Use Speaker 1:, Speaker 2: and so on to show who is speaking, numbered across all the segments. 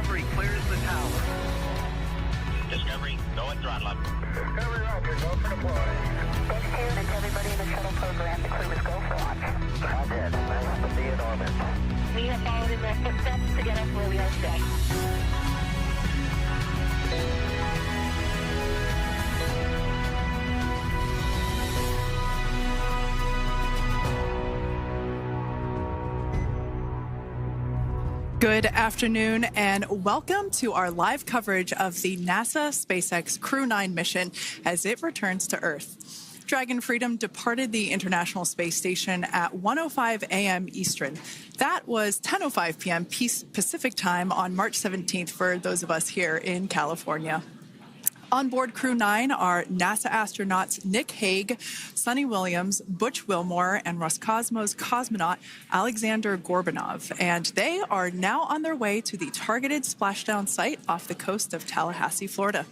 Speaker 1: Discovery clears the tower.
Speaker 2: Discovery, go and throttle up.
Speaker 1: Discovery, roger, go for deploy.
Speaker 3: Thanks, everybody in the shuttle program. The crew is go for launch.
Speaker 1: Roger, nice to be in orbit.
Speaker 3: We have followed in their footsteps to get us where we are today.
Speaker 4: Good afternoon and welcome to our live coverage of the NASA SpaceX Crew-9 mission as it returns to Earth. Dragon Freedom departed the International Space Station at 1:05 a.m. Eastern. That was 10:05 p.m. Pacific time on March 17th for those of us here in California. On board Crew-9 are NASA astronauts Nick Hague, Suni Williams, Butch Wilmore, and Roscosmos cosmonaut Aleksandr Gorbunov. And they are now on their way to the targeted splashdown site off the coast of Tallahassee, Florida.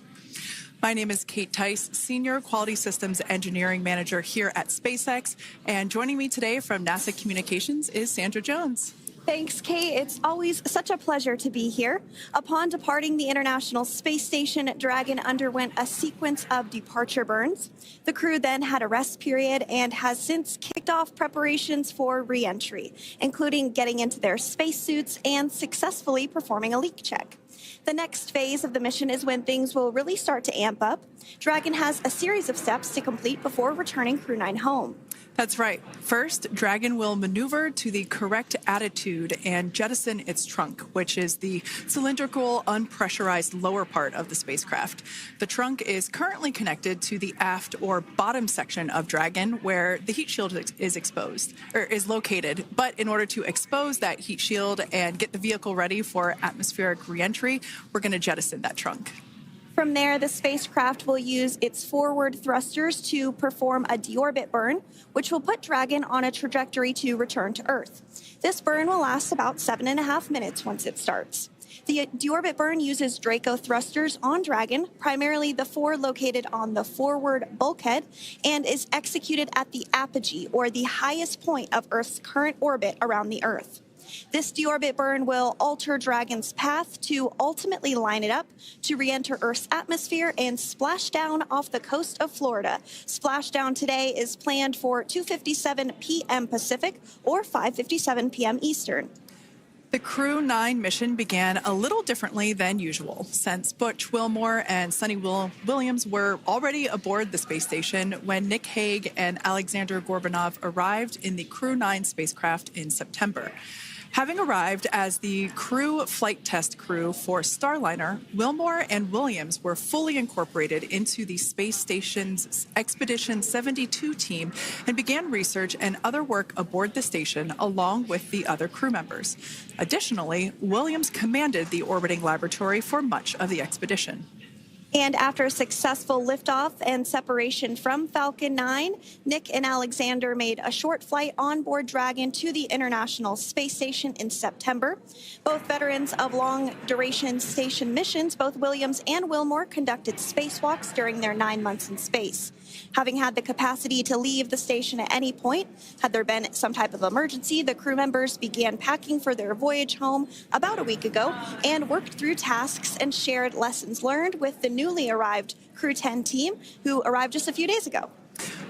Speaker 4: My name is Kate Tice, Senior Quality Systems Engineering Manager here at SpaceX. And joining me today from NASA Communications is Sandra Jones.
Speaker 5: Thanks, Kate. It's always such a pleasure to be here. Upon departing the International Space Station, Dragon underwent a sequence of departure burns. The crew then had a rest period and has since kicked off preparations for re-entry, including getting into their spacesuits and successfully performing a leak check. The next phase of the mission is when things will really start to amp up. Dragon has a series of steps to complete before returning Crew-9 home.
Speaker 4: That's right. First, Dragon will maneuver to the correct attitude and jettison its trunk, which is the cylindrical, unpressurized lower part of the spacecraft. The trunk is currently connected to the aft or bottom section of Dragon, where the heat shield is located. But in order to expose that heat shield and get the vehicle ready for atmospheric reentry, we're going to jettison that trunk.
Speaker 5: From there, the spacecraft will use its forward thrusters to perform a deorbit burn, which will put Dragon on a trajectory to return to Earth. This burn will last about 7.5 minutes once it starts. The deorbit burn uses Draco thrusters on Dragon, primarily the four located on the forward bulkhead, and is executed at the apogee, or the highest point of Earth's current orbit around the Earth. This deorbit burn will alter Dragon's path to ultimately line it up to re-enter Earth's atmosphere and splash down off the coast of Florida. Splashdown today is planned for 2:57 p.m. Pacific or 5:57 p.m. Eastern.
Speaker 4: The Crew-9 mission began a little differently than usual, since Butch Wilmore and Suni Williams were already aboard the space station when Nick Hague and Aleksandr Gorbunov arrived in the Crew-9 spacecraft in September. Having arrived as the crew flight test crew for Starliner, Wilmore and Williams were fully incorporated into the space station's Expedition 72 team and began research and other work aboard the station along with the other crew members. Additionally, Williams commanded the orbiting laboratory for much of the expedition.
Speaker 5: And after a successful liftoff and separation from Falcon 9, Nick and Alexander made a short flight on board Dragon to the International Space Station in September. Both veterans of long-duration station missions, both Williams and Wilmore conducted spacewalks during their 9 months in space. Having had the capacity to leave the station at any point, had there been some type of emergency, the crew members began packing for their voyage home about a week ago and worked through tasks and shared lessons learned with the newly arrived Crew-10 team, who arrived just a few days ago.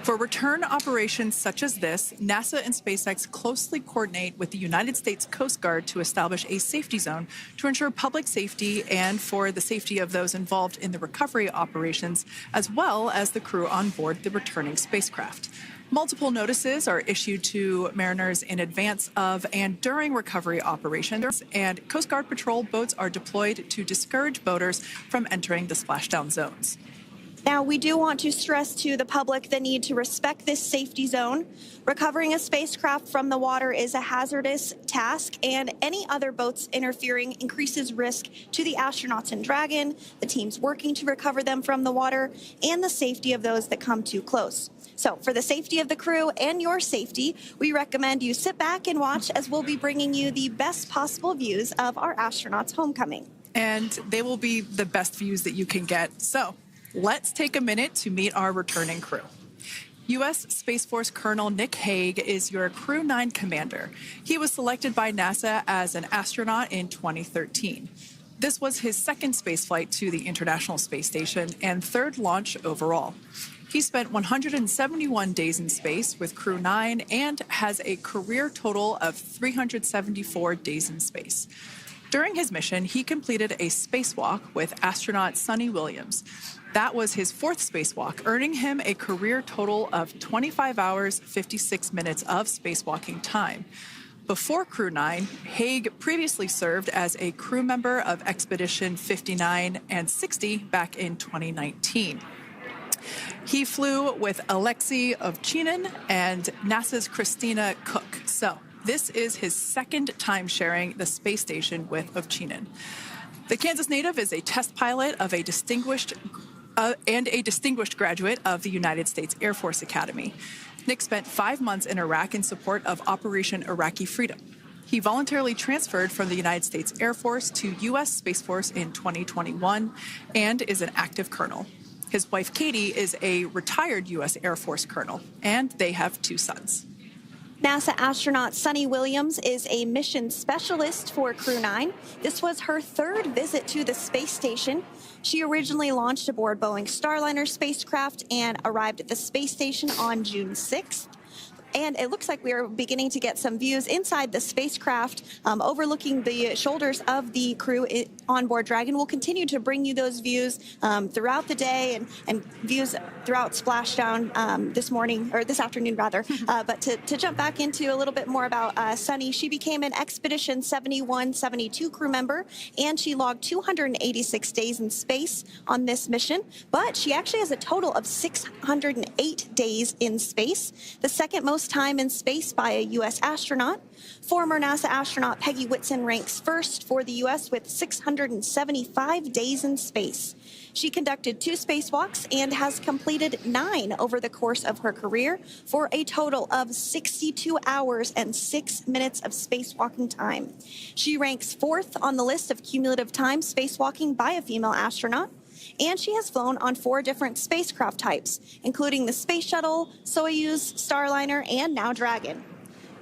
Speaker 4: For return operations such as this, NASA and SpaceX closely coordinate with the United States Coast Guard to establish a safety zone to ensure public safety and for the safety of those involved in the recovery operations, as well as the crew on board the returning spacecraft. Multiple notices are issued to mariners in advance of and during recovery operations, and Coast Guard patrol boats are deployed to discourage boaters from entering the splashdown zones.
Speaker 5: Now, we do want to stress to the public the need to respect this safety zone. Recovering a spacecraft from the water is a hazardous task, and any other boats interfering increases risk to the astronauts in Dragon, the teams working to recover them from the water, and the safety of those that come too close. So for the safety of the crew and your safety, we recommend you sit back and watch as we'll be bringing you the best possible views of our astronauts' homecoming.
Speaker 4: And they will be the best views that you can get. So let's take a minute to meet our returning crew. U.S. Space Force Colonel Nick Hague is your Crew-9 commander. He was selected by NASA as an astronaut in 2013. This was his second spaceflight to the International Space Station and third launch overall. He spent 171 days in space with Crew-9 and has a career total of 374 days in space. During his mission, he completed a spacewalk with astronaut Suni Williams. That was his fourth spacewalk, earning him a career total of 25 hours, 56 minutes of spacewalking time. Before Crew-9, Hague previously served as a crew member of Expedition 59 and 60 back in 2019. He flew with Alexei Ovchinin and NASA's Christina Cook. So this is his second time sharing the space station with Ovchinin. The Kansas native is a test pilot of a distinguished graduate of the United States Air Force Academy. Nick spent 5 months in Iraq in support of Operation Iraqi Freedom. He voluntarily transferred from the United States Air Force to U.S. Space Force in 2021 and is an active colonel. His wife, Katie, is a retired U.S. Air Force colonel, and they have 2 sons.
Speaker 5: NASA astronaut Suni Williams is a mission specialist for Crew-9. This was her third visit to the space station. She originally launched aboard Boeing Starliner spacecraft and arrived at the space station on June 6th. And it looks like we are beginning to get some views inside the spacecraft, overlooking the shoulders of the crew on board Dragon. We'll continue to bring you those views throughout the day and views throughout Splashdown this afternoon rather. But to jump back into a little bit more about Suni, she became an Expedition 71-72 crew member, and she logged 286 days in space on this mission. But she actually has a total of 608 days in space, the second most time in space by a U.S. astronaut. Former NASA astronaut Peggy Whitson ranks first for the U.S. with 675 days in space. She conducted 2 spacewalks and has completed 9 over the course of her career for a total of 62 hours and 6 minutes of spacewalking time. She ranks 4th on the list of cumulative time spacewalking by a female astronaut. And she has flown on 4 different spacecraft types, including the Space Shuttle, Soyuz, Starliner, and now Dragon.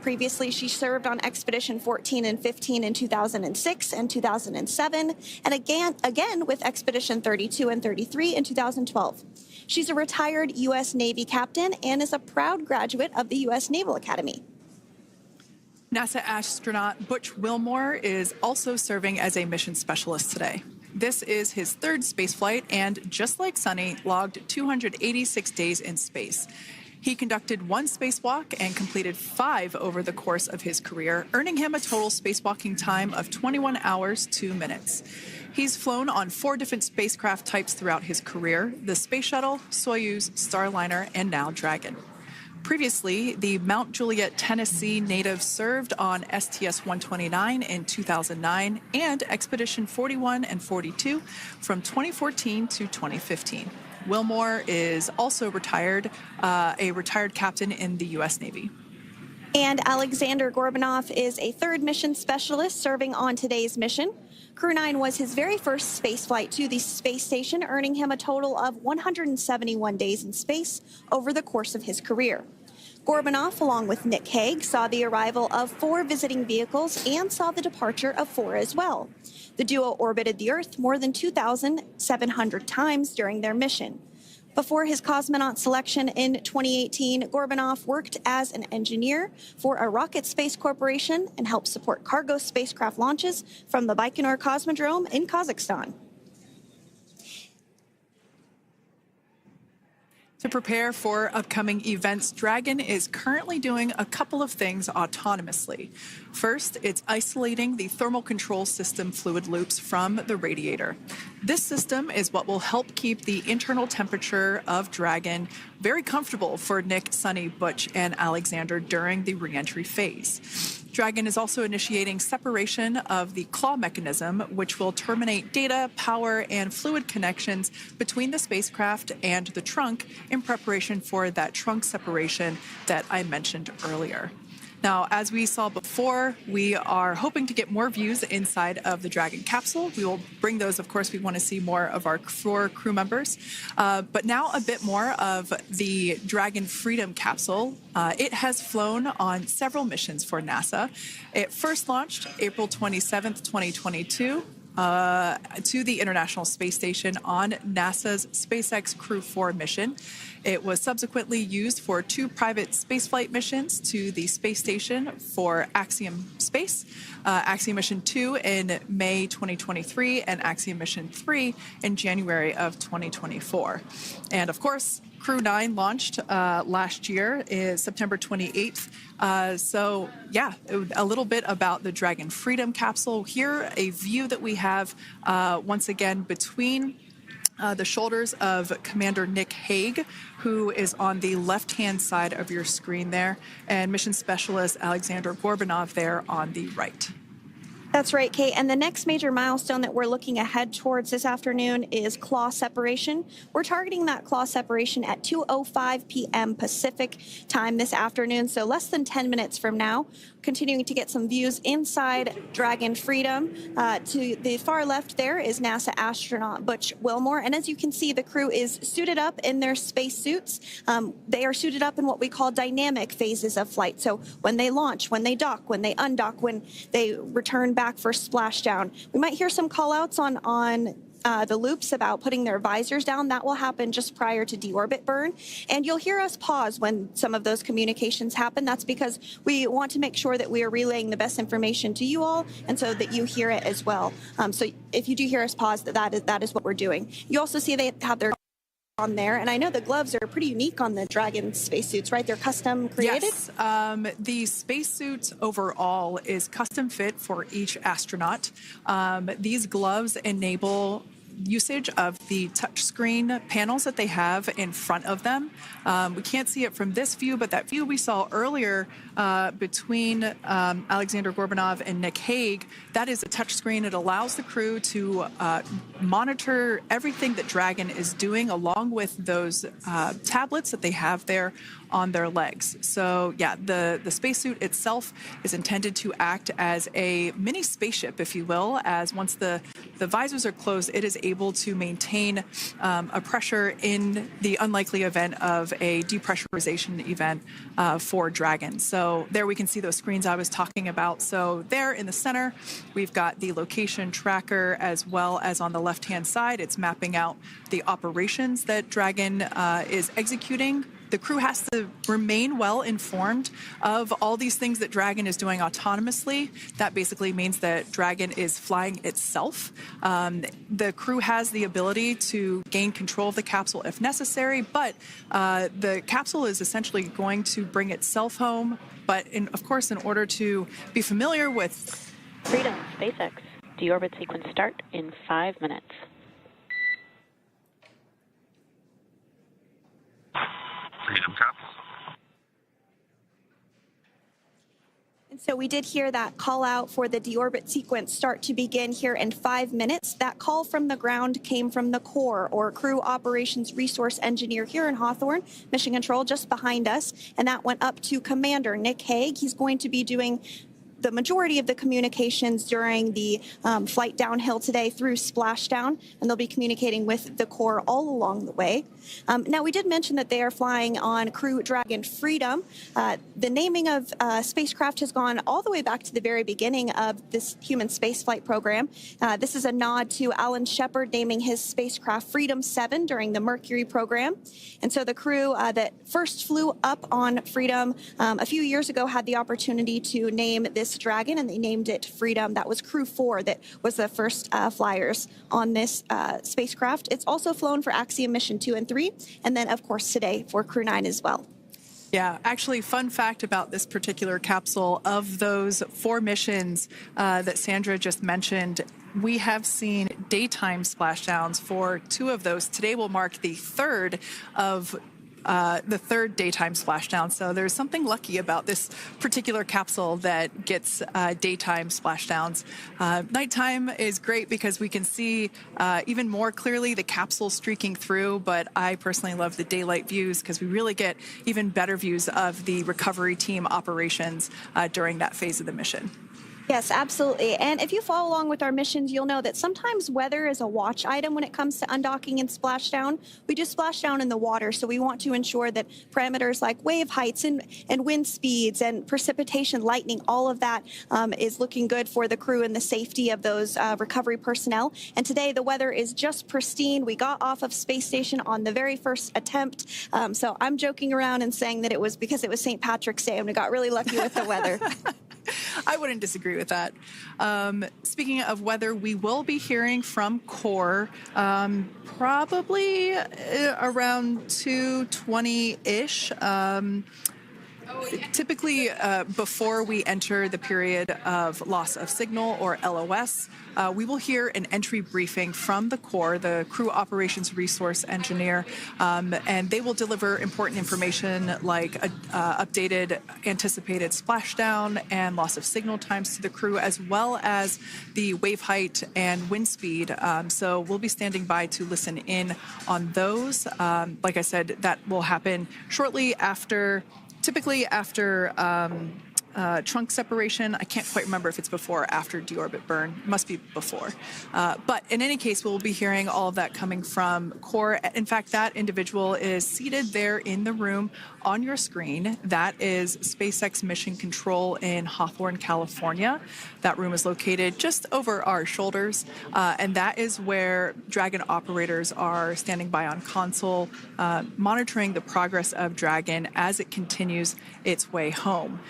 Speaker 5: Previously, she served on Expedition 14 and 15 in 2006 and 2007, and again with Expedition 32 and 33 in 2012. She's a retired U.S. Navy captain and is a proud graduate of the U.S. Naval Academy.
Speaker 4: NASA astronaut Butch Wilmore is also serving as a mission specialist today. This is his 3rd spaceflight and, just like Suni, logged 286 days in space. He conducted 1 spacewalk and completed 5 over the course of his career, earning him a total spacewalking time of 21 hours, 2 minutes. He's flown on 4 different spacecraft types throughout his career: the Space Shuttle, Soyuz, Starliner, and now Dragon. Previously, the Mount Juliet, Tennessee native served on STS-129 in 2009 and Expedition 41 and 42 from 2014 to 2015. Wilmore is also a retired captain in the U.S. Navy.
Speaker 5: And Aleksandr Gorbunov is a 3rd mission specialist serving on today's mission. Crew-9 was his very first spaceflight to the space station, earning him a total of 171 days in space over the course of his career. Gorbunov, along with Nick Hague, saw the arrival of 4 visiting vehicles and saw the departure of 4 as well. The duo orbited the Earth more than 2,700 times during their mission. Before his cosmonaut selection in 2018, Gorbunov worked as an engineer for a rocket space corporation and helped support cargo spacecraft launches from the Baikonur Cosmodrome in Kazakhstan.
Speaker 4: To prepare for upcoming events, Dragon is currently doing a couple of things autonomously. First, it's isolating the thermal control system fluid loops from the radiator. This system is what will help keep the internal temperature of Dragon very comfortable for Nick, Suni, Butch, and Aleksandr during the re-entry phase. Dragon is also initiating separation of the claw mechanism, which will terminate data, power, and fluid connections between the spacecraft and the trunk in preparation for that trunk separation that I mentioned earlier. Now, as we saw before, we are hoping to get more views inside of the Dragon capsule. We will bring those, of course. We want to see more of our 4 crew members. But now a bit more of the Dragon Freedom capsule. It has flown on several missions for NASA. It first launched April 27th, 2022. to the International Space Station on NASA's SpaceX Crew-9 mission. It was subsequently used for 2 private spaceflight missions to the space station for Axiom Space, Axiom Mission 2 in May 2023, and Axiom Mission 3 in January of 2024. And of course, Crew-9 launched last year, is September 28th. So yeah, a little bit about the Dragon Freedom capsule. Here, a view that we have once again between the shoulders of Commander Nick Hague, who is on the left-hand side of your screen there, and Mission Specialist Aleksandr Gorbunov there on the right.
Speaker 5: That's right, Kate. And the next major milestone that we're looking ahead towards this afternoon is claw separation. We're targeting that claw separation at 2:05 p.m. Pacific time this afternoon, so less than 10 minutes from now. Continuing to get some views inside Dragon Freedom. To the far left there is NASA astronaut Butch Wilmore. And as you can see, the crew is suited up in their space suits. They are suited up in what we call dynamic phases of flight. So when they launch, when they dock, when they undock, when they return back for splashdown. We might hear some call outs on the loops about putting their visors down. That will happen just prior to deorbit burn. And you'll hear us pause when some of those communications happen. That's because we want to make sure that we are relaying the best information to you all, and so that you hear it as well. So if you do hear us pause, that is what we're doing. You also see they have their on there, and I know the gloves are pretty unique on the Dragon spacesuits, right? They're custom created?
Speaker 4: Yes, the spacesuit overall is custom fit for each astronaut. These gloves enable usage of the touchscreen panels that they have in front of them. We can't see it from this view, but that view we saw earlier between Aleksandr Gorbunov and Nick Hague, that is a touchscreen. It allows the crew to monitor everything that Dragon is doing, along with those tablets that they have there on their legs. So yeah, the spacesuit itself is intended to act as a mini spaceship, if you will, as once the visors are closed, it is able to maintain a pressure in the unlikely event of a depressurization event for Dragon. So there we can see those screens I was talking about. So there in the center, we've got the location tracker, as well as on the left-hand side, it's mapping out the operations that Dragon is executing. The crew has to remain well informed of all these things that Dragon is doing autonomously. That basically means that Dragon is flying itself. The crew has the ability to gain control of the capsule if necessary, but the capsule is essentially going to bring itself home. But of course, in order to be familiar with
Speaker 6: Freedom, SpaceX, deorbit sequence start in 5 minutes.
Speaker 2: Freedom Cup.
Speaker 5: And so we did hear that call out for the deorbit sequence start to begin here in 5 minutes. That call from the ground came from the core, or Crew Operations Resource Engineer here in Hawthorne, Mission Control just behind us. And that went up to Commander Nick Hague. He's going to be doing the majority of the communications during the flight downhill today through Splashdown, and they'll be communicating with the core all along the way. Now, we did mention that they are flying on Crew Dragon Freedom. The naming of spacecraft has gone all the way back to the very beginning of this human spaceflight program. This is a nod to Alan Shepard naming his spacecraft Freedom 7 during the Mercury program. And so the crew that first flew up on Freedom a few years ago had the opportunity to name this Dragon, and they named it Freedom. That was Crew 4 that was the first flyers on this spacecraft. It's also flown for Axiom Mission 2 and 3, and then, of course, today for Crew-9 as well.
Speaker 4: Yeah, actually, fun fact about this particular capsule, of those 4 missions that Sandra just mentioned, we have seen daytime splashdowns for 2 of those. Today will mark the third of the third daytime splashdown. So there's something lucky about this particular capsule that gets daytime splashdowns. Nighttime is great because we can see even more clearly the capsule streaking through, but I personally love the daylight views because we really get even better views of the recovery team operations during that phase of the mission.
Speaker 5: Yes, absolutely. And if you follow along with our missions, you'll know that sometimes weather is a watch item when it comes to undocking and splashdown. We do splashdown in the water, so we want to ensure that parameters like wave heights and wind speeds and precipitation, lightning, all of that is looking good for the crew and the safety of those recovery personnel. And today the weather is just pristine. We got off of space station on the very first attempt. So I'm joking around and saying that it was because it was St. Patrick's Day and we got really lucky with the weather.
Speaker 4: I wouldn't disagree with that. Speaking of weather, we will be hearing from Core probably around 2:20-ish. Typically, before we enter the period of loss of signal, or LOS, we will hear an entry briefing from the Core, the Crew Operations Resource Engineer, and they will deliver important information like updated anticipated splashdown and loss of signal times to the crew, as well as the wave height and wind speed. So we'll be standing by to listen in on those. Like I said, that will happen shortly after. Typically after trunk separation. I can't quite remember if it's before or after deorbit burn. It must be before. But in any case, we'll be hearing all of that coming from Core. In fact, that individual is seated there in the room on your screen. That is SpaceX Mission Control in Hawthorne, California. That room is located just over our shoulders. And that is where Dragon operators are standing by on console, monitoring the progress of Dragon as it continues its way home.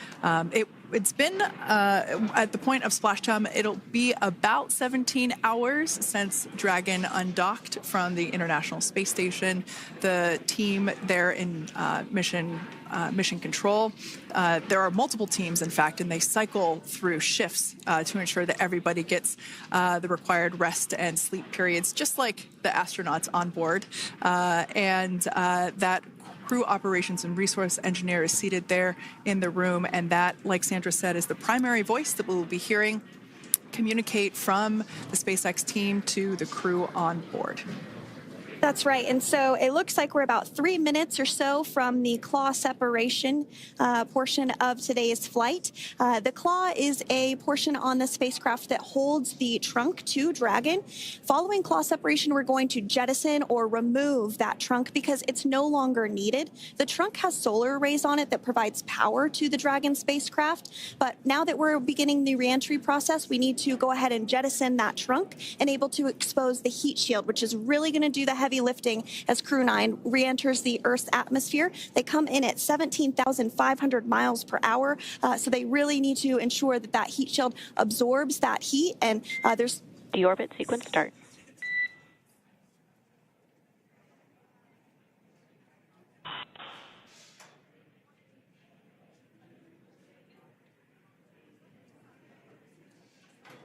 Speaker 4: It's been, at the point of splashdown, it'll be about 17 hours since Dragon undocked from the International Space Station. The team there in Mission Control, there are multiple teams, in fact, and they cycle through shifts to ensure that everybody gets the required rest and sleep periods, just like the astronauts on board. And that Crew Operations and Resource Engineer is seated there in the room, and that, like Sandra said, is the primary voice that we will be hearing communicate from the SpaceX team to the crew on board.
Speaker 5: That's right. And so it looks like we're about 3 minutes or so from the claw separation portion of today's flight. The claw is a portion on the spacecraft that holds the trunk to Dragon. Following claw separation, we're going to jettison or remove that trunk because it's no longer needed. The trunk has solar arrays on it that provides power to the Dragon spacecraft. But now that we're beginning the reentry process, we need to go ahead and jettison that trunk and able to expose the heat shield, which is really going to do the heavy lifting as Crew-9 re-enters the Earth's atmosphere. They come in at 17,500 miles per hour, so they really need to ensure that that heat shield absorbs that heat, and there's...
Speaker 6: Deorbit sequence start.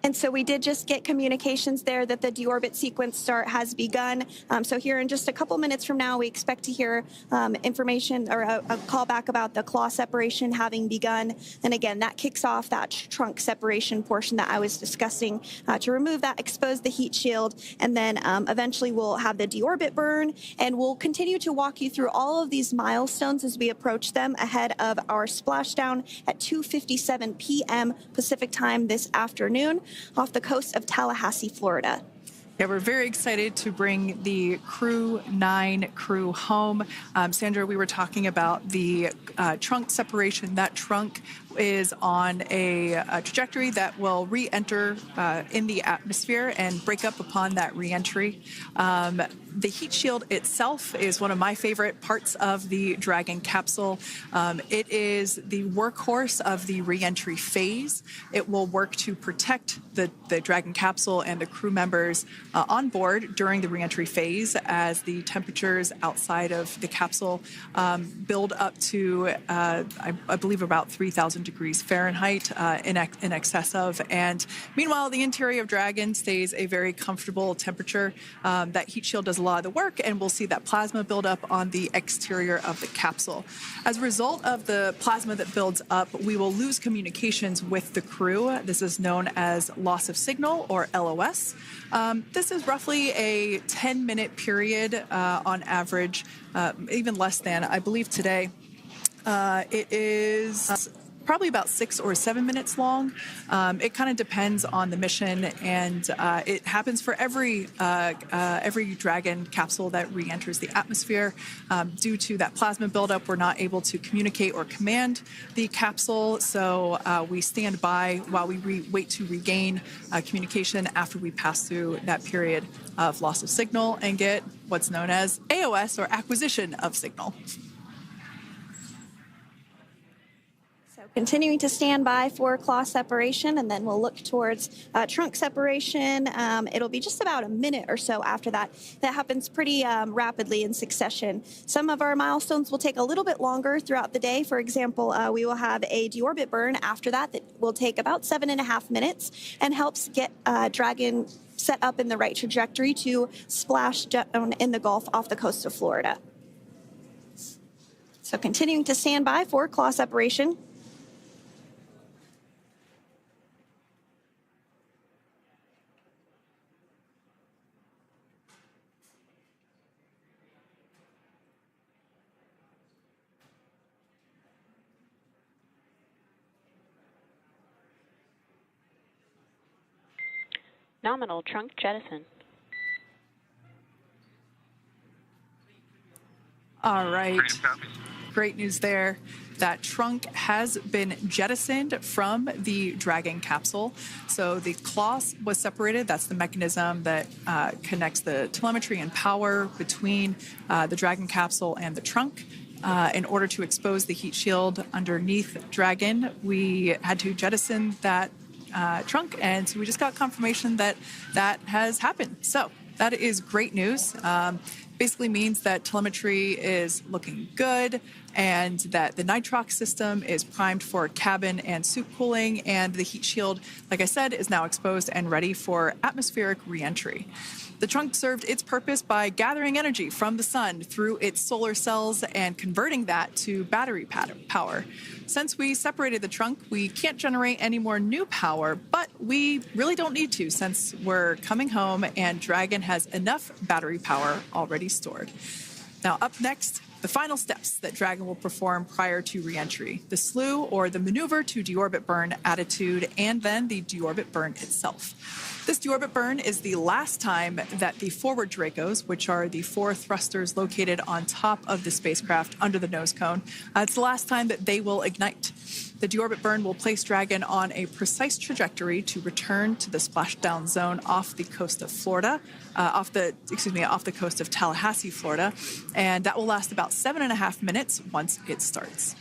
Speaker 5: And so we did just get communications there that the deorbit sequence start has begun. So here in just a couple minutes from now, we expect to hear information or a call back about the claw separation having begun. And again, that kicks off that trunk separation portion that I was discussing to remove that, expose the heat shield, and then eventually we'll have the deorbit burn. And we'll continue to walk you through all of these milestones as we approach them ahead of our splashdown at 2:57 p.m. Pacific time this afternoon, off the coast of Tallahassee, Florida.
Speaker 4: Yeah, we're very excited to bring the Crew-9 crew home. Sandra, we were talking about the trunk separation. That trunk is on a trajectory that will re-enter in the atmosphere and break up upon that re-entry. The heat shield itself is one of my favorite parts of the Dragon capsule. It is the workhorse of the re-entry phase. It will work to protect the Dragon capsule and the crew members on board during the re-entry phase as the temperatures outside of the capsule build up to, I believe, about 3,000 degrees Fahrenheit in excess of. And meanwhile, the interior of Dragon stays a very comfortable temperature. That heat shield does a lot of the work, and we'll see that plasma build up on the exterior of the capsule. As a result of the plasma that builds up, we will lose communications with the crew. This is known as loss of signal, or LOS. This is roughly a 10-minute period on average, even less than. I believe today it is probably about 6 or 7 minutes long. It kind of depends on the mission, and it happens for every Dragon capsule that re-enters the atmosphere. Due to that plasma buildup, we're not able to communicate or command the capsule, so we stand by while we wait to regain communication after we pass through that period of loss of signal and get what's known as AOS, or acquisition of signal.
Speaker 5: Continuing to stand by for claw separation, and then we'll look towards trunk separation. It'll be just about a minute or so after that. That happens pretty rapidly in succession. Some of our milestones will take a little bit longer throughout the day. For example, we will have a deorbit burn after that will take about 7.5 minutes and helps get Dragon set up in the right trajectory to splash down in the Gulf off the coast of Florida. So continuing to stand by for claw separation.
Speaker 6: Nominal trunk jettison.
Speaker 4: All right.
Speaker 2: Freedom copies.
Speaker 4: Great news there. That trunk has been jettisoned from the Dragon capsule. So the claw was separated. That's the mechanism that connects the telemetry and power between the Dragon capsule and the trunk. In order to expose the heat shield underneath Dragon, we had to jettison that trunk, and so we just got confirmation that that has happened. So that is great news. Basically means that telemetry is looking good, and that the nitrox system is primed for cabin and suit cooling, and the heat shield, like I said, is now exposed and ready for atmospheric re-entry. The trunk served its purpose by gathering energy from the sun through its solar cells and converting that to battery power. Since we separated the trunk, we can't generate any more new power, but we really don't need to since we're coming home and Dragon has enough battery power already stored. Now, up next, the final steps that Dragon will perform prior to re-entry: the slew, or the maneuver to deorbit burn attitude, and then the deorbit burn itself. This deorbit burn is the last time that the forward Dracos, which are the 4 thrusters located on top of the spacecraft under the nose cone, it's the last time that they will ignite. The deorbit burn will place Dragon on a precise trajectory to return to the splashdown zone off the coast of Florida, off the coast of Tallahassee, Florida, and that will last about 7.5 minutes once it starts.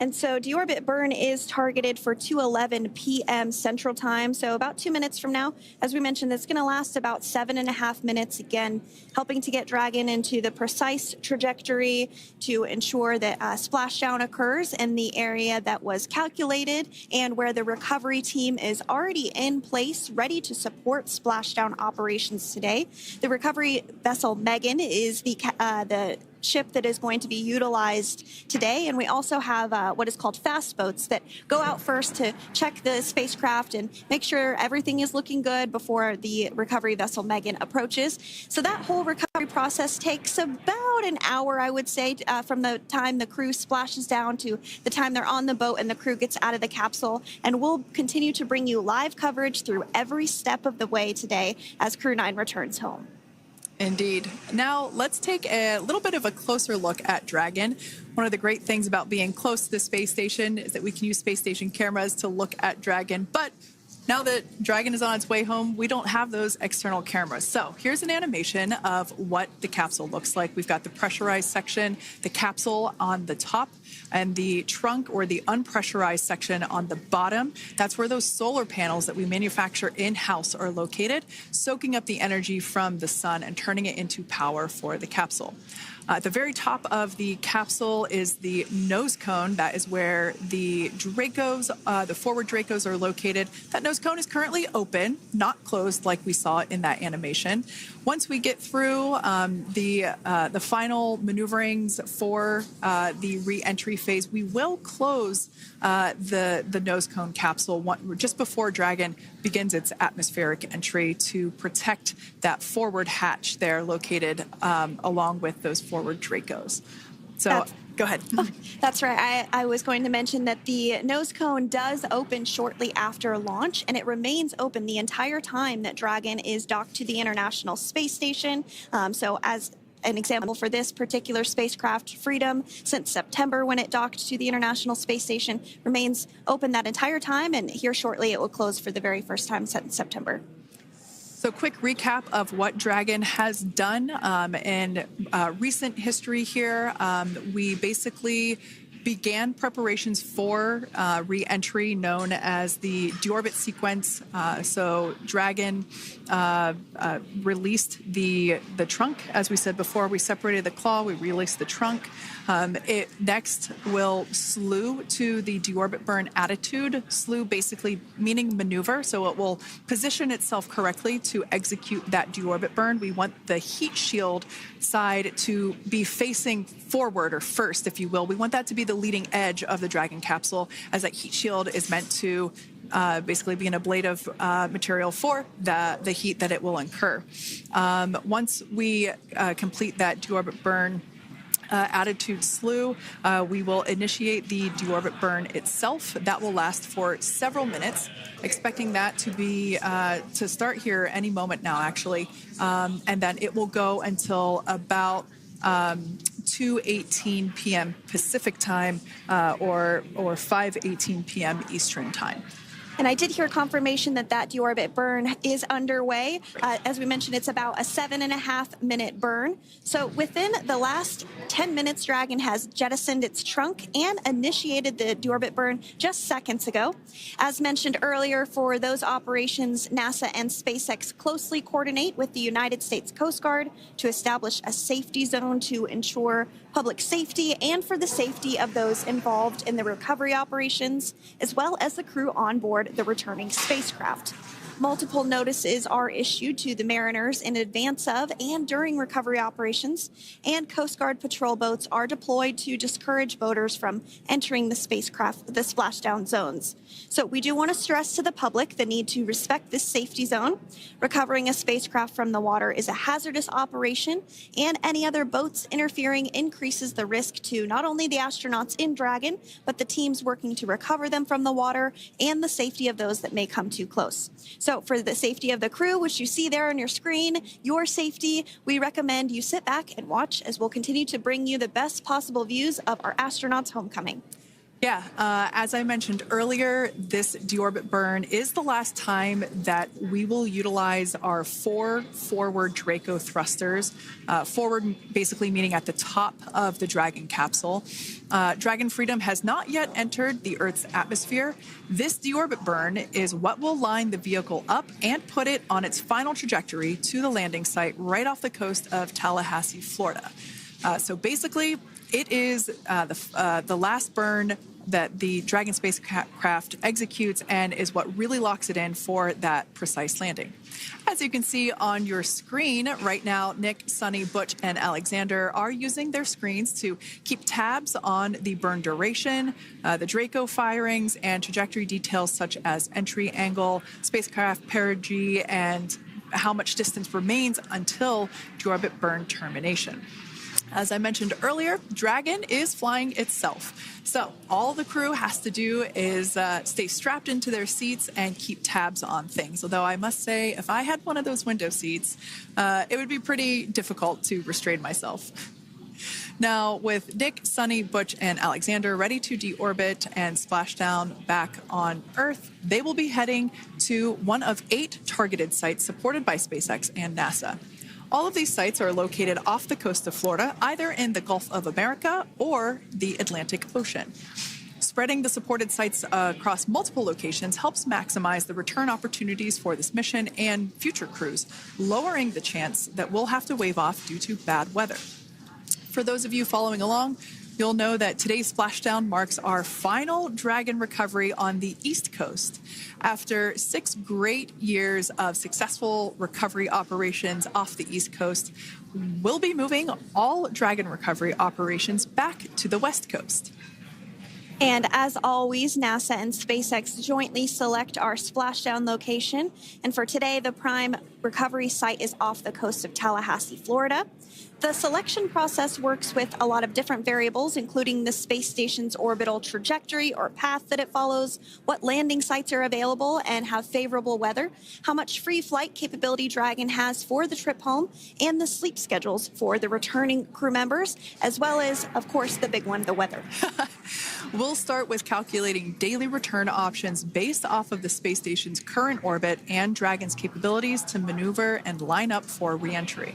Speaker 5: And so deorbit burn is targeted for 2:11 p.m. Central Time, so about 2 minutes from now. As we mentioned, it's going to last about 7.5 minutes, again, helping to get Dragon into the precise trajectory to ensure that splashdown occurs in the area that was calculated and where the recovery team is already in place, ready to support splashdown operations today. The recovery vessel Megan is the ship that is going to be utilized today, and we also have what is called fast boats that go out first to check the spacecraft and make sure everything is looking good before the recovery vessel Megan approaches. So that whole recovery process takes about an hour, I would say, from the time the crew splashes down to the time they're on the boat and the crew gets out of the capsule. And we'll continue to bring you live coverage through every step of the way today as Crew-9 returns home.
Speaker 4: Indeed. Now, let's take a little bit of a closer look at Dragon. One of the great things about being close to the space station is that we can use space station cameras to look at Dragon. But now that Dragon is on its way home, we don't have those external cameras. So here's an animation of what the capsule looks like. We've got the pressurized section, the capsule on the top, and the trunk, or the unpressurized section, on the bottom. That's where those solar panels that we manufacture in-house are located, soaking up the energy from the sun and turning it into power for the capsule. At the very top of the capsule is the nose cone. That is where the Dracos, the forward Dracos, are located. That nose cone is currently open, not closed like we saw in that animation. Once we get through the final maneuverings for the re-entry phase, we will close the nose cone capsule just before Dragon begins its atmospheric entry to protect that forward hatch there located along with those forward Dracos. So Go ahead.
Speaker 5: That's right. I was going to mention that the nose cone does open shortly after launch, and it remains open the entire time that Dragon is docked to the International Space Station. So as an example for this particular spacecraft, Freedom, since September when it docked to the International Space Station, remains open that entire time, and here shortly it will close for the very first time since September.
Speaker 4: So quick recap of what Dragon has done in recent history here. We basically began preparations for re-entry known as the deorbit sequence. So Dragon released the trunk. As we said before, we separated the claw, we released the trunk. It next will slew to the deorbit burn attitude. Slew basically meaning maneuver, so it will position itself correctly to execute that deorbit burn. We want the heat shield side to be facing forward, or first, if you will. We want that to be the leading edge of the Dragon capsule, as that heat shield is meant to basically be an ablative material for the heat that it will incur. Once we complete that deorbit burn attitude slew, we will initiate the deorbit burn itself. That will last for several minutes, expecting that to be to start here any moment now, actually, and then it will go until about 2:18 p.m. Pacific time or 5:18 p.m. Eastern time.
Speaker 5: And I did hear confirmation that deorbit burn is underway. As we mentioned, it's about a 7.5-minute burn. So within the last 10 minutes, Dragon has jettisoned its trunk and initiated the deorbit burn just seconds ago. As mentioned earlier, for those operations, NASA and SpaceX closely coordinate with the United States Coast Guard to establish a safety zone to ensure public safety and for the safety of those involved in the recovery operations, as well as the crew on board the returning spacecraft. Multiple notices are issued to the mariners in advance of and during recovery operations, and Coast Guard patrol boats are deployed to discourage boaters from entering the splashdown zones. So we do want to stress to the public the need to respect this safety zone. Recovering a spacecraft from the water is a hazardous operation, and any other boats interfering increases the risk to not only the astronauts in Dragon, but the teams working to recover them from the water and the safety of those that may come too close. So for the safety of the crew, which you see there on your screen, your safety, we recommend you sit back and watch as we'll continue to bring you the best possible views of our astronauts' homecoming.
Speaker 4: Yeah, as I mentioned earlier, this deorbit burn is the last time that we will utilize our 4 forward Draco thrusters. Forward basically meaning at the top of the Dragon capsule. Dragon Freedom has not yet entered the Earth's atmosphere. This deorbit burn is what will line the vehicle up and put it on its final trajectory to the landing site right off the coast of Tallahassee, Florida. So basically, it is the last burn that the Dragon spacecraft executes and is what really locks it in for that precise landing. As you can see on your screen right now, Nick, Suni, Butch, and Alexander are using their screens to keep tabs on the burn duration, the Draco firings, and trajectory details such as entry angle, spacecraft perigee, and how much distance remains until deorbit burn termination. As I mentioned earlier, Dragon is flying itself. So all the crew has to do is stay strapped into their seats and keep tabs on things. Although I must say, if I had one of those window seats, it would be pretty difficult to restrain myself. Now, with Nick, Suni, Butch, and Alexander ready to deorbit and splash down back on Earth, they will be heading to one of 8 targeted sites supported by SpaceX and NASA. All of these sites are located off the coast of Florida, either in the Gulf of America or the Atlantic Ocean. Spreading the supported sites across multiple locations helps maximize the return opportunities for this mission and future crews, lowering the chance that we'll have to wave off due to bad weather. For those of you following along, you'll know that today's splashdown marks our final Dragon recovery on the East Coast. After 6 great years of successful recovery operations off the East Coast, we'll be moving all Dragon recovery operations back to the West Coast.
Speaker 5: And as always, NASA and SpaceX jointly select our splashdown location. And for today, the prime recovery site is off the coast of Tallahassee, Florida. The selection process works with a lot of different variables, including the space station's orbital trajectory or path that it follows, what landing sites are available and have favorable weather, how much free flight capability Dragon has for the trip home, and the sleep schedules for the returning crew members, as well as, of course, the big one, the weather.
Speaker 4: We'll start with calculating daily return options based off of the space station's current orbit and Dragon's capabilities to maneuver and line up for re-entry.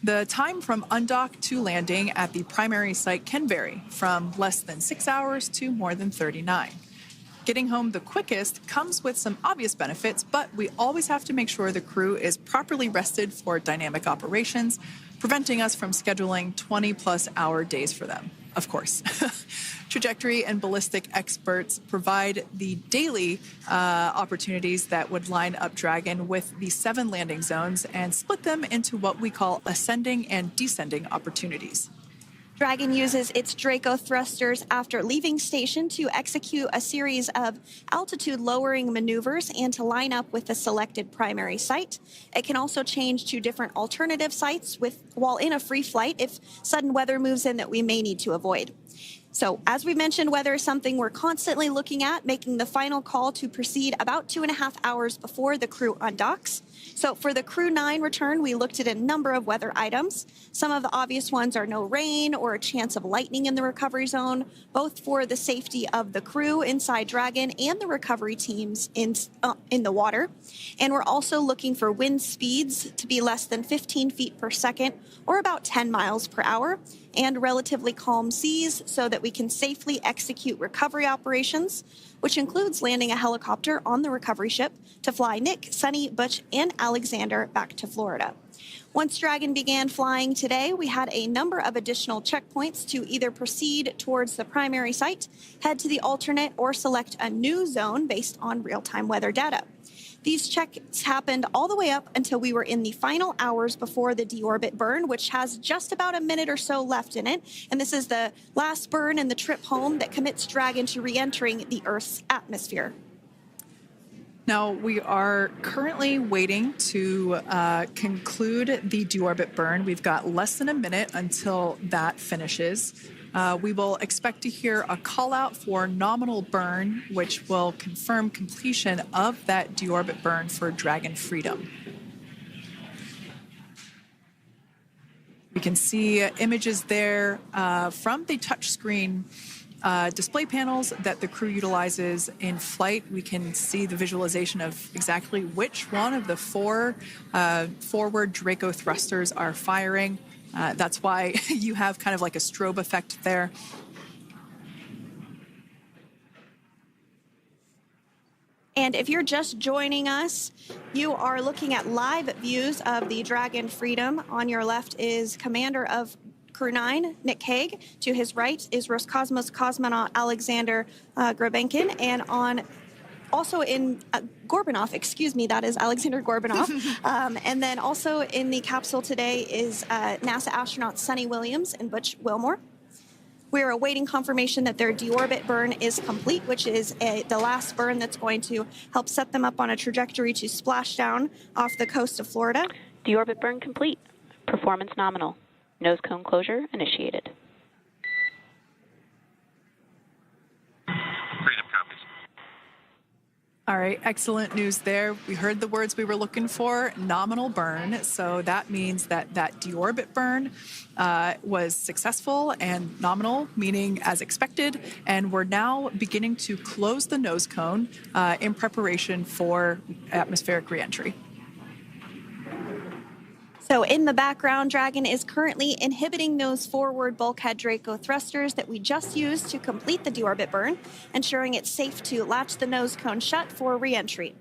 Speaker 4: The time from undock to landing at the primary site can vary from less than 6 hours to more than 39. Getting home the quickest comes with some obvious benefits, but we always have to make sure the crew is properly rested for dynamic operations, preventing us from scheduling 20-plus hour days for them, of course. Trajectory and ballistic experts provide the daily opportunities that would line up Dragon with the 7 landing zones and split them into what we call ascending and descending opportunities.
Speaker 5: Dragon uses its Draco thrusters after leaving station to execute a series of altitude-lowering maneuvers and to line up with the selected primary site. It can also change to different alternative sites while in a free flight if sudden weather moves in that we may need to avoid. So, as we mentioned, weather is something we're constantly looking at, making the final call to proceed about 2.5 hours before the crew undocks. So, for the Crew-9 return, we looked at a number of weather items. Some of the obvious ones are no rain or a chance of lightning in the recovery zone, both for the safety of the crew inside Dragon and the recovery teams in the water. And we're also looking for wind speeds to be less than 15 feet per second, or about 10 miles per hour, and relatively calm seas so that we can safely execute recovery operations, which includes landing a helicopter on the recovery ship to fly Nick, Suni, Butch, and Alexander back to Florida. Once Dragon began flying today, we had a number of additional checkpoints to either proceed towards the primary site, head to the alternate, or select a new zone based on real-time weather data. These checks happened all the way up until we were in the final hours before the deorbit burn, which has just about a minute or so left in it. And this is the last burn in the trip home that commits Dragon to re-entering the Earth's atmosphere.
Speaker 4: Now, we are currently waiting to conclude the deorbit burn. We've got less than a minute until that finishes. We will expect to hear a call out for nominal burn, which will confirm completion of that deorbit burn for Dragon Freedom. We can see images there from the touchscreen display panels that the crew utilizes in flight. We can see the visualization of exactly which one of the 4 forward Draco thrusters are firing. That's why you have kind of like a strobe effect there.
Speaker 5: And if you're just joining us, you are looking at live views of the Dragon Freedom. On your left is Commander of Crew-9, Nick Hague. To his right is Roscosmos cosmonaut Aleksandr Gorbunov, and also in Gorbunov, that is Aleksandr Gorbunov. And then also in the capsule today is NASA astronauts Suni Williams and Butch Wilmore. We're awaiting confirmation that their deorbit burn is complete, which is the last burn that's going to help set them up on a trajectory to Splashdown off the coast of Florida.
Speaker 6: Deorbit burn complete. Performance nominal. Nose cone closure initiated.
Speaker 2: Freedom copies.
Speaker 4: All right, excellent news there. We heard the words we were looking for, nominal burn. So that means that that deorbit burn was successful and nominal, meaning as expected. And we're now beginning to close the nose cone in preparation for atmospheric reentry.
Speaker 5: So in the background, Dragon is currently inhibiting those forward bulkhead Draco thrusters that we just used to complete the deorbit burn, ensuring it's safe to latch the nose cone shut for re-entry.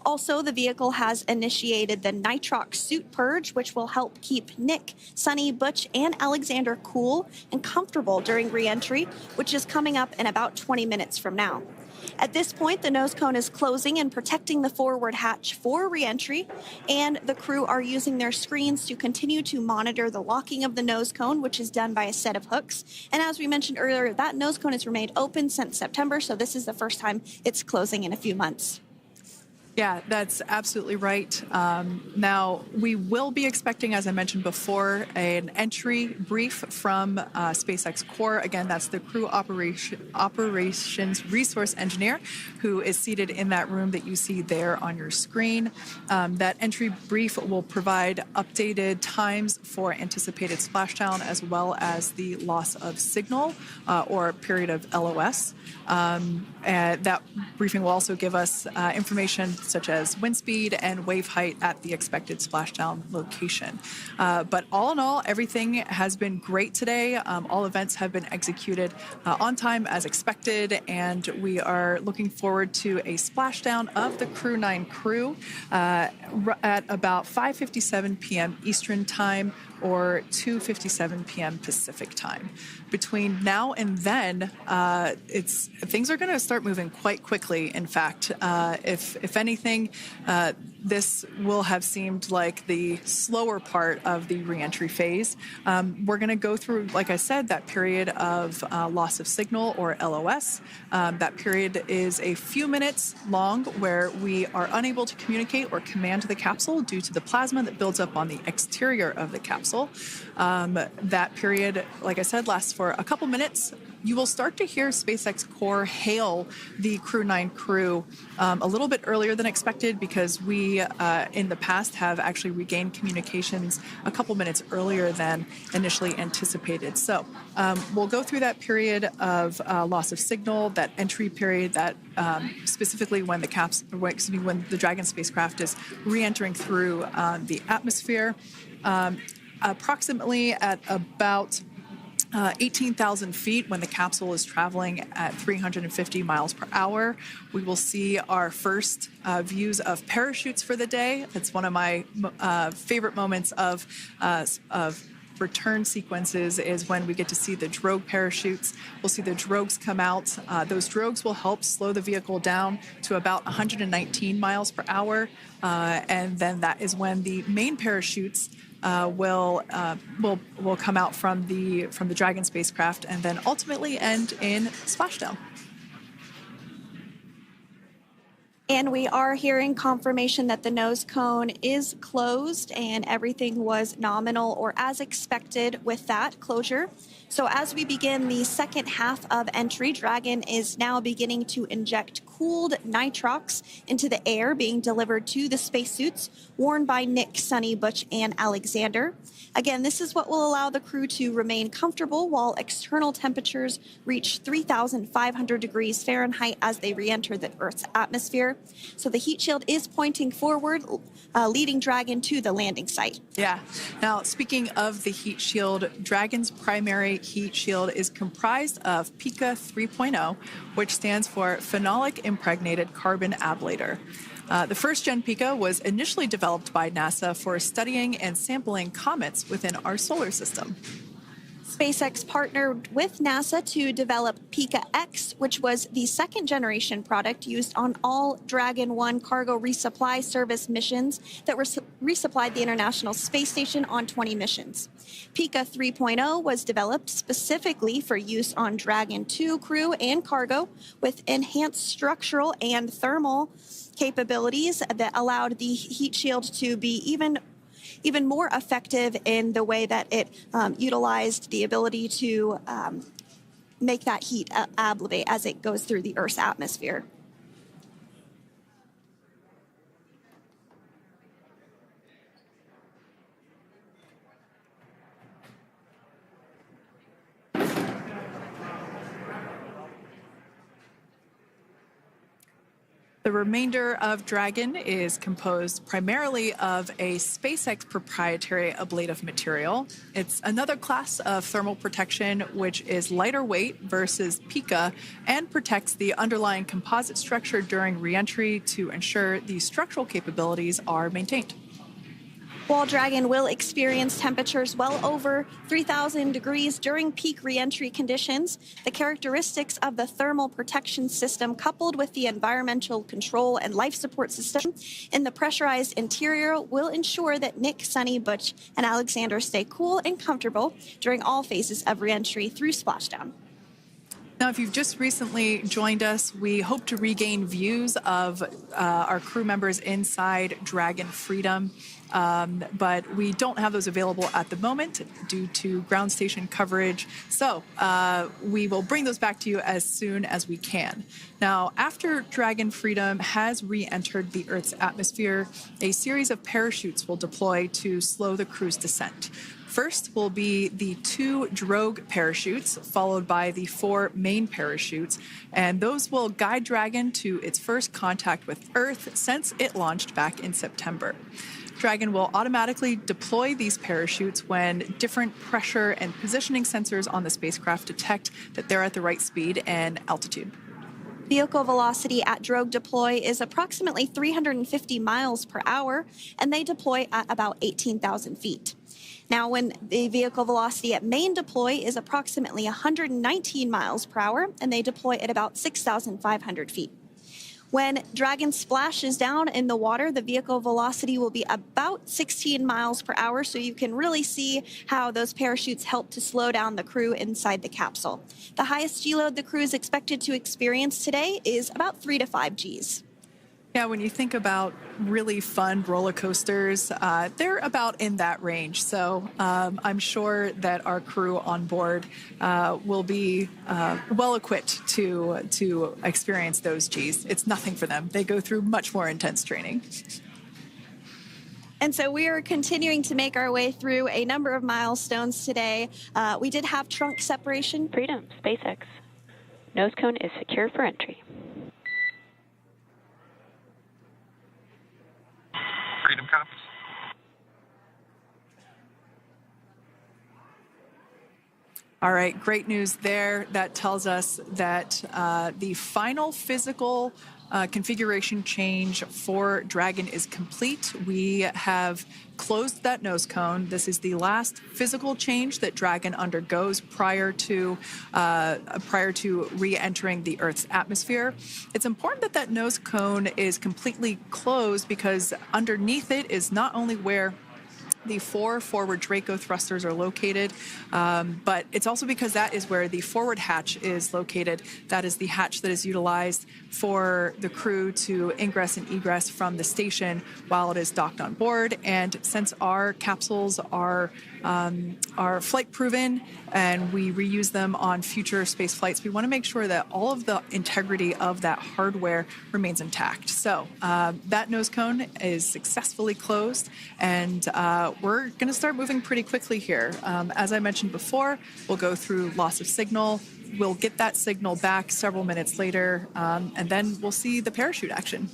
Speaker 5: Also, the vehicle has initiated the nitrox suit purge, which will help keep Nick, Suni, Butch, and Alexander cool and comfortable during re-entry, which is coming up in about 20 minutes from now. At this point, the nose cone is closing and protecting the forward hatch for re-entry, and the crew are using their screens to continue to monitor the locking of the nose cone, which is done by a set of hooks. And as we mentioned earlier, that nose cone has remained open since September, so this is the first time it's closing in a few months.
Speaker 4: Yeah, that's absolutely right. Now, we will be expecting, as I mentioned before, an entry brief from SpaceX Core. Again, that's the crew operations resource engineer who is seated in that room that you see there on your screen. That entry brief will provide updated times for anticipated splashdown as well as the loss of signal or period of LOS. And that briefing will also give us information such as wind speed and wave height at the expected splashdown location. But all in all, everything has been great today. All events have been executed on time as expected, and we are looking forward to a splashdown of the Crew-9 crew at about 5:57 p.m. Eastern Time or 2:57 p.m. Pacific Time. Between now and then, things are going to start moving quite quickly. In fact, if anything, this will have seemed like the slower part of the reentry phase. We're going to go through, like I said, that period of loss of signal or LOS. That period is a few minutes long where we are unable to communicate or command the capsule due to the plasma that builds up on the exterior of the capsule. That period, like I said, lasts for a couple minutes. You will start to hear SpaceX Core hail the Crew-9 crew a little bit earlier than expected because we, in the past, have actually regained communications a couple minutes earlier than initially anticipated. So we'll go through that period of loss of signal, that entry period, that specifically when the Dragon spacecraft is re-entering through the atmosphere. Approximately at about 18,000 feet when the capsule is traveling at 350 miles per hour. We will see our first views of parachutes for the day. It's one of my favorite moments of return sequences is when we get to see the drogue parachutes. We'll see the drogues come out. Those drogues will help slow the vehicle down to about 119 miles per hour. And then that is when the main parachutes will come out from the Dragon spacecraft and then ultimately end in splashdown.
Speaker 5: And we are hearing confirmation that the nose cone is closed and everything was nominal or as expected with that closure. So as we begin the second half of entry, Dragon is now beginning to inject cooled nitrox into the air being delivered to the spacesuits worn by Nick, Suni, Butch, and Alexander. Again, this is what will allow the crew to remain comfortable while external temperatures reach 3,500 degrees Fahrenheit as they re-enter the Earth's atmosphere. So the heat shield is pointing forward, leading Dragon to the landing site.
Speaker 4: Yeah. Now, speaking of the heat shield, Dragon's primary heat shield is comprised of PICA 3.0, which stands for Phenolic Impregnated Carbon Ablator. The first-gen PICA was initially developed by NASA for studying and sampling comets within our solar system.
Speaker 5: SpaceX partnered with NASA to develop PICA-X, which was the second-generation product used on all Dragon 1 cargo resupply service missions that resupplied the International Space Station on 20 missions. PICA 3.0 was developed specifically for use on Dragon 2 crew and cargo with enhanced structural and thermal capabilities that allowed the heat shield to be even more effective in the way that it utilized the ability to make that heat ablevate as it goes through the Earth's atmosphere.
Speaker 4: The remainder of Dragon is composed primarily of a SpaceX proprietary ablative material. It's another class of thermal protection which is lighter weight versus PICA and protects the underlying composite structure during reentry to ensure the structural capabilities are maintained.
Speaker 5: While Dragon will experience temperatures well over 3,000 degrees during peak reentry conditions, the characteristics of the thermal protection system coupled with the environmental control and life support system in the pressurized interior will ensure that Nick, Suni, Butch, and Alexander stay cool and comfortable during all phases of reentry through Splashdown.
Speaker 4: Now, if you've just recently joined us, we hope to regain views of our crew members inside Dragon Freedom, but we don't have those available at the moment due to ground station coverage. So we will bring those back to you as soon as we can. Now, after Dragon Freedom has re-entered the Earth's atmosphere, a series of parachutes will deploy to slow the crew's descent. First will be the 2 drogue parachutes, followed by the 4 main parachutes, and those will guide Dragon to its first contact with Earth since it launched back in September. Dragon will automatically deploy these parachutes when different pressure and positioning sensors on the spacecraft detect that they're at the right speed and altitude.
Speaker 5: Vehicle velocity at drogue deploy is approximately 350 miles per hour, and they deploy at about 18,000 feet. Now, when the vehicle velocity at main deploy is approximately 119 miles per hour, and they deploy at about 6,500 feet. When Dragon splashes down in the water, the vehicle velocity will be about 16 miles per hour, so you can really see how those parachutes help to slow down the crew inside the capsule. The highest G-load the crew is expected to experience today is about 3 to 5 Gs.
Speaker 4: Yeah, when you think about really fun roller coasters, they're about in that range. So I'm sure that our crew on board will be well equipped to experience those Gs. It's nothing for them. They go through much more intense training.
Speaker 5: And so we are continuing to make our way through a number of milestones today. We did have trunk separation.
Speaker 6: Freedom, SpaceX. Nose cone is secure for entry.
Speaker 2: Freedom copies.
Speaker 4: All right, great news there. That tells us that the final physical configuration change for Dragon is complete. We have closed that nose cone. This is the last physical change that Dragon undergoes prior to re-entering the Earth's atmosphere. It's important that that nose cone is completely closed because underneath it is not only where the 4 forward Draco thrusters are located, but it's also because that is where the forward hatch is located. That is the hatch that is utilized for the crew to ingress and egress from the station while it is docked on board. And since our capsules are flight proven and we reuse them on future space flights, we want to make sure that all of the integrity of that hardware remains intact. So that nose cone is successfully closed, and we're going to start moving pretty quickly here. As I mentioned before, we'll go through loss of signal. We'll get that signal back several minutes later, and then we'll see the parachute action.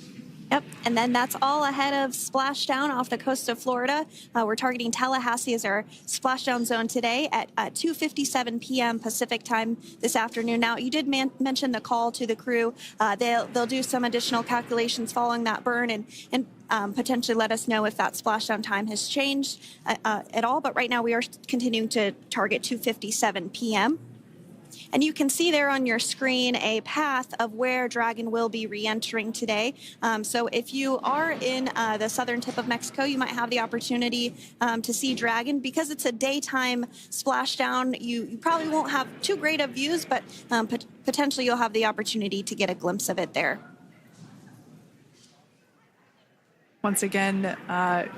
Speaker 5: Yep, and then that's all ahead of Splashdown off the coast of Florida. We're targeting Tallahassee as our splashdown zone today at 2:57 p.m. Pacific time this afternoon. Now, you did mention the call to the crew. They'll do some additional calculations following that burn and potentially let us know if that splashdown time has changed at all. But right now, we are continuing to target 2:57 p.m. And you can see there on your screen a path of where Dragon will be re-entering today. So if you are in the southern tip of Mexico, you might have the opportunity to see Dragon. Because it's a daytime splashdown, you probably won't have too great of views, but potentially you'll have the opportunity to get a glimpse of it there.
Speaker 4: Once again,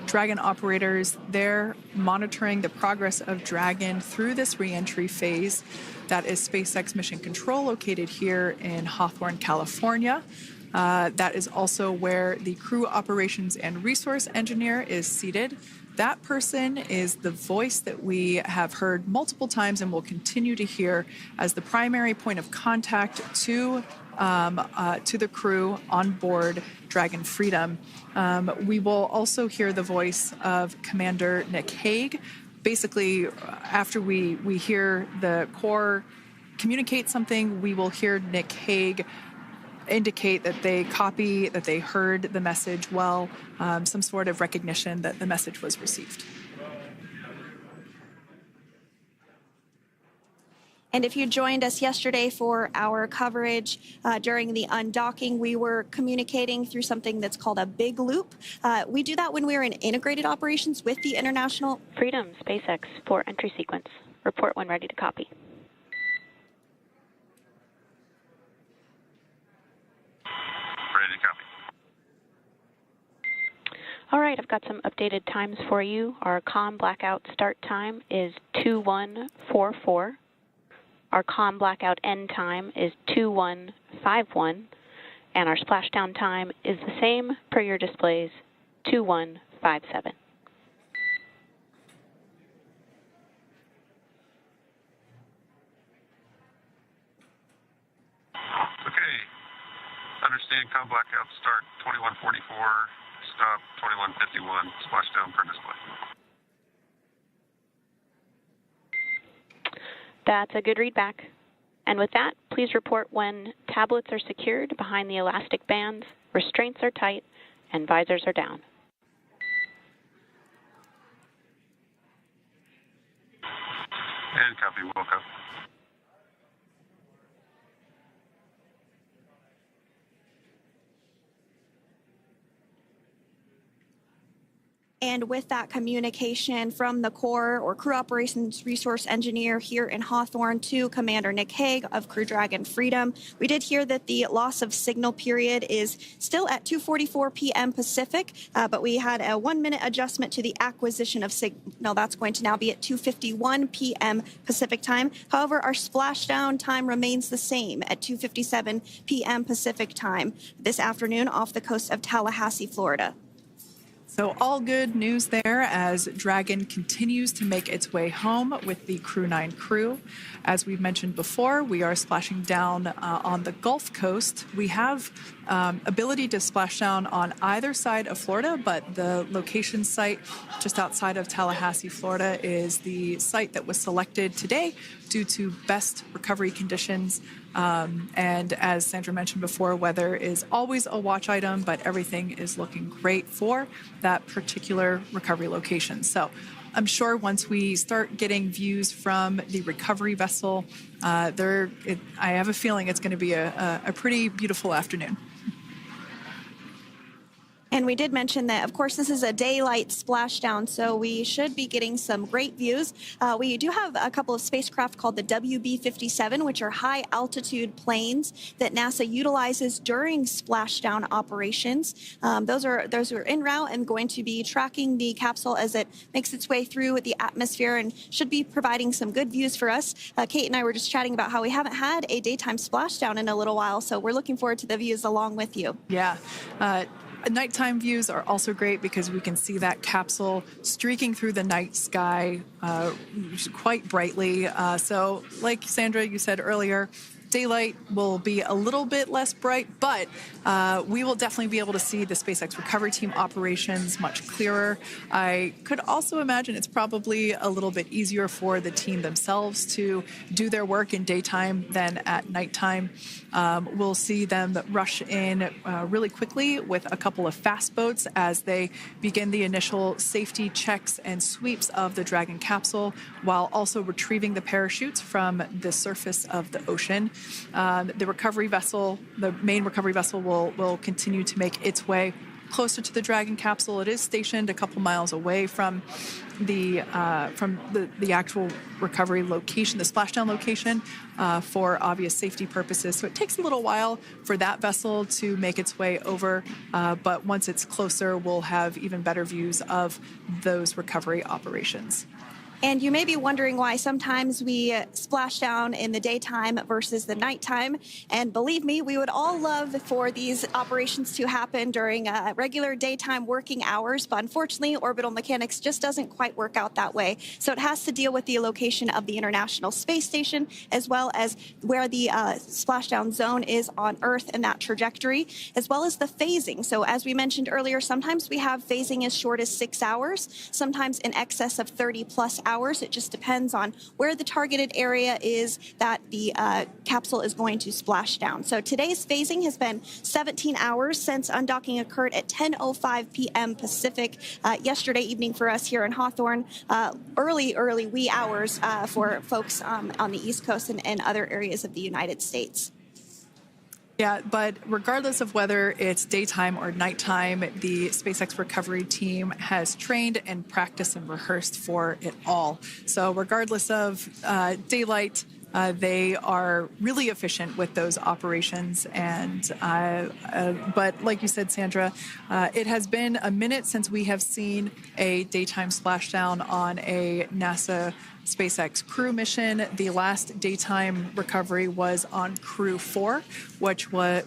Speaker 4: Dragon operators, they're monitoring the progress of Dragon through this re-entry phase. That is SpaceX Mission Control, located here in Hawthorne, California. That is also where the crew operations and resource engineer is seated. That person is the voice that we have heard multiple times and will continue to hear as the primary point of contact to the crew on board Dragon Freedom. We will also hear the voice of Commander Nick Hague. Basically, after we hear the Corps communicate something, we will hear Nick Hague indicate that they copy, that they heard the message well, some sort of recognition that the message was received.
Speaker 5: And if you joined us yesterday for our coverage during the undocking, we were communicating through something that's called a big loop. We do that when we're in integrated operations with the International
Speaker 6: Freedom, SpaceX, for entry sequence. Report when ready to copy.
Speaker 2: Ready to copy.
Speaker 6: All right, I've got some updated times for you. Our comm blackout start time is 2144. Our comm blackout end time is 2151, and our splashdown time is the same per your displays, 2157.
Speaker 2: Okay. Understand comm blackout start 2144, stop 2151, splashdown per display.
Speaker 6: That's a good readback. And with that, please report when tablets are secured behind the elastic bands, restraints are tight, and visors are down.
Speaker 2: And copy, welcome.
Speaker 5: And with that communication from the Corps or Crew Operations Resource Engineer here in Hawthorne to Commander Nick Hague of Crew Dragon Freedom, we did hear that the loss of signal period is still at 2:44 p.m. Pacific, but we had a 1-minute adjustment to the acquisition of signal. That's going to now be at 2:51 p.m. Pacific time. However, our splashdown time remains the same at 2:57 p.m. Pacific time this afternoon off the coast of Tallahassee, Florida.
Speaker 4: So all good news there as Dragon continues to make its way home with the Crew-9 crew. As we've mentioned before, we are splashing down on the Gulf Coast. We have ability to splash down on either side of Florida, but the location site just outside of Tallahassee, Florida is the site that was selected today due to best recovery conditions. And as Sandra mentioned before, weather is always a watch item, but everything is looking great for that particular recovery location. So I'm sure once we start getting views from the recovery vessel, I have a feeling it's going to be a pretty beautiful afternoon.
Speaker 5: And we did mention that, of course, this is a daylight splashdown, so we should be getting some great views. We do have a couple of spacecraft called the WB-57, which are high-altitude planes that NASA utilizes during splashdown operations. Those are en route and going to be tracking the capsule as it makes its way through the atmosphere and should be providing some good views for us. Kate and I were just chatting about how we haven't had a daytime splashdown in a little while, so we're looking forward to the views along with you.
Speaker 4: Yeah. Nighttime views are also great because we can see that capsule streaking through the night sky quite brightly. So like Sandra, you said earlier, daylight will be a little bit less bright, but we will definitely be able to see the SpaceX recovery team operations much clearer. I could also imagine it's probably a little bit easier for the team themselves to do their work in daytime than at nighttime. We'll see them rush in really quickly with a couple of fast boats as they begin the initial safety checks and sweeps of the Dragon capsule, while also retrieving the parachutes from the surface of the ocean. The recovery vessel, the main recovery vessel, will continue to make its way closer to the Dragon capsule. It is stationed a couple miles away from the actual recovery location, the splashdown location, for obvious safety purposes. So it takes a little while for that vessel to make its way over, but once it's closer, we'll have even better views of those recovery operations.
Speaker 5: And you may be wondering why sometimes we splash down in the daytime versus the nighttime. And believe me, we would all love for these operations to happen during regular daytime working hours. But unfortunately, orbital mechanics just doesn't quite work out that way. So it has to deal with the location of the International Space Station, as well as where the splashdown zone is on Earth and that trajectory, as well as the phasing. So as we mentioned earlier, sometimes we have phasing as short as 6 hours, sometimes in excess of 30+ hours. It just depends on where the targeted area is that the capsule is going to splash down. So today's phasing has been 17 hours since undocking occurred at 10:05 p.m. Pacific yesterday evening for us here in Hawthorne. Early wee hours for folks on the East Coast and other areas of the United States.
Speaker 4: Yeah, but regardless of whether it's daytime or nighttime, the SpaceX recovery team has trained and practiced and rehearsed for it all. So regardless of daylight, they are really efficient with those operations. And but like you said, Sandra, it has been a minute since we have seen a daytime splashdown on a NASA SpaceX crew mission. The last daytime recovery was on Crew-9,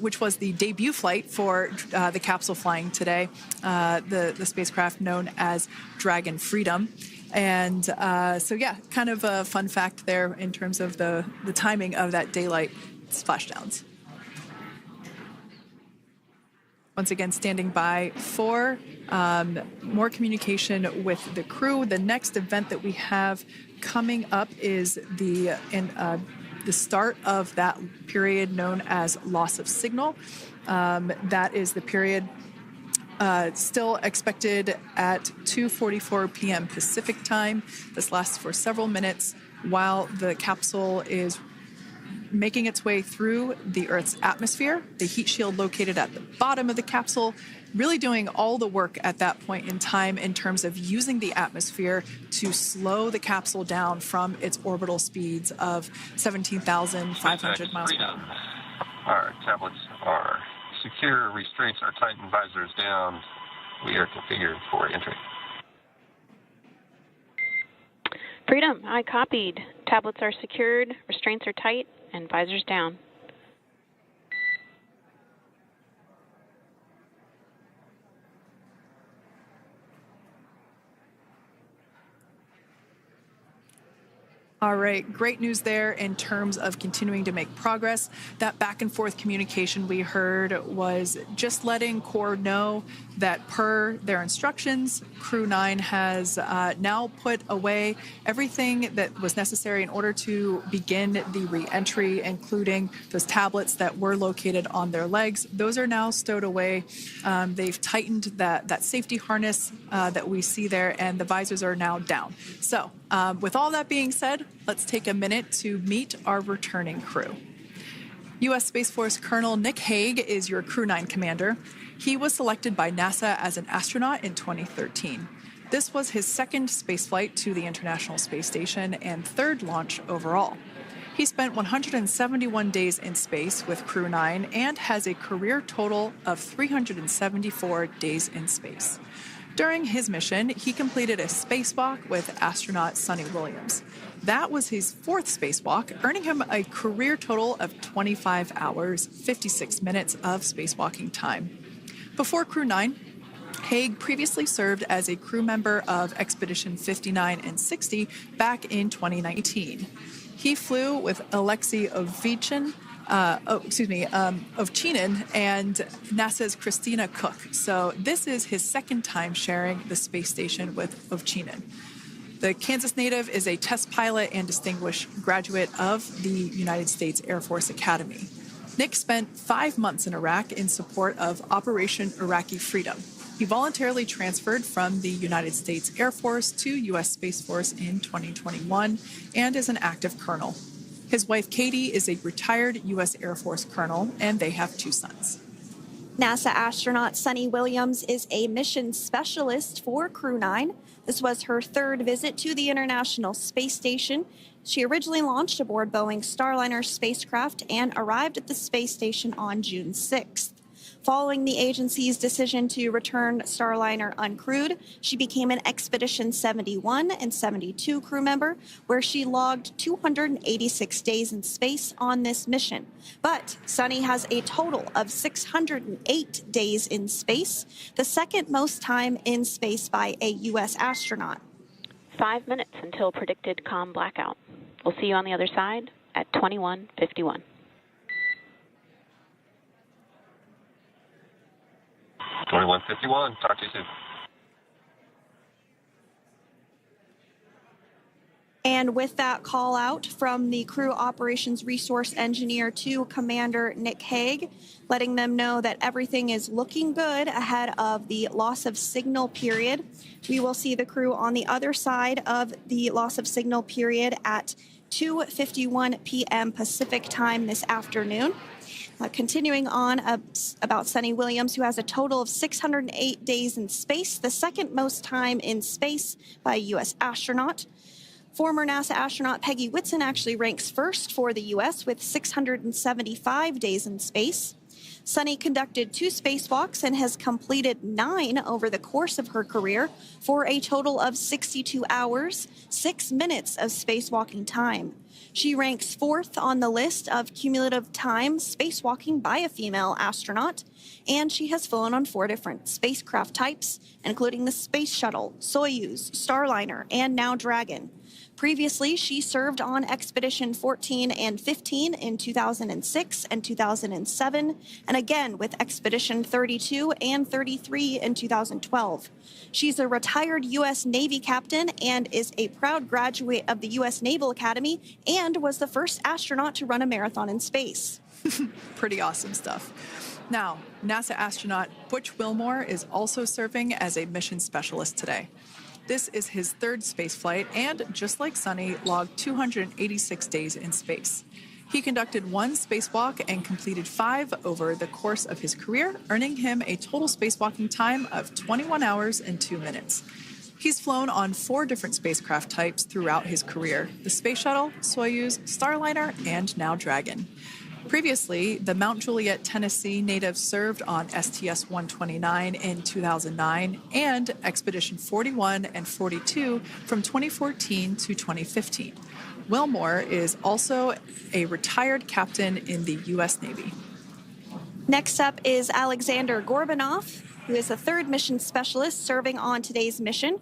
Speaker 4: which was the debut flight for the capsule flying today, the spacecraft known as Dragon Freedom. And so, yeah, kind of a fun fact there in terms of the timing of that daylight splashdowns. Once again, standing by for more communication with the crew. The next event that we have coming up is the start of that period known as loss of signal. That is the period still expected at 2:44 p.m. Pacific time. This lasts for several minutes while the capsule is making its way through the Earth's atmosphere. The heat shield located at the bottom of the capsule, really doing all the work at that point in time in terms of using the atmosphere to slow the capsule down from its orbital speeds of 17,500 miles per hour.
Speaker 2: Our tablets are secure, restraints are tight, and visors down. We are configured for entry.
Speaker 6: Freedom, I copied. Tablets are secured, restraints are tight, and visors down.
Speaker 4: All right, great news there in terms of continuing to make progress. That back and forth communication we heard was just letting Core know that per their instructions, Crew-9 has now put away everything that was necessary in order to begin the re-entry, including those tablets that were located on their legs. Those are now stowed away. They've tightened that safety harness that we see there, and the visors are now down. So with all that being said, let's take a minute to meet our returning crew. U.S. Space Force Colonel Nick Hague is your Crew-9 commander. He was selected by NASA as an astronaut in 2013. This was his second spaceflight to the International Space Station and third launch overall. He spent 171 days in space with Crew-9 and has a career total of 374 days in space. During his mission, he completed a spacewalk with astronaut Suni Williams. That was his fourth spacewalk, earning him a career total of 25 hours, 56 minutes of spacewalking time. Before Crew-9, Hague previously served as a crew member of Expedition 59 and 60 back in 2019. He flew with Alexei Ovchinin and NASA's Christina Cook. So this is his second time sharing the space station with Ovchinin. The Kansas native is a test pilot and distinguished graduate of the United States Air Force Academy. Nick spent 5 months in Iraq in support of Operation Iraqi Freedom. He voluntarily transferred from the United States Air Force to U.S. Space Force in 2021 and is an active colonel. His wife, Katie, is a retired U.S. Air Force colonel, and they have 2 sons.
Speaker 5: NASA astronaut Suni Williams is a mission specialist for Crew-9. This was her third visit to the International Space Station. She originally launched aboard Boeing Starliner spacecraft and arrived at the space station on June 6th. Following the agency's decision to return Starliner uncrewed, she became an Expedition 71 and 72 crew member, where she logged 286 days in space on this mission. But Suni has a total of 608 days in space, the second most time in space by a U.S. astronaut.
Speaker 6: 5 minutes until predicted comm blackout. We'll see you on the other side at 21:51.
Speaker 2: .2151. Talk to you soon.
Speaker 5: And with that call out from the Crew Operations Resource Engineer to Commander Nick Hague, letting them know that everything is looking good ahead of the loss of signal period. We will see the crew on the other side of the loss of signal period at 2:51 p.m. Pacific time this afternoon. Continuing on about Suni Williams, who has a total of 608 days in space, the second most time in space by a U.S. astronaut. Former NASA astronaut Peggy Whitson actually ranks first for the U.S. with 675 days in space. Suni conducted 2 spacewalks and has completed 9 over the course of her career for a total of 62 hours, 6 minutes of spacewalking time. She ranks 4th on the list of cumulative time spacewalking by a female astronaut, and she has flown on 4 different spacecraft types, including the Space Shuttle, Soyuz, Starliner, and now Dragon. Previously, she served on Expedition 14 and 15 in 2006 and 2007, and again with Expedition 32 and 33 in 2012. She's a retired U.S. Navy captain and is a proud graduate of the U.S. Naval Academy and was the first astronaut to run a marathon in space.
Speaker 4: Pretty awesome stuff. Now, NASA astronaut Butch Wilmore is also serving as a mission specialist today. This is his 3rd spaceflight and, just like Suni, logged 286 days in space. He conducted 1 spacewalk and completed 5 over the course of his career, earning him a total spacewalking time of 21 hours and 2 minutes. He's flown on 4 different spacecraft types throughout his career: the Space Shuttle, Soyuz, Starliner, and now Dragon. Previously, the Mount Juliet, Tennessee native served on STS-129 in 2009 and Expedition 41 and 42 from 2014 to 2015. Wilmore is also a retired captain in the U.S. Navy.
Speaker 3: Next up is Aleksandr Gorbunov, who is the 3rd mission specialist serving on today's mission.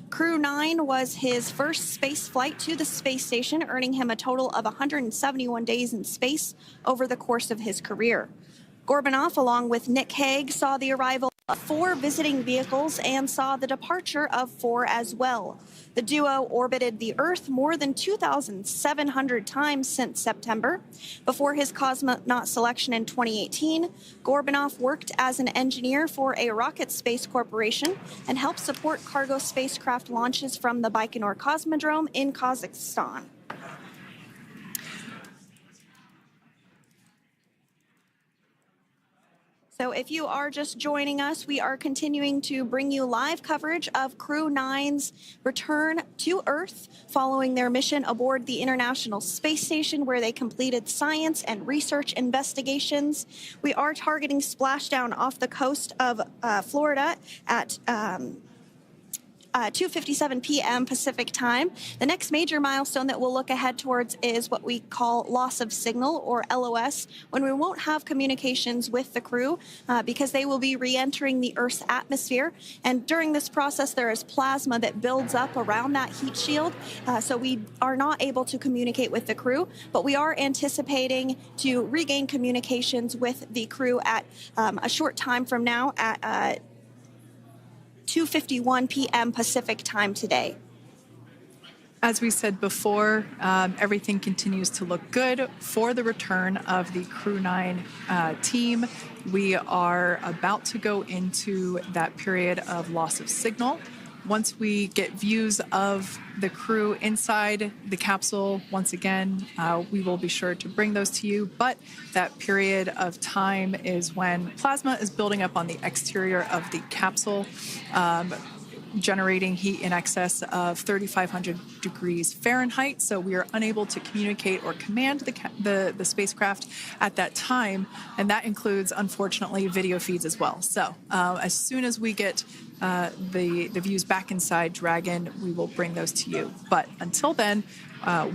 Speaker 3: Crew-9 was his first space flight to the space station, earning him a total of 171 days in space over the course of his career. Gorbunov, along with Nick Hague, saw the arrival of 4 visiting vehicles and saw the departure of 4 as well. The duo orbited the Earth more than 2,700 times since September. Before his cosmonaut selection in 2018, Gorbunov worked as an engineer for a rocket space corporation and helped support cargo spacecraft launches from the Baikonur Cosmodrome in Kazakhstan. So if you are just joining us, we are continuing to bring you live coverage of Crew-9's return to Earth following their mission aboard the International Space Station, where they completed science and research investigations. We are targeting splashdown off the coast of Florida at 2:57 p.m. Pacific time. The next major milestone that we'll look ahead towards is what we call loss of signal, or LOS, when we won't have communications with the crew because they will be re-entering the Earth's atmosphere. And during this process, there is plasma that builds up around that heat shield, so we are not able to communicate with the crew, but we are anticipating to regain communications with the crew at a short time from now at 2:51 p.m. Pacific time today.
Speaker 4: As we said before, everything continues to look good for the return of the Crew-9 team. We are about to go into that period of loss of signal. Once we get views of the crew inside the capsule, once again, we will be sure to bring those to you. But that period of time is when plasma is building up on the exterior of the capsule, generating heat in excess of 3,500 degrees Fahrenheit. So we are unable to communicate or command the spacecraft at that time. And that includes, unfortunately, video feeds as well. So as soon as we get the views back inside Dragon, we will bring those to you. But until then,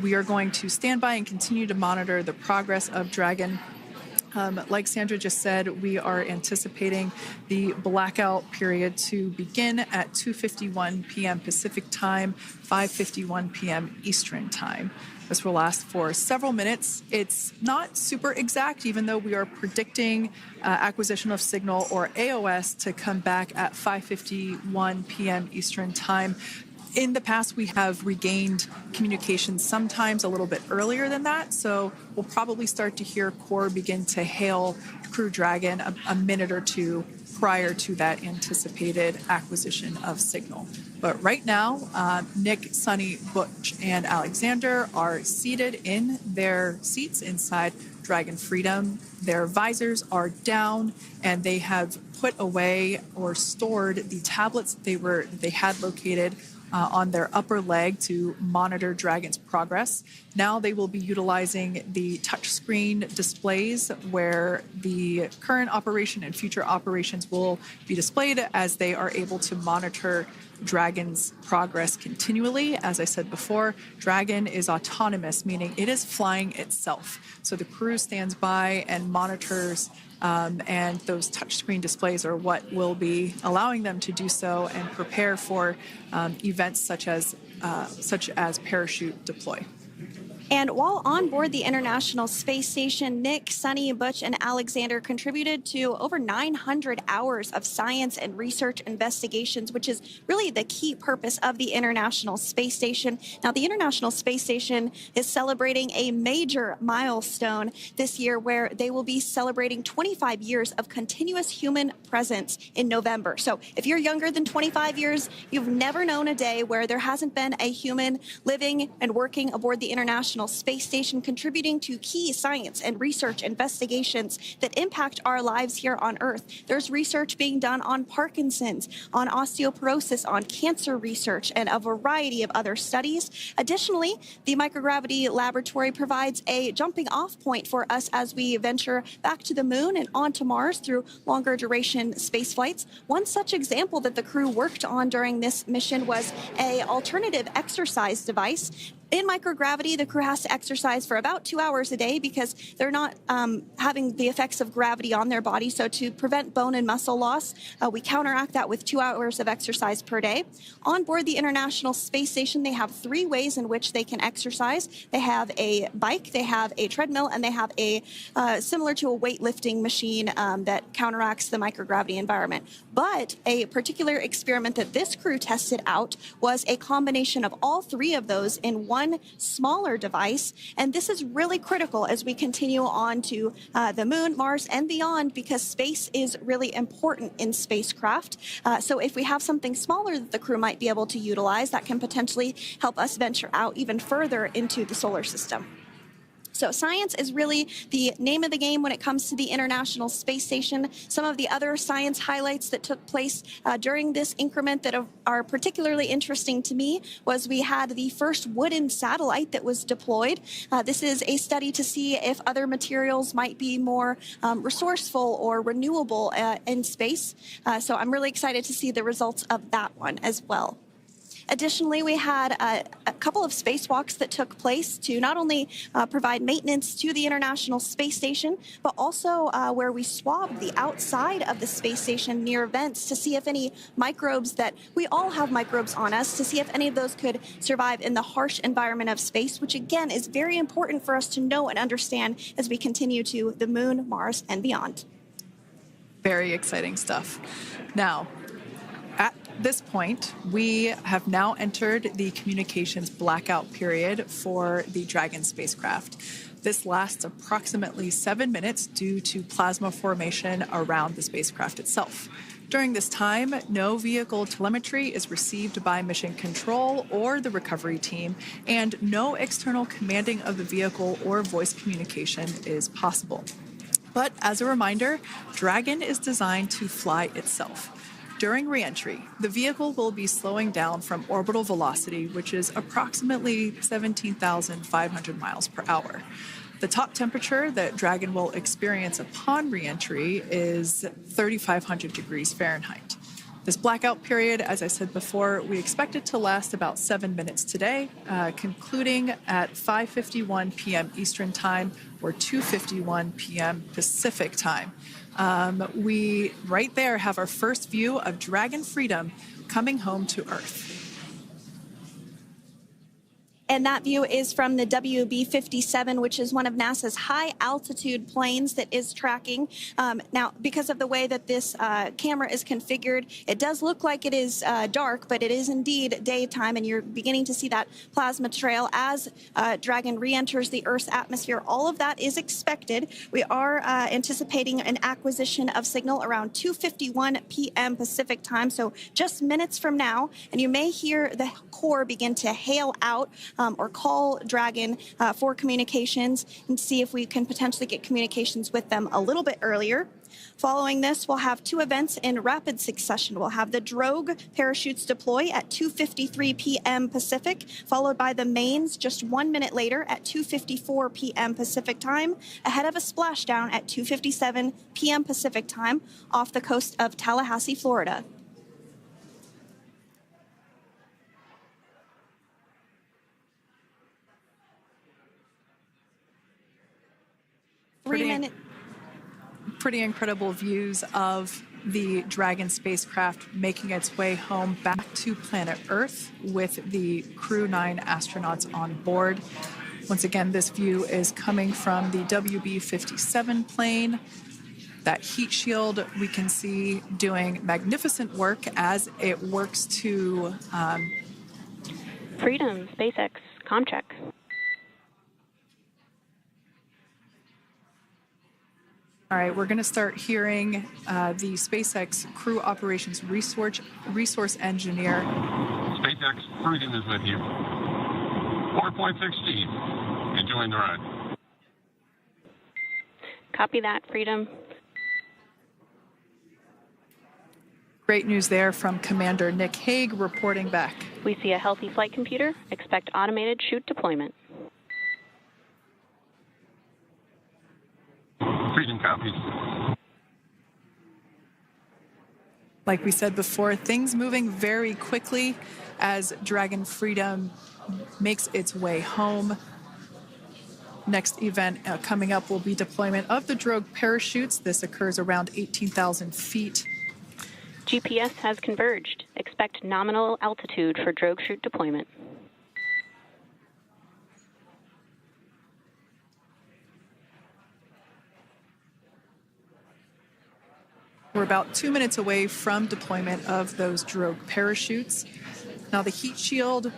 Speaker 4: we are going to stand by and continue to monitor the progress of Dragon. Like Sandra just said, we are anticipating the blackout period to begin at 2:51 p.m. Pacific time, 5:51 p.m. Eastern time. This will last for several minutes. It's not super exact, even though we are predicting acquisition of signal, or AOS, to come back at 5:51 p.m. Eastern time. In the past, we have regained communication sometimes a little bit earlier than that, so we'll probably start to hear Core begin to hail Crew Dragon a minute or two prior to that anticipated acquisition of signal. But right now, Nick, Suni, Butch, and Alexander are seated in their seats inside Dragon Freedom. Their visors are down, and they have put away or stored the tablets they had located on their upper leg to monitor Dragon's progress. Now they will be utilizing the touchscreen displays where the current operation and future operations will be displayed as they are able to monitor Dragon's progress continually. As I said before, Dragon is autonomous, meaning it is flying itself. So the crew stands by and monitors, and those touchscreen displays are what will be allowing them to do so and prepare for events such as parachute deploy.
Speaker 5: And while on board the International Space Station, Nick, Suni, Butch, and Alexander contributed to over 900 hours of science and research investigations, which is really the key purpose of the International Space Station. Now, the International Space Station is celebrating a major milestone this year where they will be celebrating 25 years of continuous human presence in November. So if you're younger than 25 years, you've never known a day where there hasn't been a human living and working aboard the International Space Station, contributing to key science and research investigations that impact our lives here on Earth. There's research being done on Parkinson's, on osteoporosis, on cancer research, and a variety of other studies. Additionally, the microgravity laboratory provides a jumping off point for us as we venture back to the moon and onto Mars through longer duration space flights. One such example that the crew worked on during this mission was an alternative exercise device. In microgravity, the crew has to exercise for about 2 hours a day because they're not having the effects of gravity on their body. So to prevent bone and muscle loss, we counteract that with 2 hours of exercise per day. On board the International Space Station, they have 3 ways in which they can exercise. They have a bike, they have a treadmill, and they have a similar to a weightlifting machine that counteracts the microgravity environment. But a particular experiment that this crew tested out was a combination of all 3 of those in one smaller device, and this is really critical as we continue on to the moon, Mars, and beyond, because space is really important in spacecraft. So if we have something smaller that the crew might be able to utilize, that can potentially help us venture out even further into the solar system. So science is really the name of the game when it comes to the International Space Station. Some of the other science highlights that took place during this increment that are particularly interesting to me was we had the first wooden satellite that was deployed. This is a study to see if other materials might be more resourceful or renewable in space. So I'm really excited to see the results of that one as well. Additionally, we had a couple of spacewalks that took place to not only provide maintenance to the International Space Station, but also where we swabbed the outside of the space station near vents to see if any microbes that we all have microbes on us, to see if any of those could survive in the harsh environment of space, which again is very important for us to know and understand as we continue to the moon, Mars, and beyond.
Speaker 4: Very exciting stuff. Now, at this point, we have now entered the communications blackout period for the Dragon spacecraft. This lasts approximately 7 minutes due to plasma formation around the spacecraft itself. During this time, no vehicle telemetry is received by mission control or the recovery team, and no external commanding of the vehicle or voice communication is possible. But as a reminder, Dragon is designed to fly itself. During re-entry, the vehicle will be slowing down from orbital velocity, which is approximately 17,500 miles per hour. The top temperature that Dragon will experience upon re-entry is 3,500 degrees Fahrenheit. This blackout period, as I said before, we expect it to last about 7 minutes today, concluding at 5:51 p.m. Eastern Time or 2:51 p.m. Pacific Time. We right there have our first view of Dragon Freedom coming home to Earth.
Speaker 5: And that view is from the WB-57, which is one of NASA's high-altitude planes that is tracking. Now, because of the way that this camera is configured, it does look like it is dark, but it is indeed daytime, and you're beginning to see that plasma trail as Dragon re-enters the Earth's atmosphere. All of that is expected. We are anticipating an acquisition of signal around 2:51 p.m. Pacific time, so just minutes from now, and you may hear the core begin to hail out or call Dragon for communications and see if we can potentially get communications with them a little bit earlier. Following this, we'll have two events in rapid succession. We'll have the drogue parachutes deploy at 2:53 p.m. Pacific, followed by the mains just 1 minute later at 2:54 p.m. Pacific time, ahead of a splashdown at 2:57 p.m. Pacific time off the coast of Tallahassee, Florida.
Speaker 4: Pretty incredible views of the Dragon spacecraft making its way home back to planet Earth with the Crew-9 astronauts on board. Once again, this view is coming from the WB-57 plane. That heat shield we can see doing magnificent work as it works to...
Speaker 6: Freedom, SpaceX, comm check.
Speaker 4: All right, we're going to start hearing the SpaceX crew operations resource engineer.
Speaker 2: SpaceX Freedom is with you. 4.6 feet. Enjoying the ride.
Speaker 6: Copy that, Freedom.
Speaker 4: Great news there from Commander Nick Hague reporting back.
Speaker 6: We see a healthy flight computer. Expect automated chute deployment.
Speaker 2: Freedom copies.
Speaker 4: Like we said before, things moving very quickly as Dragon Freedom makes its way home. Next event coming up will be deployment of the drogue parachutes. This occurs around 18,000 feet.
Speaker 6: GPS has converged. Expect nominal altitude for drogue chute deployment.
Speaker 4: We're about 2 minutes away from deployment of those drogue parachutes. Now the heat shield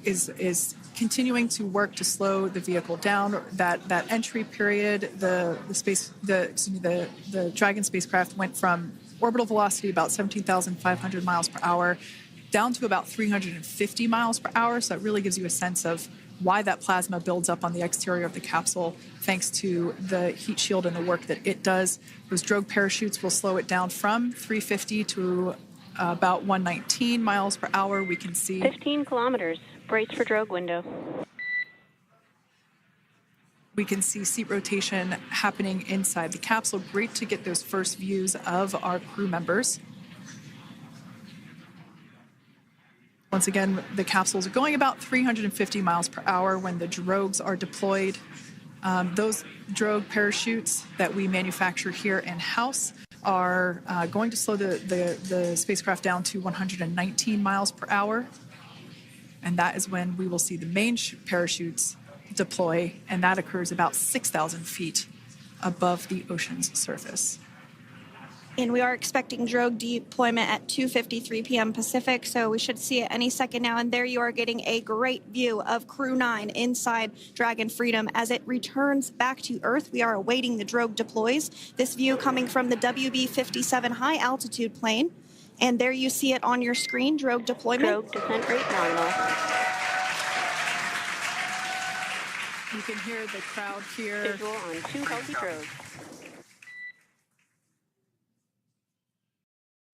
Speaker 4: is continuing to work to slow the vehicle down. That entry period, the Dragon spacecraft went from orbital velocity about 17,500 miles per hour down to about 350 miles per hour. So it really gives you a sense of why that plasma builds up on the exterior of the capsule, thanks to the heat shield and the work that it does. Those drogue parachutes will slow it down from 350 to about 119 miles per hour. We can see
Speaker 6: 15 kilometers. Brace for drogue window.
Speaker 4: We can see seat rotation happening inside the capsule. Great to get those first views of our crew members. Once again, the capsules are going about 350 miles per hour when the drogues are deployed. Those drogue parachutes that we manufacture here in-house are going to slow the spacecraft down to 119 miles per hour. And that is when we will see the main parachutes deploy, and that occurs about 6,000 feet above the ocean's surface.
Speaker 5: And we are expecting drogue deployment at 2:53 p.m. Pacific, so we should see it any second now. And there you are getting a great view of Crew-9 inside Dragon Freedom as it returns back to Earth. We are awaiting the drogue deploys. This view coming from the WB-57 high-altitude plane. And there you see it on your screen, drogue deployment.
Speaker 6: Drogue descent rate nominal.
Speaker 4: You can hear the crowd here.
Speaker 6: Visual on 2 healthy drogues.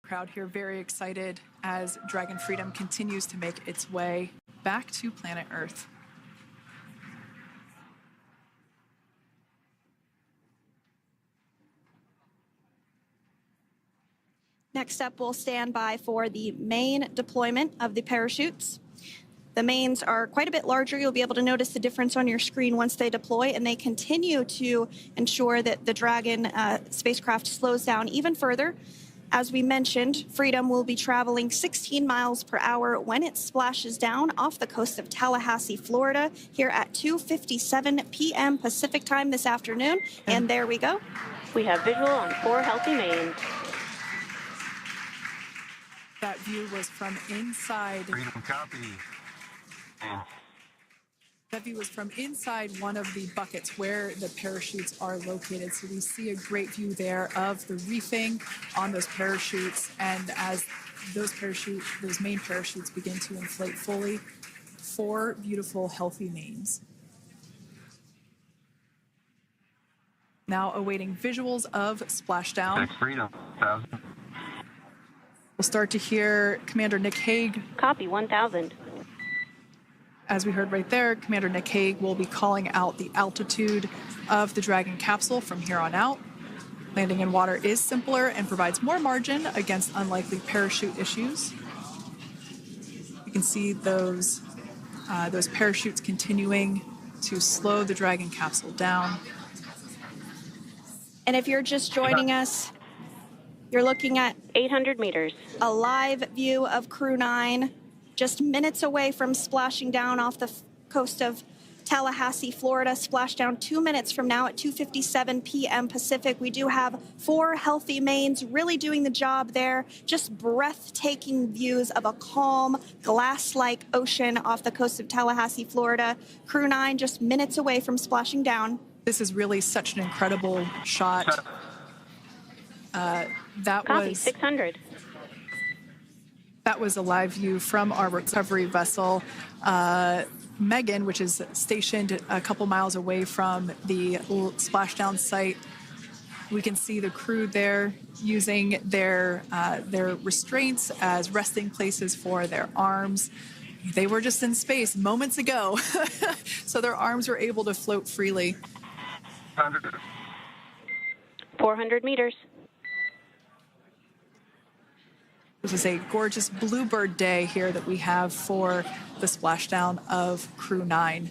Speaker 4: Crowd here very excited as Dragon Freedom continues to make its way back to planet Earth.
Speaker 5: Next up, we'll stand by for the main deployment of the parachutes. The mains are quite a bit larger. You'll be able to notice the difference on your screen once they deploy, and they continue to ensure that the Dragon spacecraft slows down even further As we mentioned, Freedom will be traveling 16 miles per hour when it splashes down off the coast of Tallahassee, Florida, here at 2:57 p.m. Pacific time this afternoon. And there we go.
Speaker 6: We have visual on 4 healthy mains.
Speaker 4: That view was from inside.
Speaker 2: Freedom copy. And
Speaker 4: That view was from inside one of the buckets where the parachutes are located. So we see a great view there of the reefing on those parachutes. And as those main parachutes begin to inflate fully, 4 beautiful, healthy mains. Now awaiting visuals of Splashdown.
Speaker 2: Next Freedom 1000.
Speaker 4: We'll start to hear Commander Nick Hague.
Speaker 6: Copy 1000.
Speaker 4: As we heard right there, Commander Nick Hague will be calling out the altitude of the Dragon capsule from here on out. Landing in water is simpler and provides more margin against unlikely parachute issues. You can see those parachutes continuing to slow the Dragon capsule down.
Speaker 5: And if you're just joining us, you're looking at
Speaker 6: 800 meters.
Speaker 5: a live view of Crew-9 just minutes away from splashing down off the coast of Tallahassee, Florida. Splashdown 2 minutes from now at 2:57 p.m. Pacific. We do have 4 healthy mains really doing the job there. Just breathtaking views of a calm, glass-like ocean off the coast of Tallahassee, Florida. Crew-9 just minutes away from splashing down.
Speaker 4: This is really such an incredible shot.
Speaker 6: Copy 600.
Speaker 4: That was a live view from our recovery vessel, Megan, which is stationed a couple miles away from the splashdown site. We can see the crew there using their restraints as resting places for their arms. They were just in space moments ago, so their arms were able to float freely.
Speaker 6: 400 meters.
Speaker 4: This is a gorgeous bluebird day here that we have for the splashdown of Crew-9.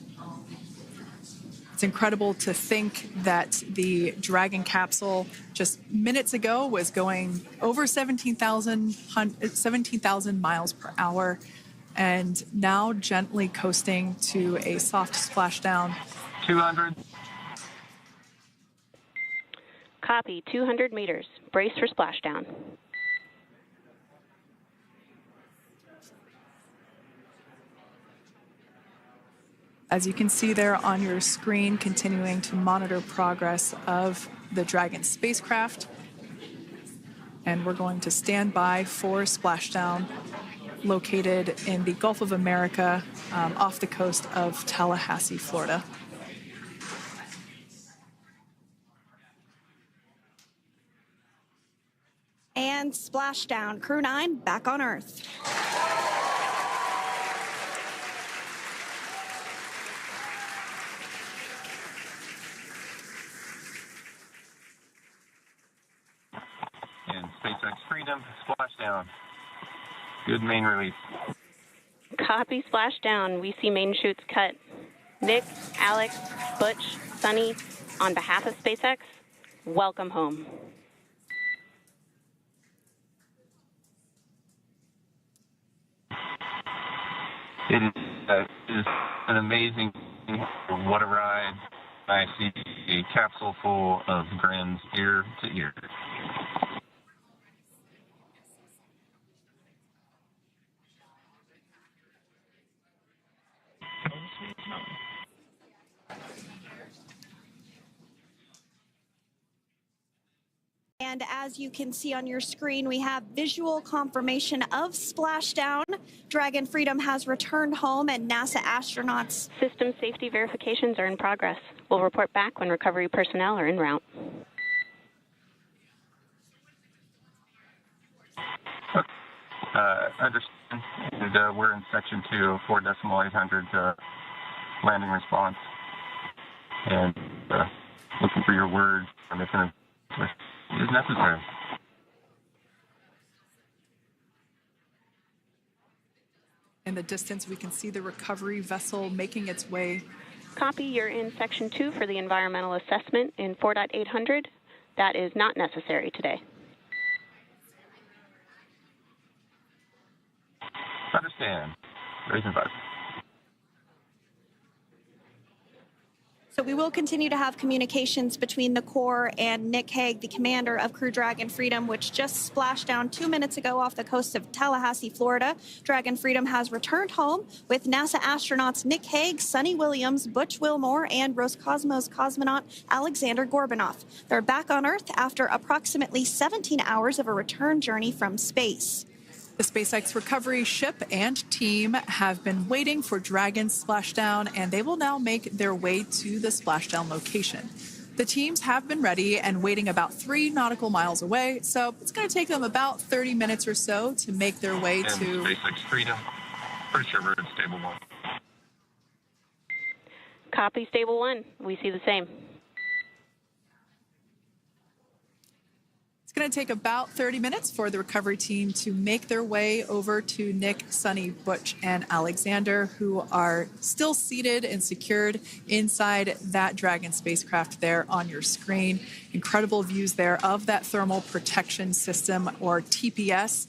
Speaker 4: It's incredible to think that the Dragon capsule just minutes ago was going over 17,000 miles per hour and now gently coasting to a soft splashdown.
Speaker 2: 200.
Speaker 6: Copy 200 meters. Brace for splashdown.
Speaker 4: As you can see there on your screen, continuing to monitor progress of the Dragon spacecraft. And we're going to stand by for splashdown located in the Gulf of America off the coast of Tallahassee, Florida.
Speaker 5: And splashdown. Crew-9 back on Earth.
Speaker 2: And SpaceX Freedom, splashdown. Good main release.
Speaker 6: Copy splashdown. We see main chutes cut. Nick, Alex, Butch, Suni, on behalf of SpaceX, welcome home.
Speaker 2: It is an amazing, what a ride. I see a capsule full of grins ear to ear.
Speaker 5: And as you can see on your screen, we have visual confirmation of splashdown. Dragon Freedom has returned home and NASA astronauts.
Speaker 6: System safety verifications are in progress. We'll report back when recovery personnel are en route.
Speaker 2: Understand. And, we're in section 2, 4.800 landing response. And looking for your word on if it is necessary.
Speaker 4: In the distance, we can see the recovery vessel making its way.
Speaker 6: Copy, you're in section 2 for the environmental assessment in 4.800. That is not necessary today.
Speaker 2: Understand. Raising bus.
Speaker 5: So we will continue to have communications between the Corps and Nick Hague, the commander of Crew Dragon Freedom, which just splashed down 2 minutes ago off the coast of Tallahassee, Florida. Dragon Freedom has returned home with NASA astronauts Nick Hague, Suni Williams, Butch Wilmore, and Roscosmos cosmonaut Aleksandr Gorbunov. They're back on Earth after approximately 17 hours of a return journey from space.
Speaker 4: The SpaceX recovery ship and team have been waiting for Dragon's splashdown, and they will now make their way to the splashdown location. The teams have been ready and waiting about 3 nautical miles away, so it's going to take them about 30 minutes or so to make their way
Speaker 2: And
Speaker 4: to
Speaker 2: SpaceX Freedom. Pretty sure we're in stable 1.
Speaker 6: Copy, stable 1. We see the same.
Speaker 4: It's going to take about 30 minutes for the recovery team to make their way over to Nick, Suni, Butch, and Alexander, who are still seated and secured inside that Dragon spacecraft there on your screen. Incredible views there of that thermal protection system, or TPS.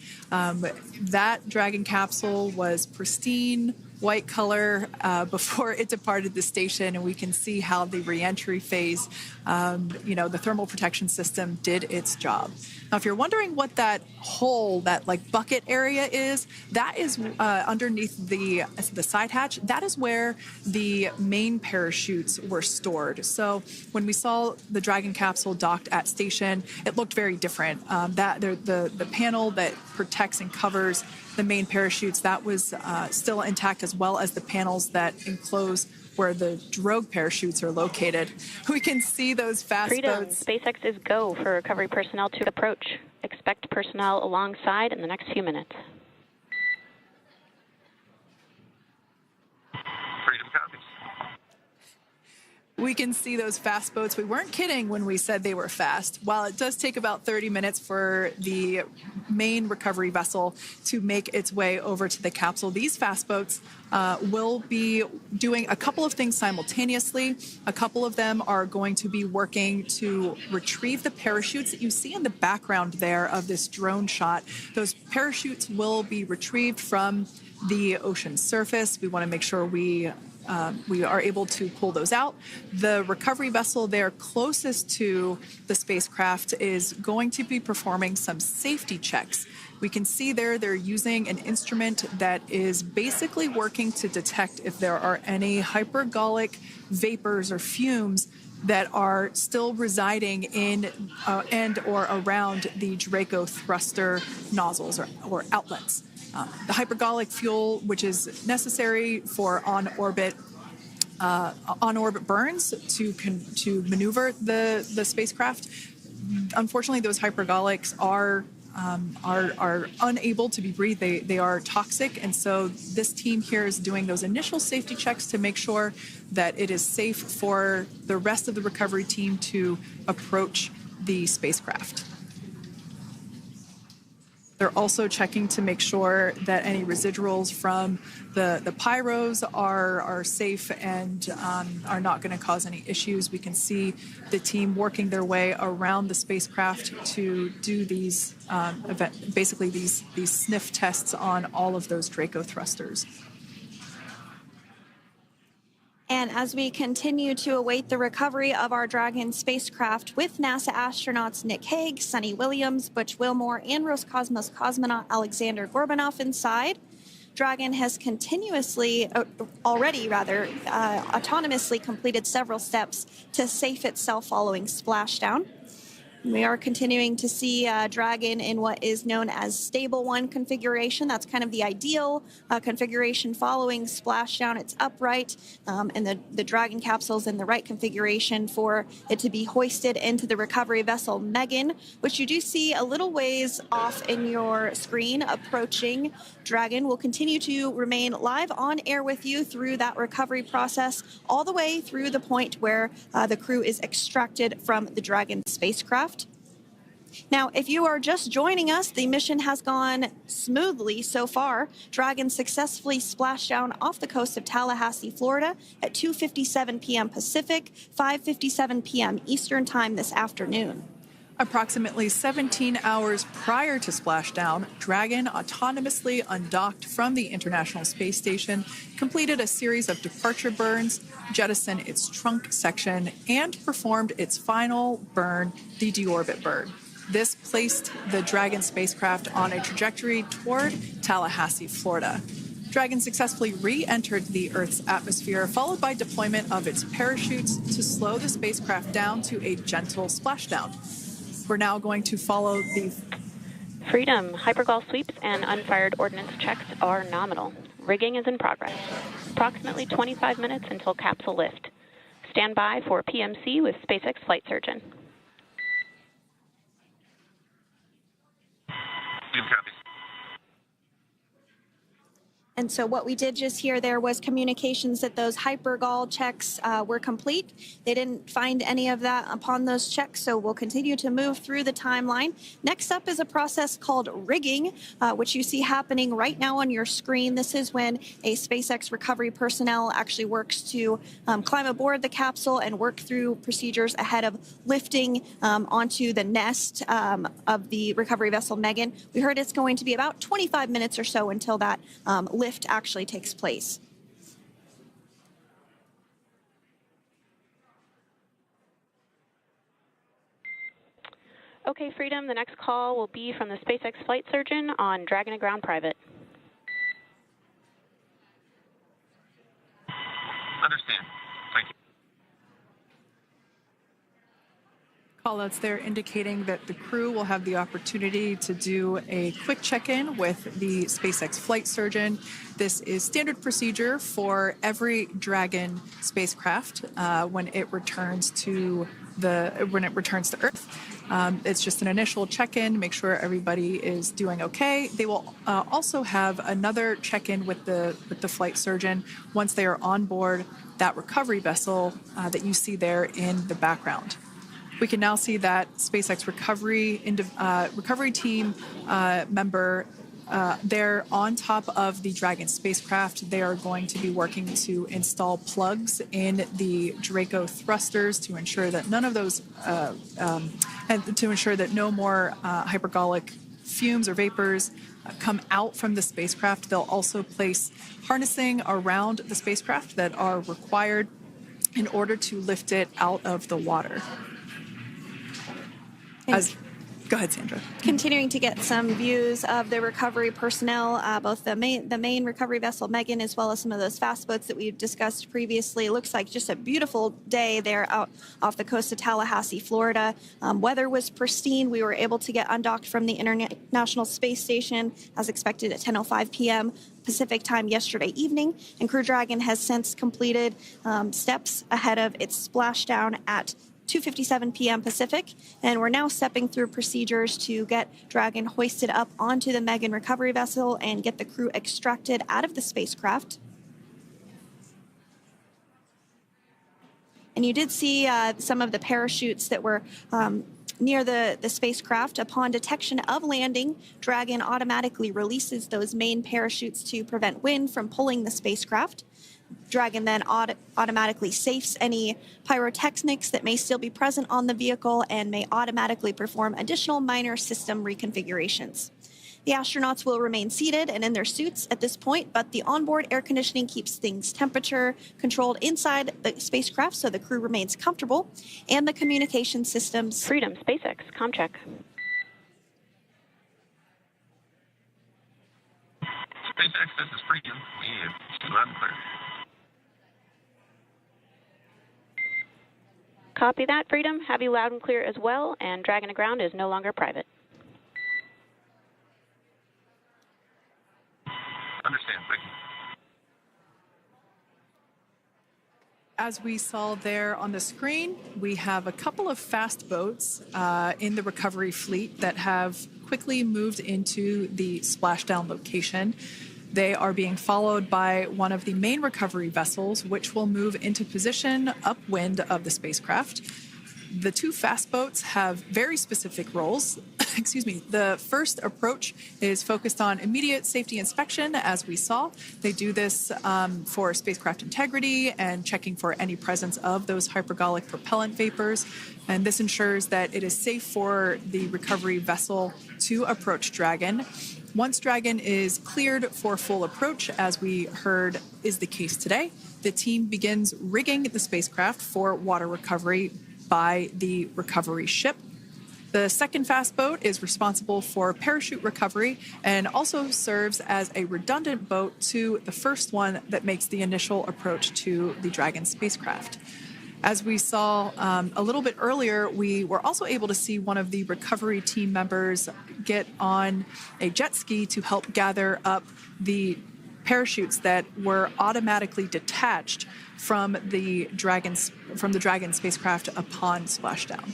Speaker 4: That Dragon capsule was pristine, white color before it departed the station, and we can see how the reentry phase, the thermal protection system did its job. Now, if you're wondering what that hole, that like bucket area is, that is underneath the side hatch. That is where the main parachutes were stored. So when we saw the Dragon capsule docked at station, it looked very different. The panel that protects and covers the main parachutes, that was still intact, as well as the panels that enclose where the drogue parachutes are located. We can see those fast
Speaker 6: Freedom.
Speaker 4: boats.
Speaker 6: SpaceX is go for recovery personnel to approach. Expect personnel alongside in the next few minutes.
Speaker 2: Freedom copies.
Speaker 4: We can see those fast boats. We weren't kidding when we said they were fast. While it does take about 30 minutes for the main recovery vessel to make its way over to the capsule, these fast boats will be doing a couple of things simultaneously. A couple of them are going to be working to retrieve the parachutes that you see in the background there of this drone shot. Those parachutes will be retrieved from the ocean surface. We want to make sure we are able to pull those out. The recovery vessel there closest to the spacecraft is going to be performing some safety checks. We can see there they're using an instrument that is basically working to detect if there are any hypergolic vapors or fumes that are still residing in and or around the Draco thruster nozzles or outlets. The hypergolic fuel, which is necessary for on-orbit burns to maneuver the spacecraft. Unfortunately, those hypergolics are unable to be breathed. They are toxic, and so this team here is doing those initial safety checks to make sure that it is safe for the rest of the recovery team to approach the spacecraft. They're also checking to make sure that any residuals from the pyros are safe and are not going to cause any issues. We can see the team working their way around the spacecraft to do these these sniff tests on all of those Draco thrusters.
Speaker 5: And as we continue to await the recovery of our Dragon spacecraft with NASA astronauts Nick Hague, Suni Williams, Butch Wilmore, and Roscosmos cosmonaut Aleksandr Gorbunov inside, Dragon has autonomously completed several steps to safe itself following splashdown. We are continuing to see Dragon in what is known as stable 1 configuration. That's kind of the ideal configuration following splashdown. It's upright, and the Dragon capsule is in the right configuration for it to be hoisted into the recovery vessel Megan, which you do see a little ways off in your screen approaching. Dragon will continue to remain live on air with you through that recovery process, all the way through the point where the crew is extracted from the Dragon spacecraft. Now, if you are just joining us, the mission has gone smoothly so far. Dragon successfully splashed down off the coast of Tallahassee, Florida at 2:57 p.m. Pacific, 5:57 p.m. Eastern Time this afternoon.
Speaker 4: Approximately 17 hours prior to splashdown, Dragon autonomously undocked from the International Space Station, completed a series of departure burns, jettisoned its trunk section, and performed its final burn, the deorbit burn. This placed the Dragon spacecraft on a trajectory toward Tallahassee, Florida. Dragon successfully re-entered the Earth's atmosphere, followed by deployment of its parachutes to slow the spacecraft down to a gentle splashdown. We're now going to follow the
Speaker 6: Freedom. Hypergol sweeps and unfired ordnance checks are nominal. Rigging is in progress. Approximately 25 minutes until capsule lift. Stand by for PMC with SpaceX flight surgeon.
Speaker 5: And so what we did just hear there was communications that those hypergol checks were complete. They didn't find any of that upon those checks, so we'll continue to move through the timeline. Next up is a process called rigging, which you see happening right now on your screen. This is when a SpaceX recovery personnel actually works to climb aboard the capsule and work through procedures ahead of lifting onto the nest of the recovery vessel Megan. We heard it's going to be about 25 minutes or so until that lift actually takes place.
Speaker 6: Okay, Freedom, the next call will be from the SpaceX flight surgeon on Dragon to Ground Private.
Speaker 2: Understand. Thank you.
Speaker 4: callouts there indicating that the crew will have the opportunity to do a quick check-in with the SpaceX flight surgeon. This is standard procedure for every Dragon spacecraft when it returns to Earth. It's just an initial check-in, make sure everybody is doing okay. They will also have another check-in with the flight surgeon once they are on board that recovery vessel that you see there in the background. We can now see that SpaceX recovery team member they're on top of the Dragon spacecraft. They are going to be working to install plugs in the Draco thrusters to ensure that none of those, and to ensure that no more hypergolic fumes or vapors come out from the spacecraft. They'll also place harnessing around the spacecraft that are required in order to lift it out of the water. Go ahead, Sandra.
Speaker 5: Continuing to get some views of the recovery personnel, both the main recovery vessel Megan, as well as some of those fast boats that we've discussed previously. It looks like just a beautiful day there out off the coast of Tallahassee, Florida. Weather was pristine. We were able to get undocked from the International Space Station as expected at 10:05 p.m. Pacific time yesterday evening, and Crew Dragon has since completed steps ahead of its splashdown at 2:57 p.m. Pacific, and we're now stepping through procedures to get Dragon hoisted up onto the Megan recovery vessel and get the crew extracted out of the spacecraft. And you did see some of the parachutes that were near the spacecraft. Upon detection of landing, Dragon automatically releases those main parachutes to prevent wind from pulling the spacecraft. Dragon then automatically safes any pyrotechnics that may still be present on the vehicle and may automatically perform additional minor system reconfigurations. The astronauts will remain seated and in their suits at this point, but the onboard air conditioning keeps things temperature controlled inside the spacecraft so the crew remains comfortable, and the communication systems.
Speaker 6: Freedom, SpaceX, ComCheck.
Speaker 2: SpaceX, this is Freedom. We have loud and clear.
Speaker 6: Copy that, Freedom. Have you loud and clear as well, and Dragon to Ground is no longer private.
Speaker 2: Understand, thank you.
Speaker 4: As we saw there on the screen, we have a couple of fast boats in the recovery fleet that have quickly moved into the splashdown location. They are being followed by one of the main recovery vessels, which will move into position upwind of the spacecraft. The two fast boats have very specific roles. The first approach is focused on immediate safety inspection, as we saw. They do this for spacecraft integrity and checking for any presence of those hypergolic propellant vapors. And this ensures that it is safe for the recovery vessel to approach Dragon. Once Dragon is cleared for full approach, as we heard is the case today, the team begins rigging the spacecraft for water recovery by the recovery ship. The second fast boat is responsible for parachute recovery and also serves as a redundant boat to the first one that makes the initial approach to the Dragon spacecraft. As we saw a little bit earlier, we were also able to see one of the recovery team members get on a jet ski to help gather up the parachutes that were automatically detached from the Dragon spacecraft upon splashdown.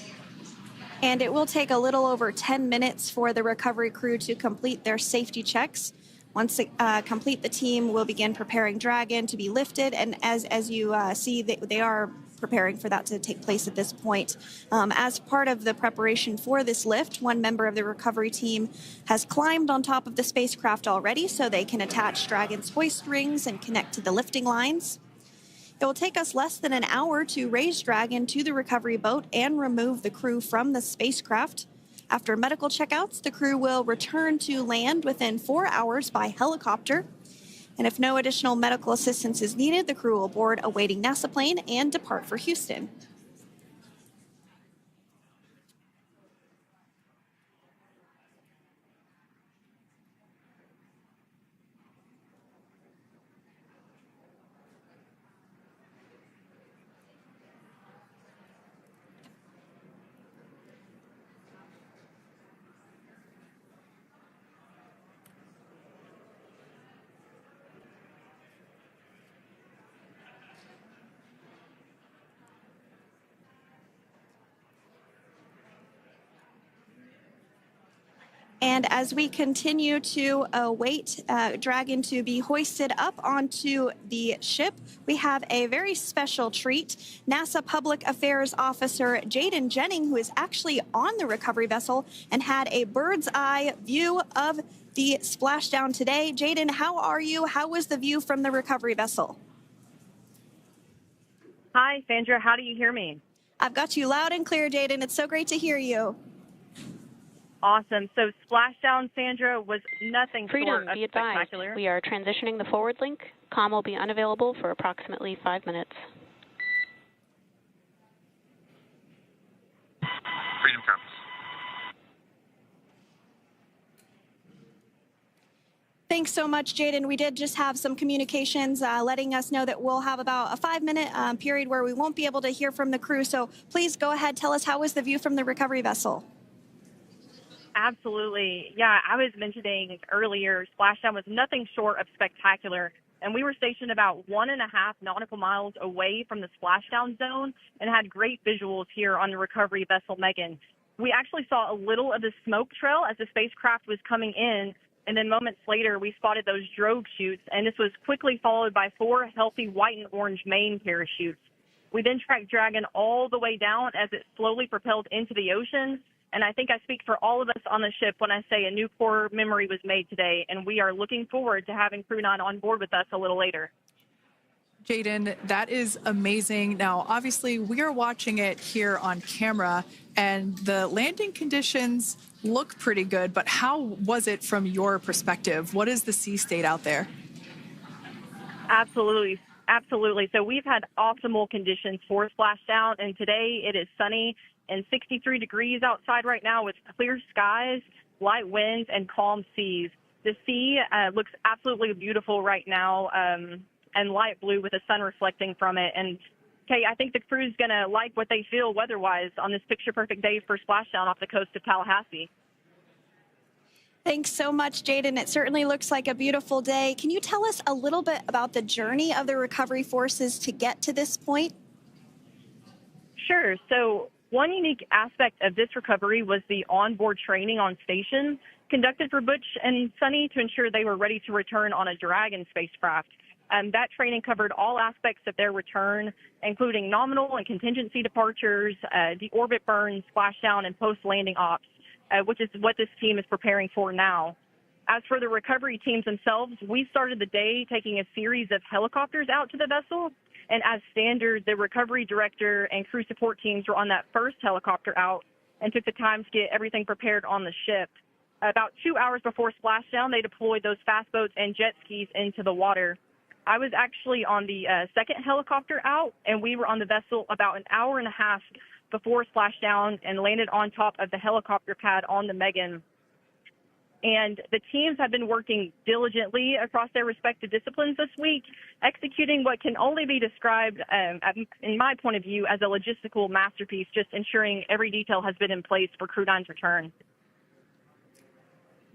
Speaker 5: And it will take a little over 10 minutes for the recovery crew to complete their safety checks. Once they complete, the team will begin preparing Dragon to be lifted. And as you see, they are preparing for that to take place at this point. As part of the preparation for this lift, one member of the recovery team has climbed on top of the spacecraft already so they can attach Dragon's hoist rings and connect to the lifting lines. It will take us less than an hour to raise Dragon to the recovery boat and remove the crew from the spacecraft. After medical checkouts, the crew will return to land within 4 hours by helicopter. And if no additional medical assistance is needed, the crew will board a waiting NASA plane and depart for Houston. And as we continue to await Dragon to be hoisted up onto the ship, we have a very special treat. NASA Public Affairs Officer Jaden Jennings, who is actually on the recovery vessel and had a bird's eye view of the splashdown today. Jaden, how are you? How was the view from the recovery vessel?
Speaker 7: Hi, Sandra. How do you hear me?
Speaker 5: I've got you loud and clear, Jaden. It's so great to hear you.
Speaker 7: Awesome. So Splashdown, Sandra, was nothing
Speaker 6: Freedom,
Speaker 7: short of
Speaker 6: be advised.
Speaker 7: spectacular.
Speaker 6: We are transitioning the forward link. Comm will be unavailable for approximately 5 minutes.
Speaker 2: Freedom compass.
Speaker 5: Thanks so much, Jaden. We did just have some communications letting us know that we'll have about a 5-minute period where we won't be able to hear from the crew. So please go ahead, tell us, how was the view from the recovery vessel?
Speaker 7: Absolutely. Yeah, I was mentioning earlier, Splashdown was nothing short of spectacular. And we were stationed about 1.5 nautical miles away from the splashdown zone and had great visuals here on the recovery vessel Megan. We actually saw a little of the smoke trail as the spacecraft was coming in, and then moments later we spotted those drogue chutes, and this was quickly followed by 4 healthy white and orange main parachutes. We then tracked Dragon all the way down as it slowly propelled into the ocean. And I think I speak for all of us on the ship when I say a new core memory was made today, and we are looking forward to having Crew-9 on board with us a little later.
Speaker 4: Jaden, that is amazing. Now, obviously, we are watching it here on camera, and the landing conditions look pretty good, but how was it from your perspective? What is the sea state out there?
Speaker 7: Absolutely. Absolutely. So we've had optimal conditions for Splashdown, and today it is sunny and 63 degrees outside right now with clear skies, light winds, and calm seas. The sea looks absolutely beautiful right now, and light blue with the sun reflecting from it. And, Kay, I think the crew's going to like what they feel weather-wise on this picture-perfect day for Splashdown off the coast of Tallahassee.
Speaker 5: Thanks so much, Jaden. It certainly looks like a beautiful day. Can you tell us a little bit about the journey of the recovery forces to get to this point?
Speaker 7: Sure. So one unique aspect of this recovery was the onboard training on station conducted for Butch and Suni to ensure they were ready to return on a Dragon spacecraft. That training covered all aspects of their return, including nominal and contingency departures, deorbit burns, splashdown, and post-landing ops. which is what this team is preparing for now. As for the recovery teams themselves, we started the day taking a series of helicopters out to the vessel. And as standard, the recovery director and crew support teams were on that first helicopter out and took the time to get everything prepared on the ship. About 2 hours before splashdown, they deployed those fast boats and jet skis into the water. I was actually on the second helicopter out, and we were on the vessel about an hour and a half before splashdown and landed on top of the helicopter pad on the Megan. And the teams have been working diligently across their respective disciplines this week, executing what can only be described, in my point of view, as a logistical masterpiece, just ensuring every detail has been in place for Crew-9's return.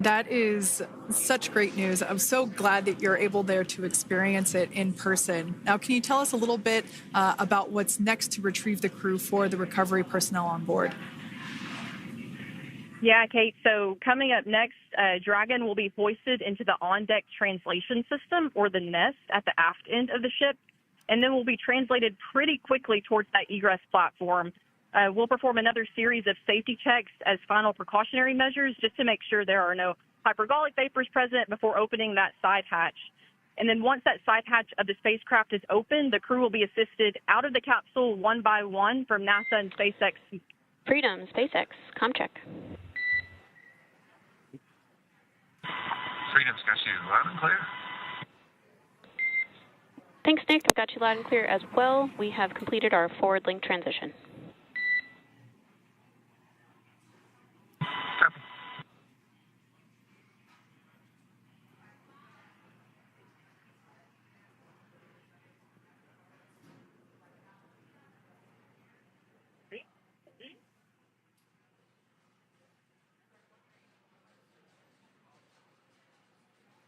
Speaker 4: That is such great news. I'm so glad that you're able there to experience it in person. Now, can you tell us a little bit about what's next to retrieve the crew for the recovery personnel on board?
Speaker 7: Yeah, Kate. So coming up next, Dragon will be hoisted into the on-deck translation system, or the nest, at the aft end of the ship, and then will be translated pretty quickly towards that egress platform. We'll perform another series of safety checks as final precautionary measures just to make sure there are no hypergolic vapors present before opening that side hatch. And then once that side hatch of the spacecraft is open, the crew will be assisted out of the capsule one by one from NASA and SpaceX.
Speaker 6: Freedom, SpaceX, ComCheck.
Speaker 2: Freedom's got you loud and clear.
Speaker 6: Thanks, Nick. I've got you loud and clear as well. We have completed our forward link transition.
Speaker 2: Copy.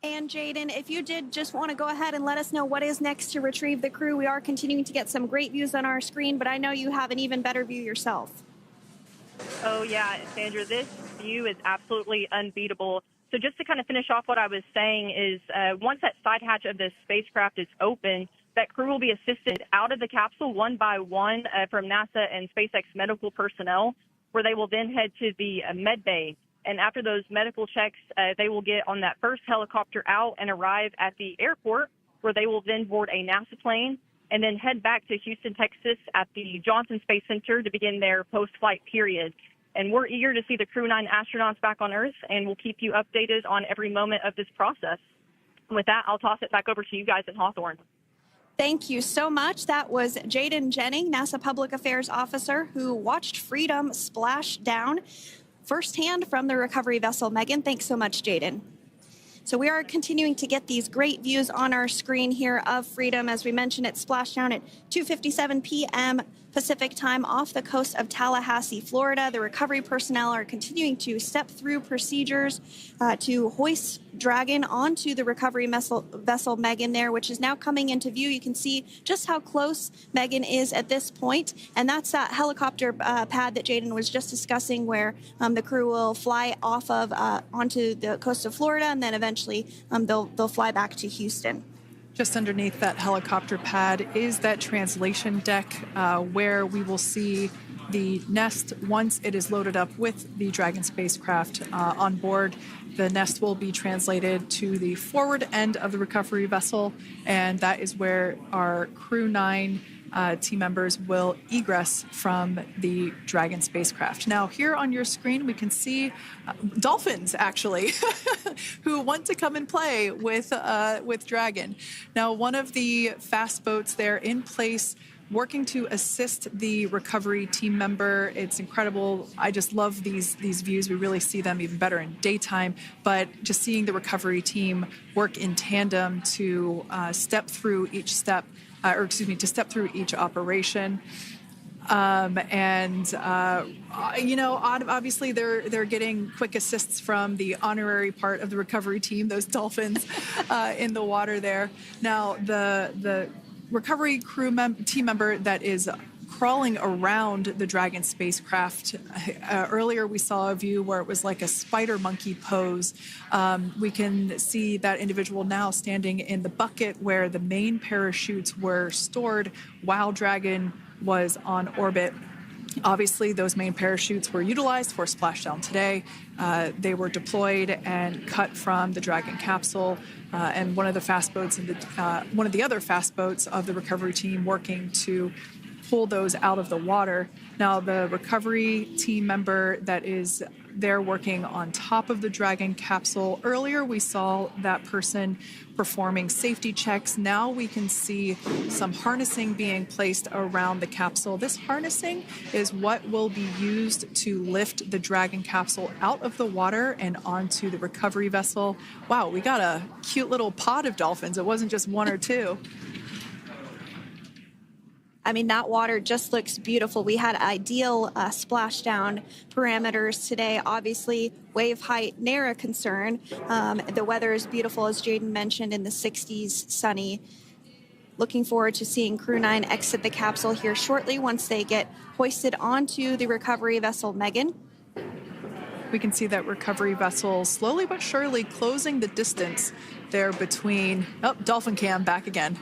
Speaker 5: And Jaden, if you did just want to go ahead and let us know what is next to retrieve the crew, we are continuing to get some great views on our screen, but I know you have an even better view yourself.
Speaker 7: Oh, yeah, Sandra, this view is absolutely unbeatable. So just to kind of finish off what I was saying is once that side hatch of the spacecraft is open, that crew will be assisted out of the capsule one by one from NASA and SpaceX medical personnel, where they will then head to the med bay. And after those medical checks, they will get on that first helicopter out and arrive at the airport, where they will then board a NASA plane and then head back to Houston, Texas at the Johnson Space Center to begin their post-flight period. And we're eager to see the Crew-9 astronauts back on Earth, and we'll keep you updated on every moment of this process. And with that, I'll toss it back over to you guys at Hawthorne.
Speaker 5: Thank you so much. That was Jaden Jennings, NASA Public Affairs Officer, who watched Freedom splash down firsthand from the recovery vessel Megan. Thanks so much, Jaden. So we are continuing to get these great views on our screen here of Freedom. As we mentioned, it splashed down at 2:57 p.m. Pacific time off the coast of Tallahassee, Florida. The recovery personnel are continuing to step through procedures to hoist Dragon onto the recovery vessel Megan there, which is now coming into view. You can see just how close Megan is at this point, and that's that helicopter pad that Jaden was just discussing, where the crew will fly off of onto the coast of Florida, and then eventually they'll fly back to Houston.
Speaker 4: Just underneath that helicopter pad is that translation deck where we will see the nest once it is loaded up with the Dragon spacecraft on board. The nest will be translated to the forward end of the recovery vessel, and that is where our Crew-9 team members will egress from the Dragon spacecraft. Now, here on your screen, we can see dolphins, actually, who want to come and play with Dragon. Now, one of the fast boats there in place, working to assist the recovery team member. It's incredible. I just love these views. We really see them even better in daytime, but just seeing the recovery team work in tandem to step through each step, to step through each operation. Obviously they're getting quick assists from the honorary part of the recovery team, those dolphins in the water there. Now, the recovery team member that is crawling around the Dragon spacecraft. Earlier we saw a view where it was like a spider monkey pose. We can see that individual now standing in the bucket where the main parachutes were stored while Dragon was on orbit. Obviously, those main parachutes were utilized for splashdown today. They were deployed and cut from the Dragon capsule, and one of the other fast boats of the recovery team working to pull those out of the water. Now, the recovery team member that is there working on top of the Dragon capsule, earlier we saw that person performing safety checks. Now we can see some harnessing being placed around the capsule. This harnessing is what will be used to lift the Dragon capsule out of the water and onto the recovery vessel. Wow, we got a cute little pod of dolphins. It wasn't just one or two.
Speaker 5: I mean, that water just looks beautiful. We had ideal splashdown parameters today. Obviously, wave height, ne'er a concern. The weather is beautiful, as Jaden mentioned, in the 60s, sunny. Looking forward to seeing Crew-9 exit the capsule here shortly once they get hoisted onto the recovery vessel Megan.
Speaker 4: We can see that recovery vessel slowly but surely closing the distance there between... Oh, dolphin cam back again.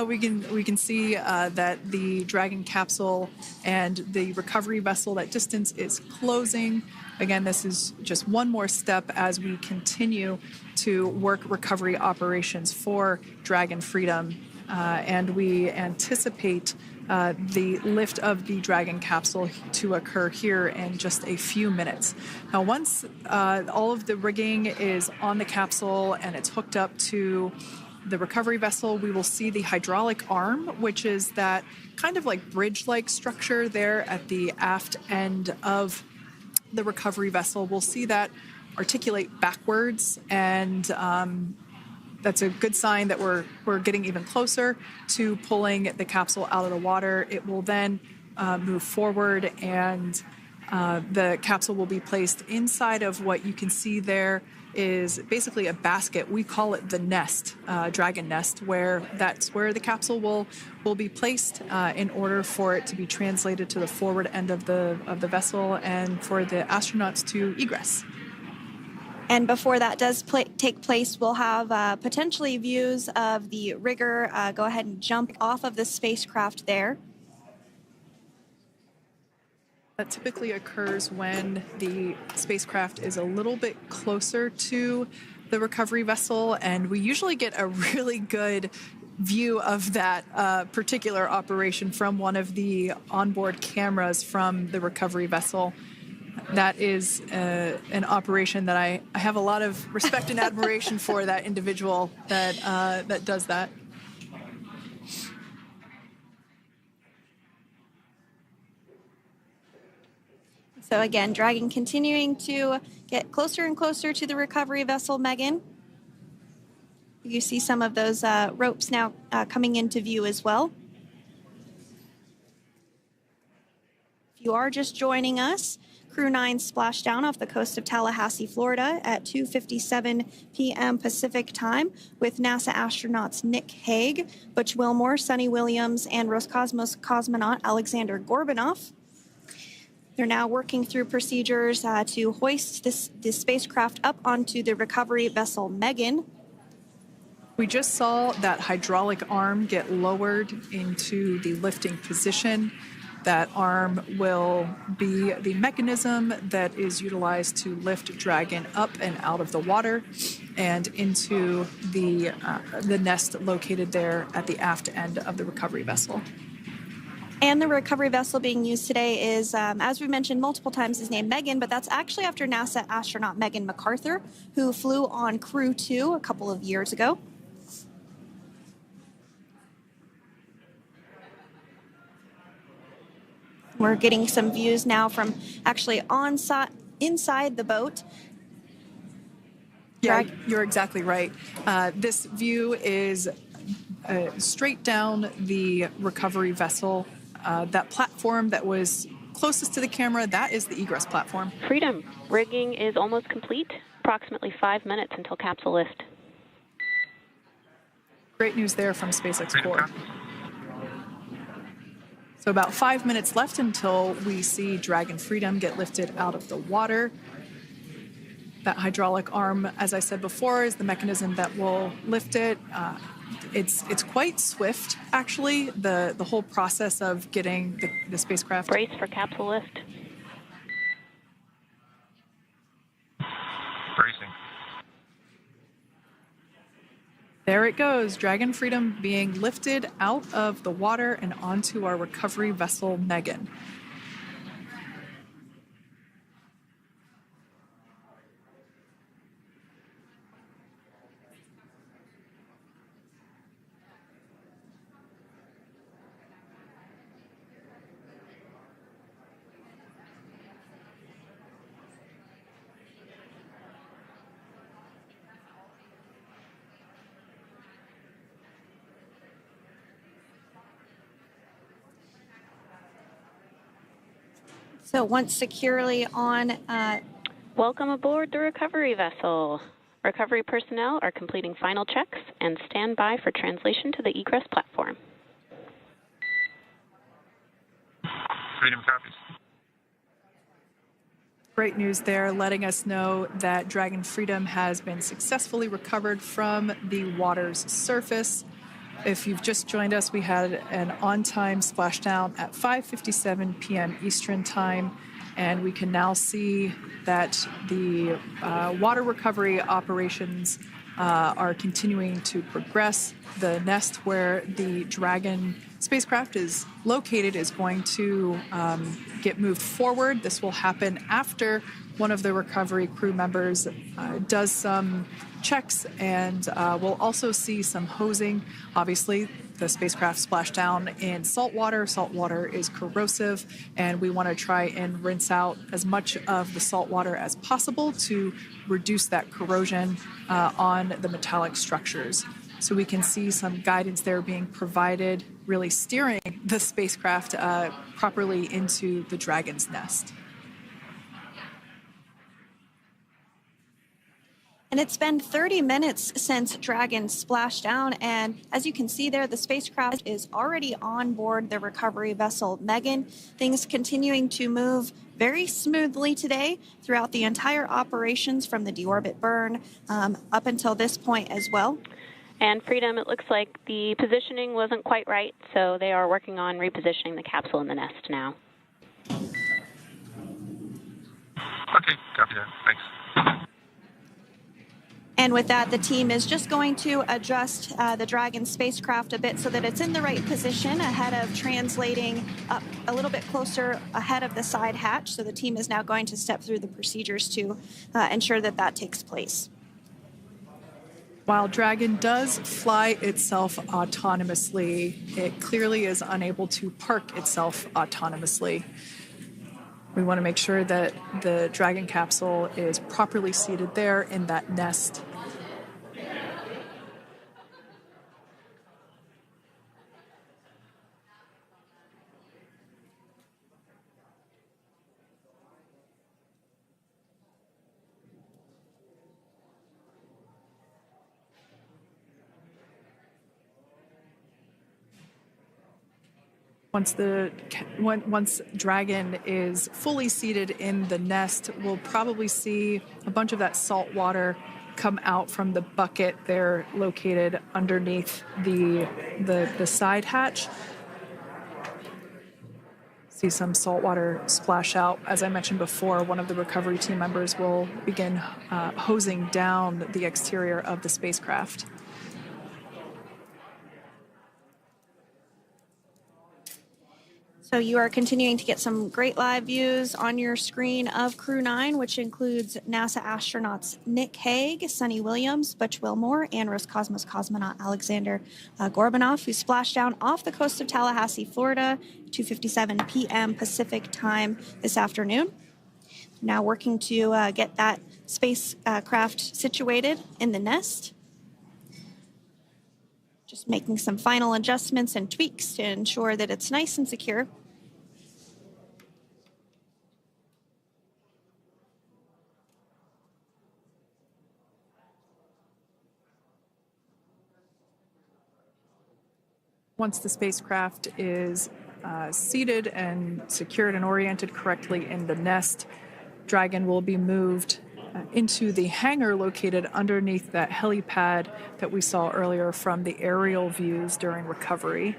Speaker 4: We can see that the Dragon capsule and the recovery vessel, that distance is closing. Again, this is just one more step as we continue to work recovery operations for Dragon Freedom, and we anticipate the lift of the Dragon capsule to occur here in just a few minutes. Now, once all of the rigging is on the capsule and it's hooked up to the recovery vessel, we will see the hydraulic arm, which is that kind of like bridge-like structure there at the aft end of the recovery vessel. We'll see that articulate backwards, and that's a good sign that we're getting even closer to pulling the capsule out of the water. It will then move forward, and the capsule will be placed inside of what you can see there is basically a basket. We call it the nest, Dragon nest, where that's where the capsule will be placed in order for it to be translated to the forward end of the vessel and for the astronauts to egress.
Speaker 5: And before that does take place, we'll have potentially views of the rigger go ahead and jump off of the spacecraft there.
Speaker 4: That typically occurs when the spacecraft is a little bit closer to the recovery vessel, and we usually get a really good view of that particular operation from one of the onboard cameras from the recovery vessel. That is an operation that I have a lot of respect and admiration for, that individual that does that.
Speaker 5: So again, Dragon continuing to get closer and closer to the recovery vessel Megan. You see some of those ropes now coming into view as well. If you are just joining us, Crew-9 splashed down off the coast of Tallahassee, Florida at 2:57 p.m. Pacific time with NASA astronauts Nick Hague, Butch Wilmore, Suni Williams, and Roscosmos cosmonaut Aleksandr Gorbunov. They're now working through procedures to hoist this spacecraft up onto the recovery vessel Megan.
Speaker 4: We just saw that hydraulic arm get lowered into the lifting position. That arm will be the mechanism that is utilized to lift Dragon up and out of the water and into the nest located there at the aft end of the recovery vessel.
Speaker 5: And the recovery vessel being used today is, as we mentioned multiple times, is named Megan, but that's actually after NASA astronaut Megan McArthur, who flew on Crew-2 a couple of years ago. We're getting some views now from actually inside the boat.
Speaker 4: Yeah, you're exactly right. This view is straight down the recovery vessel. That platform that was closest to the camera, that is the egress platform.
Speaker 6: Freedom, rigging is almost complete. Approximately 5 minutes until capsule lift.
Speaker 4: Great news there from SpaceX Core. So about 5 minutes left until we see Dragon Freedom get lifted out of the water. That hydraulic arm, as I said before, is the mechanism that will lift it. it's quite swift, actually, the whole process of getting the spacecraft.
Speaker 6: Brace for capsule lift.
Speaker 2: Bracing.
Speaker 4: There it goes, Dragon Freedom being lifted out of the water and onto our recovery vessel, Megan.
Speaker 5: So once securely on,
Speaker 6: Welcome aboard the recovery vessel. Recovery personnel are completing final checks and stand by for translation to the egress platform.
Speaker 2: Freedom copies.
Speaker 4: Great news there, letting us know that Dragon Freedom has been successfully recovered from the water's surface. If you've just joined us, we had an on-time splashdown at 5:57 p.m. Eastern Time, and we can now see that the water recovery operations are continuing to progress. The nest where the Dragon spacecraft is located is going to get moved forward. This will happen after one of the recovery crew members does some checks, and we'll also see some hosing. Obviously, the spacecraft splashed down in salt water. Salt water is corrosive, and we want to try and rinse out as much of the salt water as possible to reduce that corrosion on the metallic structures. So we can see some guidance there being provided, really steering the spacecraft properly into the Dragon's nest.
Speaker 5: and it's been 30 minutes since Dragon splashed down, and as you can see there, the spacecraft is already on board the recovery vessel Megan. Things continuing to move very smoothly today throughout the entire operations from the deorbit burn up until this point as well.
Speaker 6: And Freedom, it looks like the positioning wasn't quite right, so they are working on repositioning the capsule in the nest now.
Speaker 2: Okay, copy that. Thanks.
Speaker 5: And with that, the team is just going to adjust the Dragon spacecraft a bit so that it's in the right position ahead of translating up a little bit closer ahead of the side hatch. So the team is now going to step through the procedures to ensure that that takes place.
Speaker 4: While Dragon does fly itself autonomously, it clearly is unable to park itself autonomously. We want to make sure that the Dragon capsule is properly seated there in that nest. Once Dragon is fully seated in the nest, we'll probably see a bunch of that salt water come out from the bucket there located underneath the side hatch. See some salt water splash out. As I mentioned before, one of the recovery team members will begin hosing down the exterior of the spacecraft.
Speaker 5: So you are continuing to get some great live views on your screen of Crew-9, which includes NASA astronauts Nick Hague, Suni Williams, Butch Wilmore, and Roscosmos cosmonaut Aleksandr Gorbunov, who splashed down off the coast of Tallahassee, Florida, 2:57 p.m. Pacific time this afternoon. Now working to get that spacecraft situated in the nest. Just making some final adjustments and tweaks to ensure that it's nice and secure.
Speaker 4: Once the spacecraft is seated and secured and oriented correctly in the nest, Dragon will be moved into the hangar located underneath that helipad that we saw earlier from the aerial views during recovery.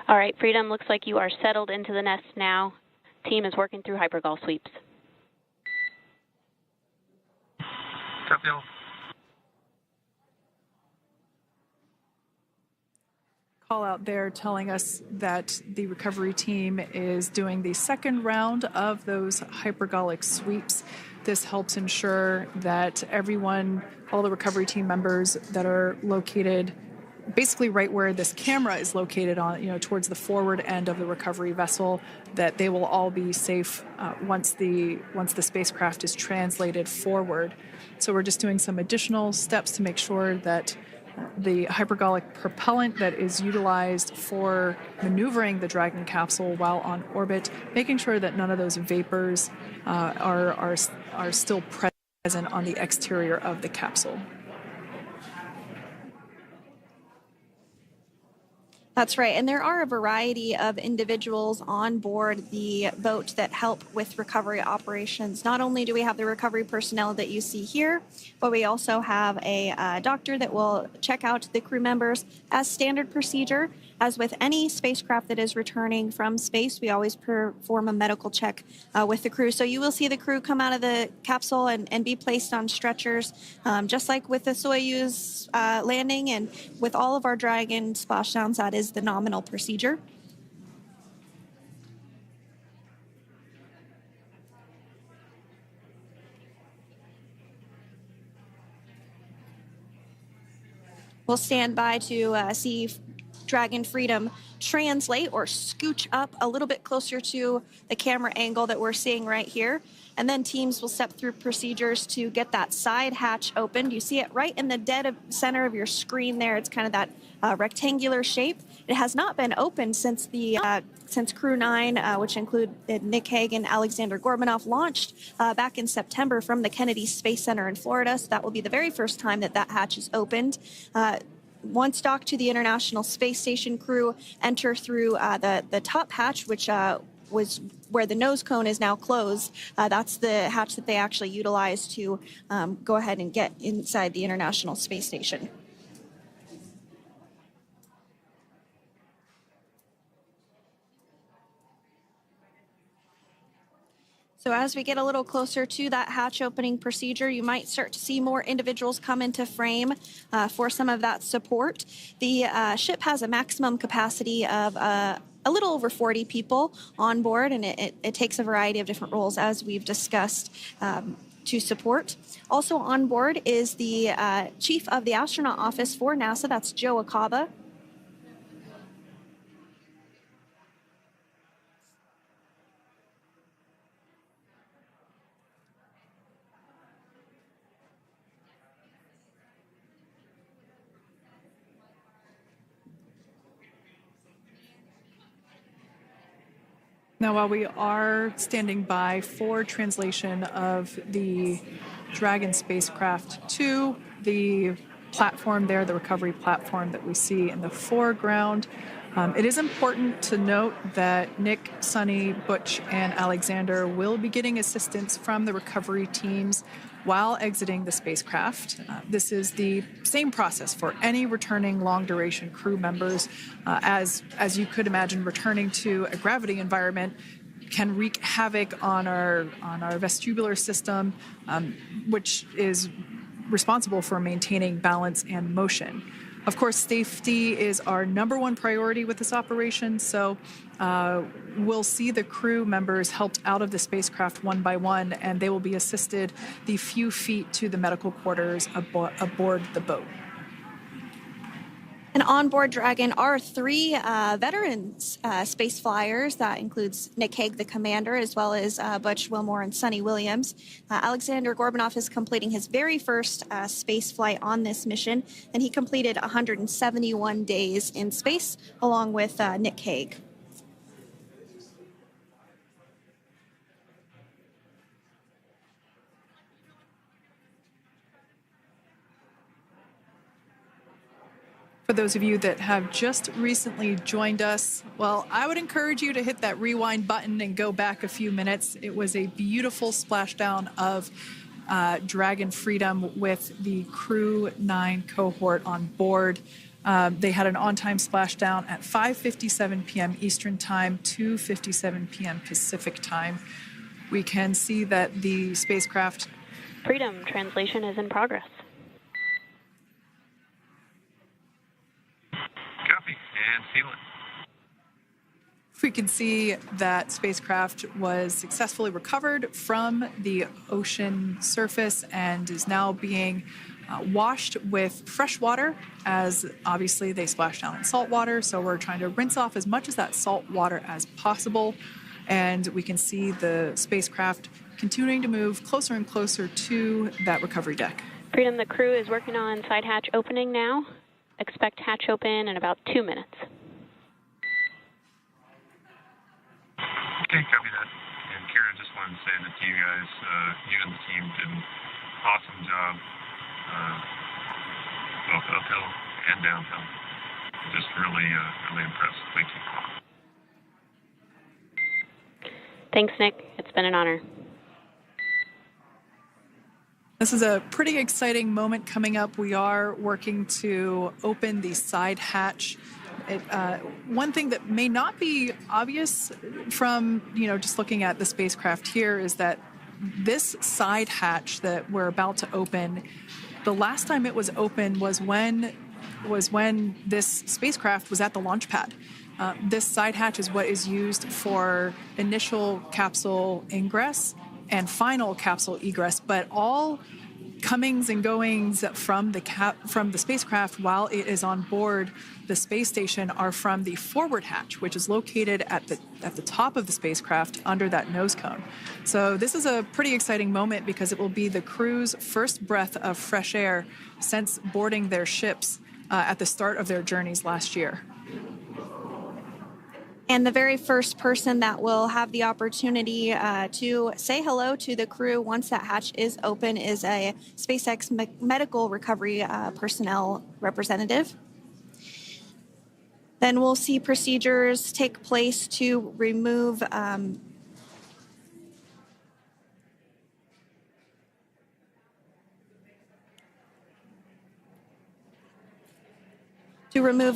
Speaker 6: All right, Freedom, looks like you are settled into the nest now. Team is working through hypergol sweeps.
Speaker 2: Copy all.
Speaker 4: Call out there telling us that the recovery team is doing the second round of those hypergolic sweeps. This helps ensure that everyone, all the recovery team members that are located basically right where this camera is located on, towards the forward end of the recovery vessel, that they will all be safe once the spacecraft is translated forward. So we're just doing some additional steps to make sure that the hypergolic propellant that is utilized for maneuvering the Dragon capsule while on orbit, making sure that none of those vapors are still present on the exterior of the capsule.
Speaker 5: That's right. And there are a variety of individuals on board the boat that help with recovery operations. Not only do we have the recovery personnel that you see here, but we also have a doctor that will check out the crew members as standard procedure. As with any spacecraft that is returning from space, we always perform a medical check with the crew. So you will see the crew come out of the capsule and be placed on stretchers, just like with the Soyuz landing and with all of our Dragon splashdowns. That is the nominal procedure. We'll stand by to see Dragon Freedom translate or scooch up a little bit closer to the camera angle that we're seeing right here. And then teams will step through procedures to get that side hatch opened. You see it right in the dead center of your screen there. It's kind of that rectangular shape. It has not been opened since Crew-9, which include Nick Hague and Aleksandr Gorbunov, launched back in September from the Kennedy Space Center in Florida. So that will be the very first time that hatch is opened. Once docked to the International Space Station, crew enter through the top hatch, which was where the nose cone is now closed. That's the hatch that they actually utilize to go ahead and get inside the International Space Station. So as we get a little closer to that hatch opening procedure, you might start to see more individuals come into frame for some of that support. The ship has a maximum capacity of a little over 40 people on board, and it takes a variety of different roles, as we've discussed, to support. Also on board is the chief of the astronaut office for NASA. That's Joe Acaba.
Speaker 4: Now, while we are standing by for translation of the Dragon spacecraft to the platform there, the recovery platform that we see in the foreground, it is important to note that Nick, Suni, Butch, and Alexander will be getting assistance from the recovery teams while exiting the spacecraft. This is the same process for any returning long-duration crew members. As you could imagine, returning to a gravity environment can wreak havoc on our vestibular system, which is responsible for maintaining balance and motion. Of course, safety is our number one priority with this operation, so we'll see the crew members helped out of the spacecraft one by one, and they will be assisted the few feet to the medical quarters aboard the boat.
Speaker 5: And on board Dragon are three veteran space flyers. That includes Nick Hague, the commander, as well as Butch Wilmore and Suni Williams. Aleksandr Gorbunov is completing his very first space flight on this mission, and he completed 171 days in space along with Nick Hague.
Speaker 4: For those of you that have just recently joined us, well, I would encourage you to hit that rewind button and go back a few minutes. It was a beautiful splashdown of Dragon Freedom with the Crew-9 cohort on board. They had an on-time splashdown at 5:57 p.m. Eastern Time, 2:57 p.m. Pacific Time. We can see that the spacecraft...
Speaker 6: Freedom translation is in progress.
Speaker 2: Copy, and seal it.
Speaker 4: We can see that spacecraft was successfully recovered from the ocean surface and is now being washed with fresh water, as obviously they splash down in salt water. So we're trying to rinse off as much of that salt water as possible. And we can see the spacecraft continuing to move closer and closer to that recovery deck.
Speaker 6: Freedom, the crew is working on side hatch opening now. Expect hatch open in about 2 minutes.
Speaker 2: Okay, copy that. And Kira, just wanted to say that to you guys, you and the team did an awesome job, both uphill and downhill. Just really, really impressed. Thank you.
Speaker 6: Thanks, Nick. It's been an honor.
Speaker 4: This is a pretty exciting moment coming up. We are working to open the side hatch. One thing that may not be obvious from, just looking at the spacecraft here is that this side hatch that we're about to open, the last time it was open was when this spacecraft was at the launch pad. This side hatch is what is used for initial capsule ingress and final capsule egress, but all comings and goings from the spacecraft while it is on board the space station are from the forward hatch, which is located at the top of the spacecraft under that nose cone. So this is a pretty exciting moment because it will be the crew's first breath of fresh air since boarding their ships at the start of their journeys last year.
Speaker 5: And the very first person that will have the opportunity to say hello to the crew once that hatch is open is a SpaceX medical recovery personnel representative. Then we'll see procedures take place to remove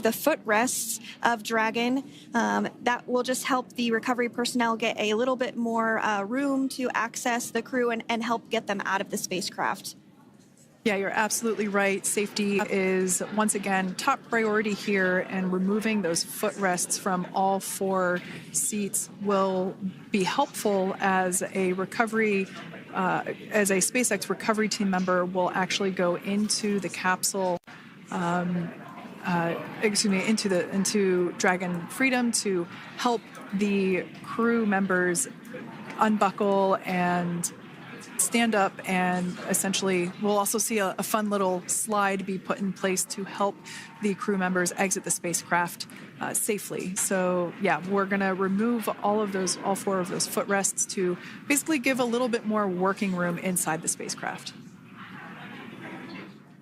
Speaker 5: the footrests of Dragon. That will just help the recovery personnel get a little bit more room to access the crew and help get them out of the spacecraft.
Speaker 4: Yeah, you're absolutely right. Safety is, once again, top priority here, and removing those footrests from all 4 seats will be helpful as a SpaceX recovery team member will actually go into the capsule into Dragon Freedom to help the crew members unbuckle and stand up, and essentially we'll also see a fun little slide be put in place to help the crew members exit the spacecraft safely. So yeah, we're going to remove all 4 of those footrests to basically give a little bit more working room inside the spacecraft.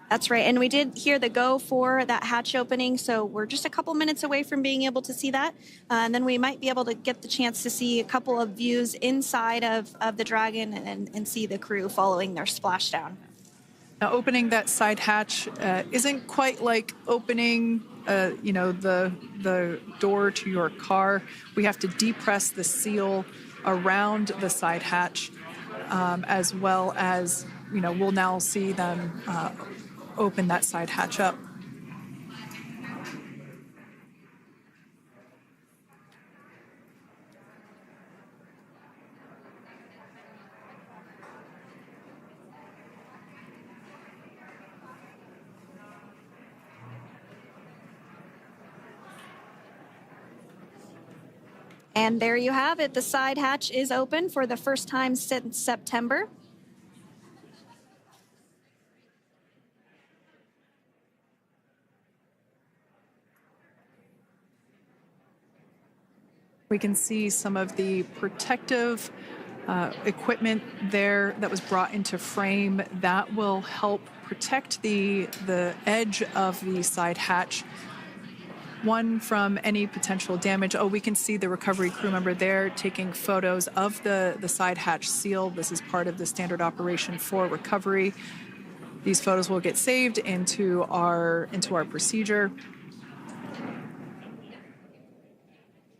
Speaker 5: That's right. And we did hear the go for that hatch opening, so we're just a couple minutes away from being able to see that. And then we might be able to get the chance to see a couple of views inside of the Dragon and see the crew following their splashdown.
Speaker 4: Now, opening that side hatch isn't quite like opening the door to your car. We have to depress the seal around the side hatch, as well as, we'll now see them open that side hatch up.
Speaker 5: And there you have it. The side hatch is open for the first time since September.
Speaker 4: We can see some of the protective equipment there that was brought into frame that will help protect the edge of the side hatch. One, from any potential damage. Oh, we can see the recovery crew member there taking photos of the side hatch seal. This is part of the standard operation for recovery. These photos will get saved into our procedure.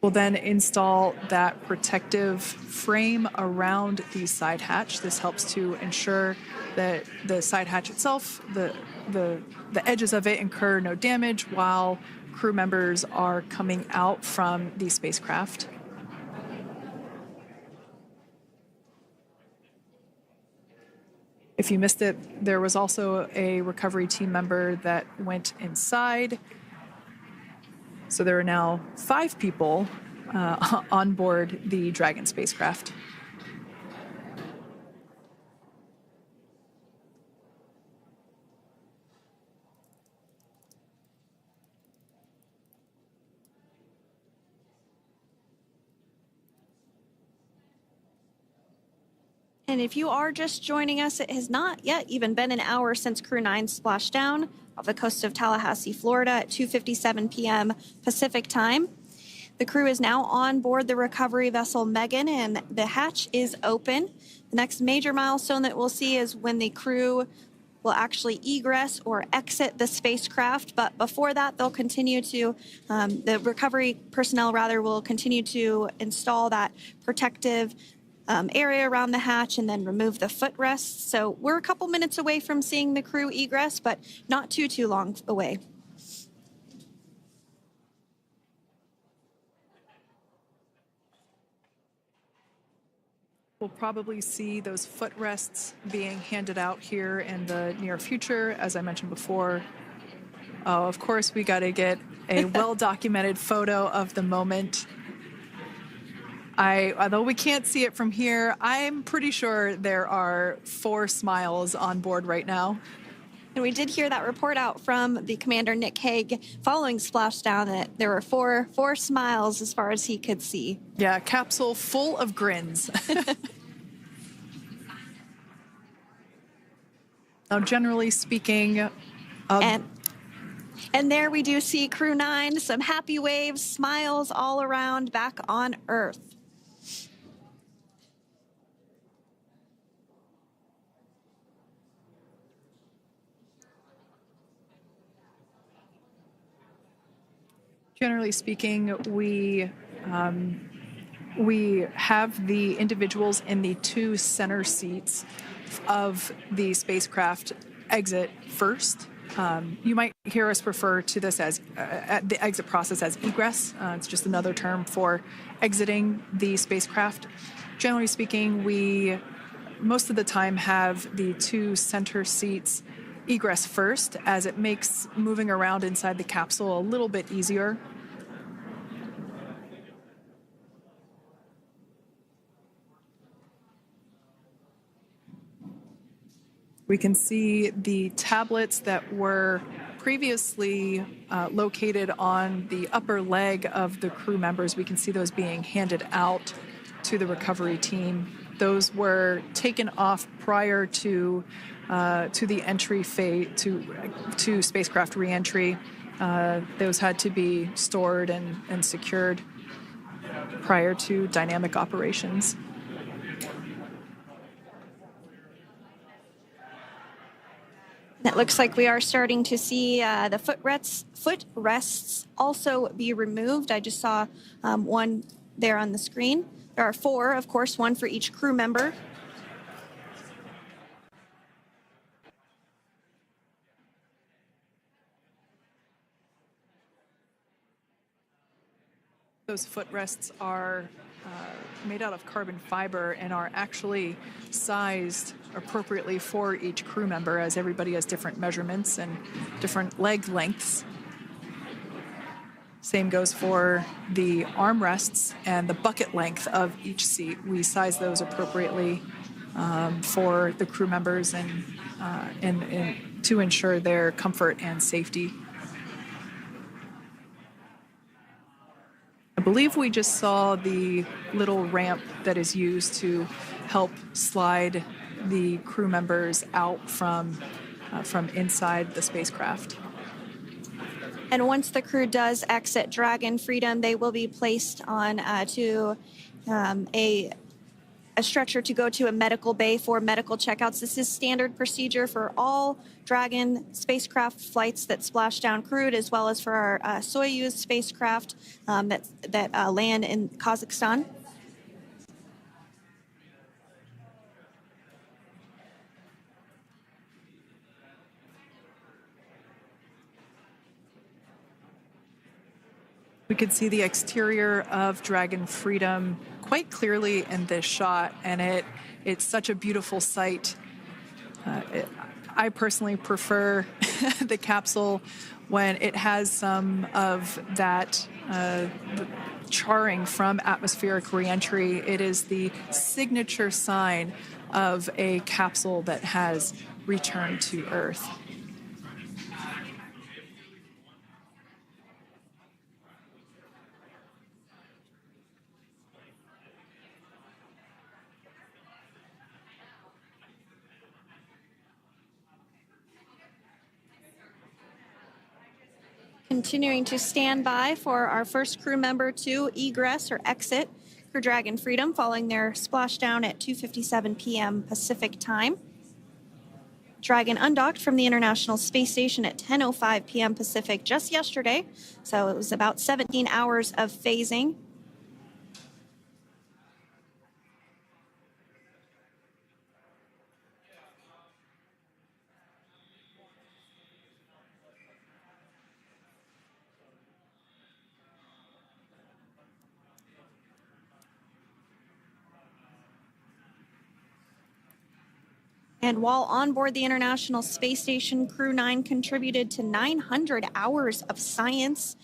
Speaker 4: We'll then install that protective frame around the side hatch. This helps to ensure that the side hatch itself, the edges of it, incur no damage while crew members are coming out from the spacecraft. If you missed it, there was also a recovery team member that went inside. So there are now 5 people on board the Dragon spacecraft.
Speaker 5: And if you are just joining us, it has not yet even been an hour since Crew-9 splashed down off the coast of Tallahassee, Florida at 2:57 p.m. Pacific time. The crew is now on board the recovery vessel Megan, and the hatch is open. The next major milestone that we'll see is when the crew will actually egress or exit the spacecraft. But before that, they'll continue to, the recovery personnel rather, will continue to install that protective area around the hatch and then remove the footrests. So we're a couple minutes away from seeing the crew egress, but not too long away.
Speaker 4: We'll probably see those footrests being handed out here in the near future, as I mentioned before. Oh, of course, we got to get a well-documented photo of the moment. Although we can't see it from here, I'm pretty sure there are 4 smiles on board right now.
Speaker 5: And we did hear that report out from the commander, Nick Hague, following Splashdown, that there were four smiles as far as he could see.
Speaker 4: Yeah, capsule full of grins. Now, generally speaking...
Speaker 5: And there we do see Crew-9, some happy waves, smiles all around back on Earth.
Speaker 4: Generally speaking, we have the individuals in the 2 center seats of the spacecraft exit first. You might hear us refer to this as the exit process as egress. It's just another term for exiting the spacecraft. Generally speaking, we most of the time have the 2 center seats egress first, as it makes moving around inside the capsule a little bit easier. We can see the tablets that were previously located on the upper leg of the crew members. We can see those being handed out to the recovery team. Those were taken off prior to the entry phase, to spacecraft reentry. Those had to be stored and secured prior to dynamic operations.
Speaker 5: It looks like we are starting to see the footrests also be removed. I just saw one there on the screen. There are 4, of course, 1 for each crew member.
Speaker 4: Those footrests are made out of carbon fiber and are actually sized appropriately for each crew member, as everybody has different measurements and different leg lengths. Same goes for the armrests and the bucket length of each seat. We size those appropriately for the crew members and to ensure their comfort and safety. I believe we just saw the little ramp that is used to help slide the crew members out from inside the spacecraft.
Speaker 5: And once the crew does exit Dragon Freedom, they will be placed on to a stretcher to go to a medical bay for medical checkouts. This is standard procedure for all Dragon spacecraft flights that Splashdown crewed, as well as for our Soyuz spacecraft that land in Kazakhstan.
Speaker 4: We could see the exterior of Dragon Freedom quite clearly in this shot, and it's such a beautiful sight. I personally prefer the capsule when it has some of that charring from atmospheric reentry. It is the signature sign of a capsule that has returned to Earth.
Speaker 5: Continuing to stand by for our first crew member to egress or exit Crew Dragon Freedom following their splashdown at 2:57 p.m. Pacific time. Dragon undocked from the International Space Station at 10:05 p.m. Pacific just yesterday, so it was about 17 hours of phasing. And while on board the International Space Station, Crew-9 contributed to 900 hours of science,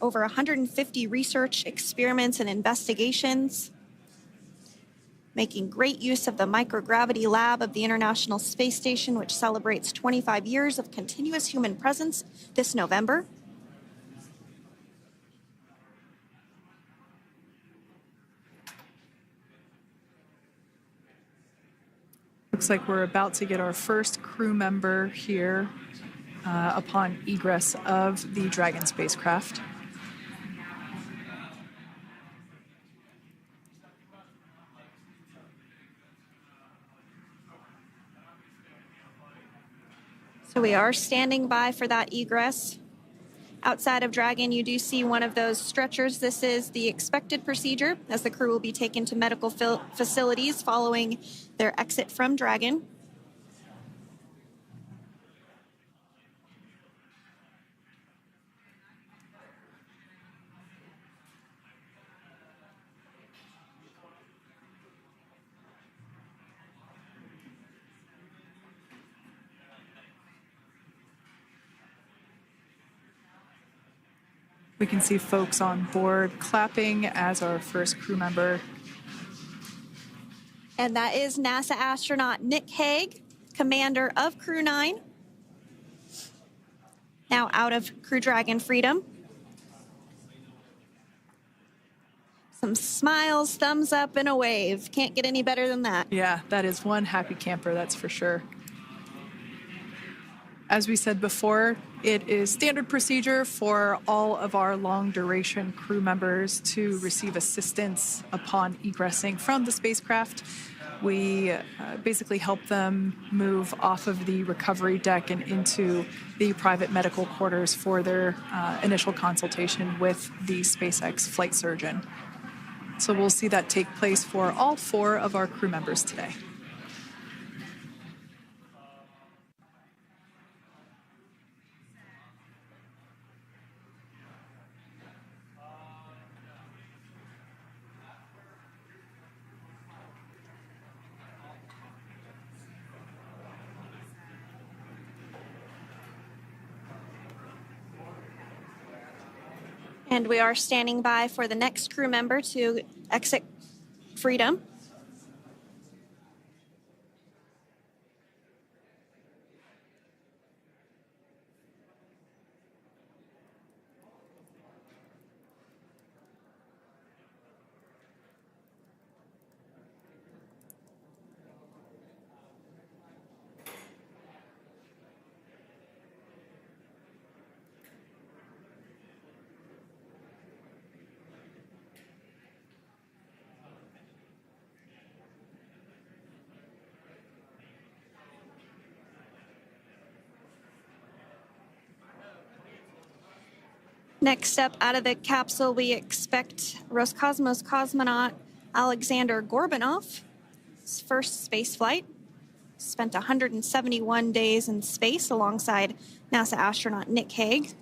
Speaker 5: over 150 research experiments and investigations, making great use of the microgravity lab of the International Space Station, which celebrates 25 years of continuous human presence this November.
Speaker 4: Looks like we're about to get our first crew member here upon egress of the Dragon spacecraft.
Speaker 5: So we are standing by for that egress. Outside of Dragon, you do see one of those stretchers. This is the expected procedure as the crew will be taken to medical facilities following their exit from Dragon.
Speaker 4: We can see folks on board clapping as our first crew member.
Speaker 5: And that is NASA astronaut Nick Hague, commander of Crew-9, now out of Crew Dragon Freedom. Some smiles, thumbs up, and a wave. Can't get any better than that.
Speaker 4: Yeah, that is one happy camper, that's for sure. As we said before, it is standard procedure for all of our long-duration crew members to receive assistance upon egressing from the spacecraft. We basically help them move off of the recovery deck and into the private medical quarters for their initial consultation with the SpaceX flight surgeon. So we'll see that take place for all 4 of our crew members today.
Speaker 5: And we are standing by for the next crew member to exit Freedom. Next up out of the capsule, we expect Roscosmos cosmonaut Aleksandr Gorbunov. His first space flight. Spent 171 days in space alongside NASA astronaut Nick Hague.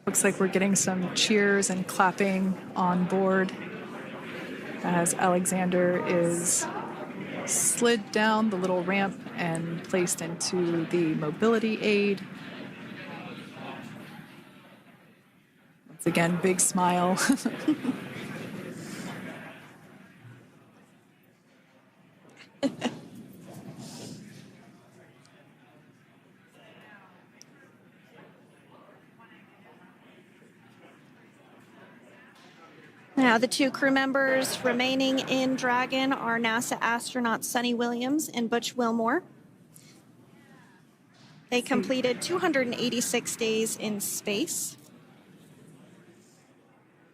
Speaker 4: Looks like we're getting some cheers and clapping on board as Alexander is slid down the little ramp and placed into the mobility aid. Once again, big smile.
Speaker 5: Now, the two crew members remaining in Dragon are NASA astronauts Suni Williams and Butch Wilmore. They completed 286 days in space.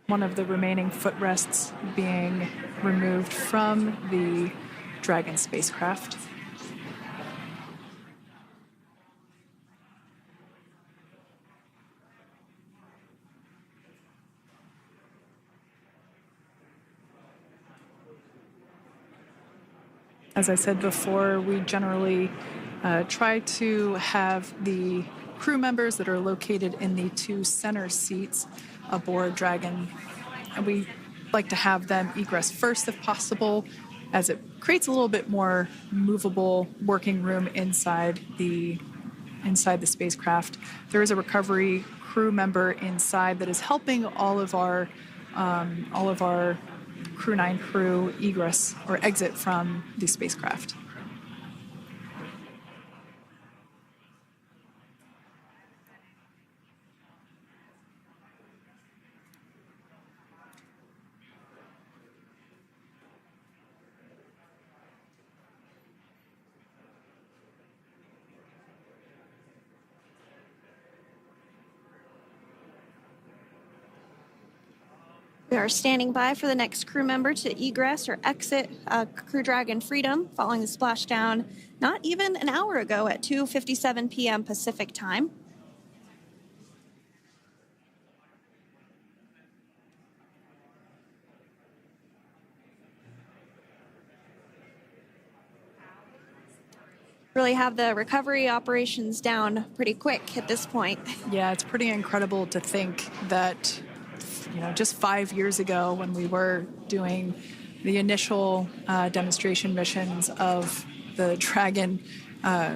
Speaker 4: One of the remaining footrests being removed from the Dragon spacecraft. As I said before, we generally try to have the crew members that are located in the two center seats aboard Dragon, and we like to have them egress first if possible, as it creates a little bit more movable working room inside the spacecraft. There is a recovery crew member inside that is helping all of our Crew-9 crew egress or exit from the spacecraft.
Speaker 5: We are standing by for the next crew member to egress or exit Crew Dragon Freedom following the splashdown not even an hour ago at 2:57 p.m. Pacific time. Really have the recovery operations down pretty quick at this point.
Speaker 4: Yeah, it's pretty incredible to think that, just 5 years ago when we were doing the initial demonstration missions of the Dragon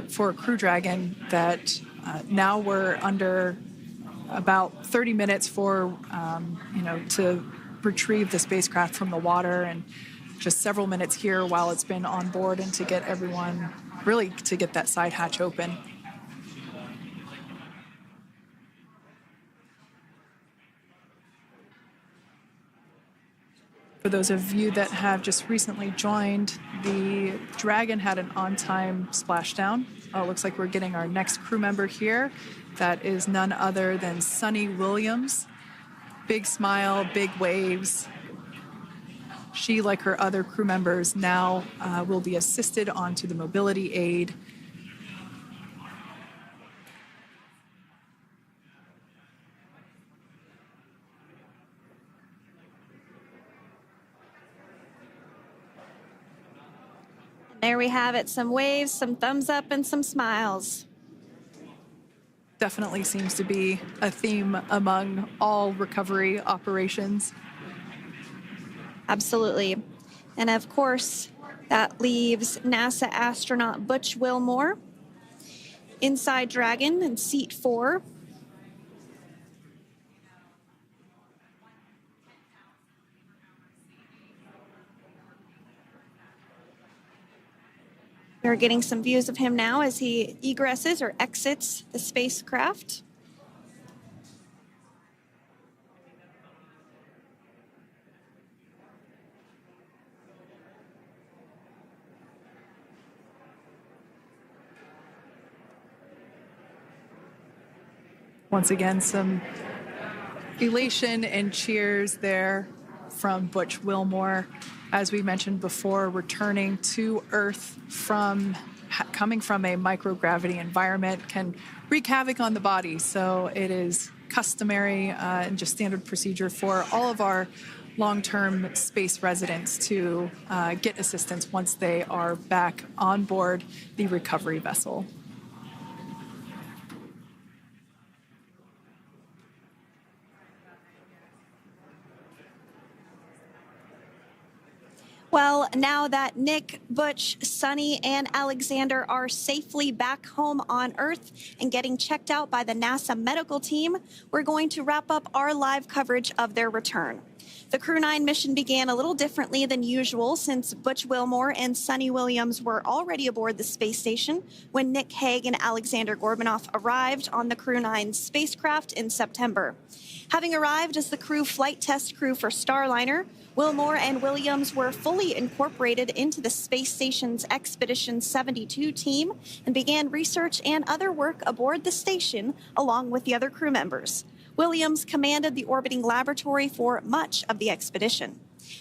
Speaker 4: for Crew Dragon, that now we're under about 30 minutes for, to retrieve the spacecraft from the water, and just several minutes here while it's been on board and to get everyone, really to get that side hatch open. For those of you that have just recently joined, the Dragon had an on-time splashdown. It looks like we're getting our next crew member here. That is none other than Suni Williams. Big smile, big waves. She, like her other crew members, now will be assisted onto the mobility aid.
Speaker 5: There we have it, some waves, some thumbs up, and some smiles.
Speaker 4: Definitely seems to be a theme among all recovery operations.
Speaker 5: Absolutely. And of course, that leaves NASA astronaut Butch Wilmore inside Dragon in seat 4. We're getting some views of him now as he egresses or exits the spacecraft.
Speaker 4: Once again, some elation and cheers there from Butch Wilmore. As we mentioned before, returning to Earth coming from a microgravity environment can wreak havoc on the body. So it is customary and just standard procedure for all of our long-term space residents to get assistance once they are back on board the recovery vessel.
Speaker 5: Well, now that Nick, Butch, Suni, and Alexander are safely back home on Earth and getting checked out by the NASA medical team, we're going to wrap up our live coverage of their return. The Crew-9 mission began a little differently than usual since Butch Wilmore and Suni Williams were already aboard the space station when Nick Hague and Aleksandr Gorbunov arrived on the Crew-9 spacecraft in September. Having arrived as the crew flight test crew for Starliner, Wilmore and Williams were fully incorporated into the space station's Expedition 72 team and began research and other work aboard the station along with the other crew members. Williams commanded the orbiting laboratory for much of the expedition.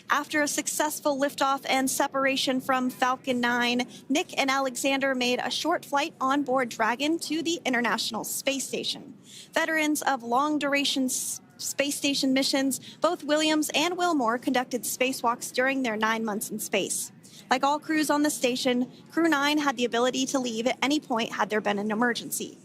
Speaker 5: After a successful liftoff and separation from Falcon 9, Nick and Alexander made a short flight on board Dragon to the International Space Station. Veterans of long-duration space station missions, both Williams and Wilmore conducted spacewalks during their 9 months in space. Like all crews on the station, Crew-9 had the ability to leave at any point had there been an emergency.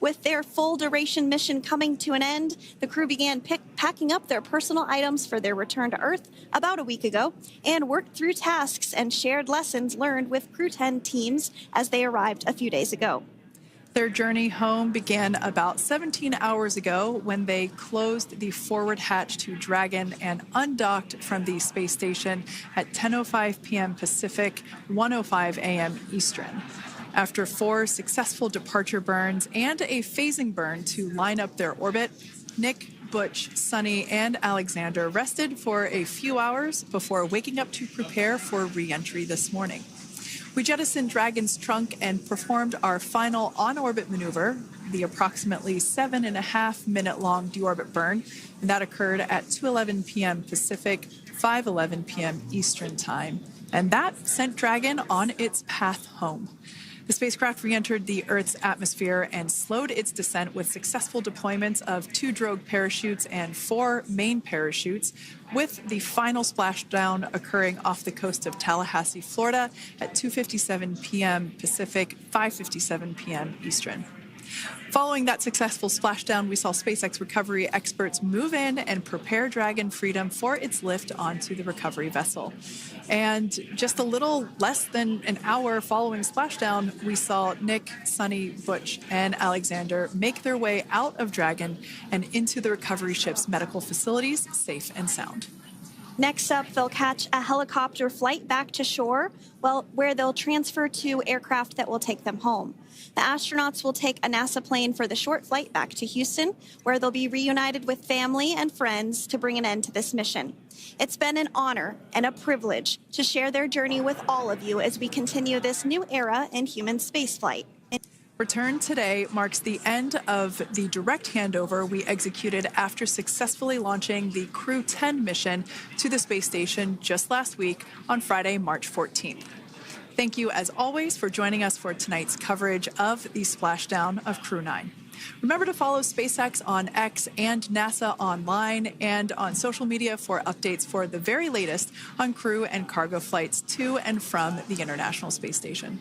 Speaker 5: With their full-duration mission coming to an end, the crew began packing up their personal items for their return to Earth about a week ago and worked through tasks and shared lessons learned with Crew-10 teams as they arrived a few days ago.
Speaker 4: Their journey home began about 17 hours ago when they closed the forward hatch to Dragon and undocked from the space station at 10:05 p.m. Pacific, 1:05 a.m. Eastern. After 4 successful departure burns and a phasing burn to line up their orbit, Nick, Butch, Suni, and Alexander rested for a few hours before waking up to prepare for re-entry this morning. We jettisoned Dragon's trunk and performed our final on-orbit maneuver, the approximately 7.5-minute-long deorbit burn, and that occurred at 2:11 p.m. Pacific, 5:11 p.m. Eastern Time. And that sent Dragon on its path home. The spacecraft re-entered the Earth's atmosphere and slowed its descent with successful deployments of 2 drogue parachutes and 4 main parachutes, with the final splashdown occurring off the coast of Tallahassee, Florida at 2:57 p.m. Pacific, 5:57 p.m. Eastern. Following that successful splashdown, we saw SpaceX recovery experts move in and prepare Dragon Freedom for its lift onto the recovery vessel. And just a little less than an hour following splashdown, we saw Nick, Suni, Butch, and Alexander make their way out of Dragon and into the recovery ship's medical facilities, safe and sound.
Speaker 5: Next up, they'll catch a helicopter flight back to shore, where they'll transfer to aircraft that will take them home. The astronauts will take a NASA plane for the short flight back to Houston, where they'll be reunited with family and friends to bring an end to this mission. It's been an honor and a privilege to share their journey with all of you as we continue this new era in human spaceflight.
Speaker 4: Return today marks the end of the direct handover we executed after successfully launching the Crew-10 mission to the space station just last week on Friday, March 14th. Thank you, as always, for joining us for tonight's coverage of the splashdown of Crew-9. Remember to follow SpaceX on X and NASA online and on social media for updates for the very latest on crew and cargo flights to and from the International Space Station.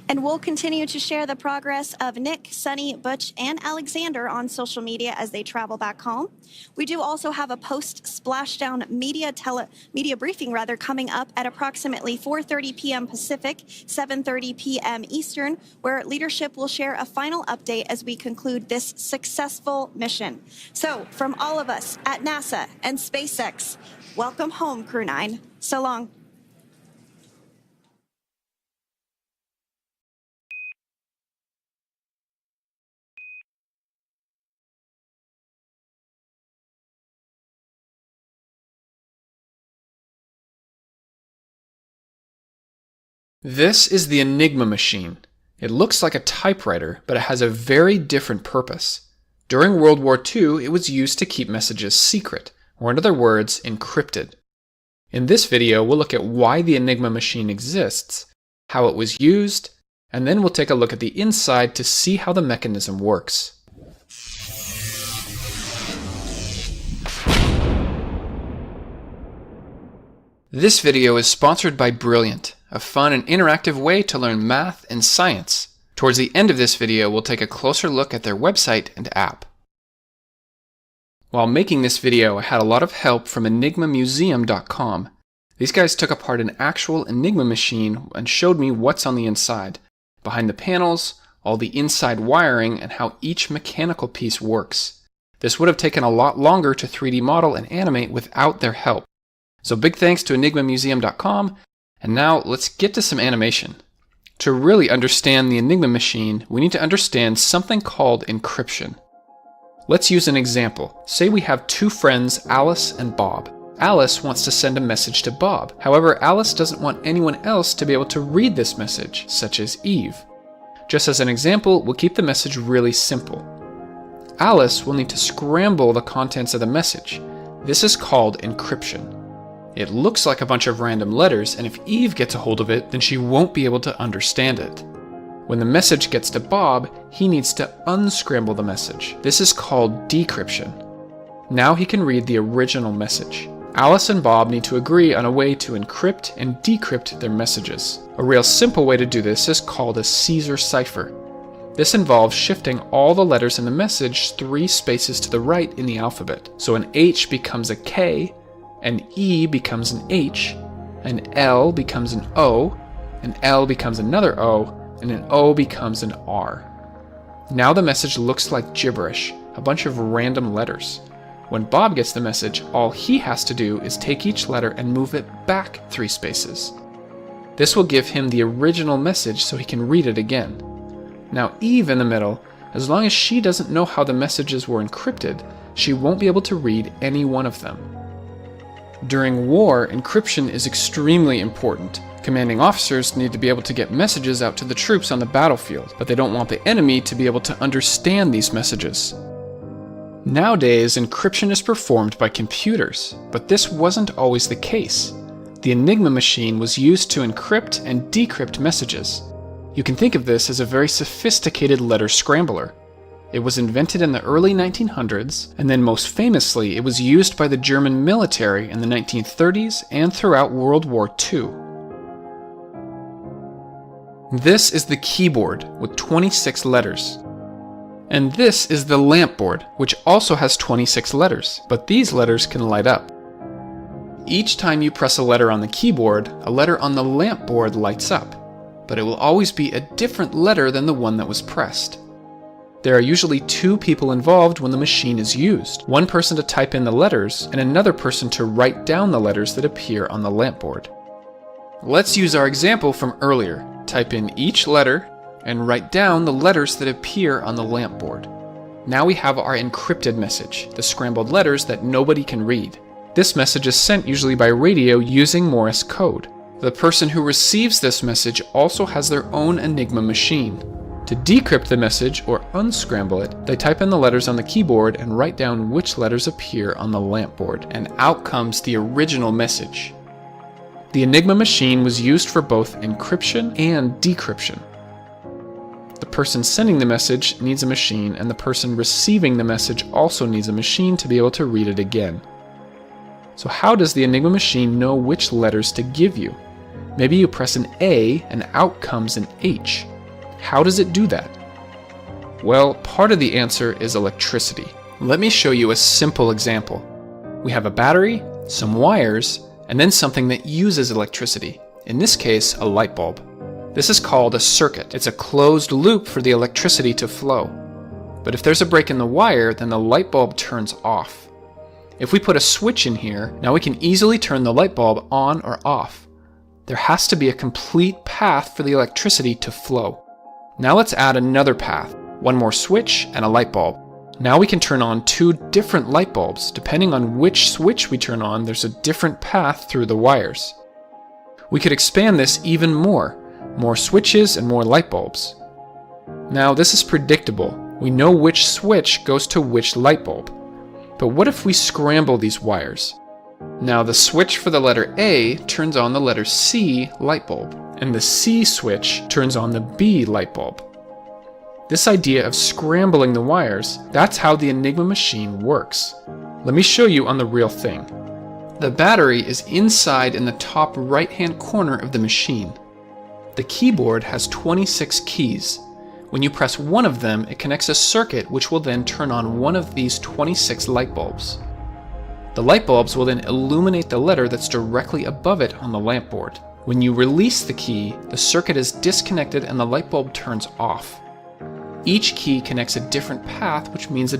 Speaker 5: And we'll continue to share the progress of Nick, Suni, Butch, and Alexander on social media as they travel back home. We do also have a post-splashdown media briefing coming up at approximately 4:30 p.m. Pacific, 7:30 p.m. Eastern, where leadership will share a final update as we conclude this successful mission. So, from all of us at NASA and SpaceX, welcome home, Crew-9. So long.
Speaker 8: This is the Enigma machine. It looks like a typewriter, but it has a very different purpose. During World War II, it was used to keep messages secret, or in other words, encrypted. In this video, we'll look at why the Enigma machine exists, how it was used, and then we'll take a look at the inside to see how the mechanism works. This video is sponsored by Brilliant, a fun and interactive way to learn math and science. Towards the end of this video, we'll take a closer look at their website and app. While making this video, I had a lot of help from enigmamuseum.com. These guys took apart an actual Enigma machine and showed me what's on the inside, behind the panels, all the inside wiring, and how each mechanical piece works. This would have taken a lot longer to 3D model and animate without their help. So big thanks to enigmamuseum.com, and now let's get to some animation. To really understand the Enigma machine, we need to understand something called encryption. Let's use an example. Say we have two friends, Alice and Bob. Alice wants to send a message to Bob. However, Alice doesn't want anyone else to be able to read this message, such as Eve. Just as an example, we'll keep the message really simple. Alice will need to scramble the contents of the message. This is called encryption. It looks like a bunch of random letters, and if Eve gets a hold of it, then she won't be able to understand it. When the message gets to Bob, he needs to unscramble the message. This is called decryption. Now he can read the original message. Alice and Bob need to agree on a way to encrypt and decrypt their messages. A real simple way to do this is called a Caesar cipher. This involves shifting all the letters in the message 3 spaces to the right in the alphabet. So an H becomes a K, an E becomes an H, an L becomes an O, an L becomes another O, and an O becomes an R. Now the message looks like gibberish, a bunch of random letters. When Bob gets the message, all he has to do is take each letter and move it back 3 spaces. This will give him the original message so he can read it again. Now Eve in the middle, as long as she doesn't know how the messages were encrypted, she won't be able to read any one of them. During war, encryption is extremely important. Commanding officers need to be able to get messages out to the troops on the battlefield, but they don't want the enemy to be able to understand these messages. Nowadays, encryption is performed by computers, but this wasn't always the case. The Enigma machine was used to encrypt and decrypt messages. You can think of this as a very sophisticated letter scrambler. It was invented in the early 1900s, and then most famously, it was used by the German military in the 1930s and throughout World War II. This is the keyboard with 26 letters. And this is the lamp board, which also has 26 letters, but these letters can light up. Each time you press a letter on the keyboard, a letter on the lamp board lights up, but it will always be a different letter than the one that was pressed. There are usually 2 people involved when the machine is used, one person to type in the letters and another person to write down the letters that appear on the lamp board. Let's use our example from earlier. Type in each letter and write down the letters that appear on the lamp board. Now we have our encrypted message, the scrambled letters that nobody can read. This message is sent usually by radio using Morse code. The person who receives this message also has their own Enigma machine. To decrypt the message or unscramble it, they type in the letters on the keyboard and write down which letters appear on the lamp board, and out comes the original message. The Enigma machine was used for both encryption and decryption. The person sending the message needs a machine, and the person receiving the message also needs a machine to be able to read it again. So how does the Enigma machine know which letters to give you? Maybe you press an A and out comes an H. How does it do that? Well, part of the answer is electricity. Let me show you a simple example. We have a battery, some wires, and then something that uses electricity. In this case, a light bulb. This is called a circuit. It's a closed loop for the electricity to flow. But if there's a break in the wire, then the light bulb turns off. If we put a switch in here, now we can easily turn the light bulb on or off. There has to be a complete path for the electricity to flow. Now let's add another path, one more switch and a light bulb. Now we can turn on 2 different light bulbs. Depending on which switch we turn on, there's a different path through the wires. We could expand this even more switches and more light bulbs. Now this is predictable. We know which switch goes to which light bulb. But what if we scramble these wires? Now the switch for the letter A turns on the letter C light bulb, and the C switch turns on the B light bulb. This idea of scrambling the wires, that's how the Enigma machine works. Let me show you on the real thing. The battery is inside in the top right-hand corner of the machine. The keyboard has 26 keys. When you press one of them, it connects a circuit which will then turn on one of these 26 light bulbs. The light bulbs will then illuminate the letter that's directly above it on the lamp board. When you release the key, the circuit is disconnected and the light bulb turns off. Each key connects a different path, which means a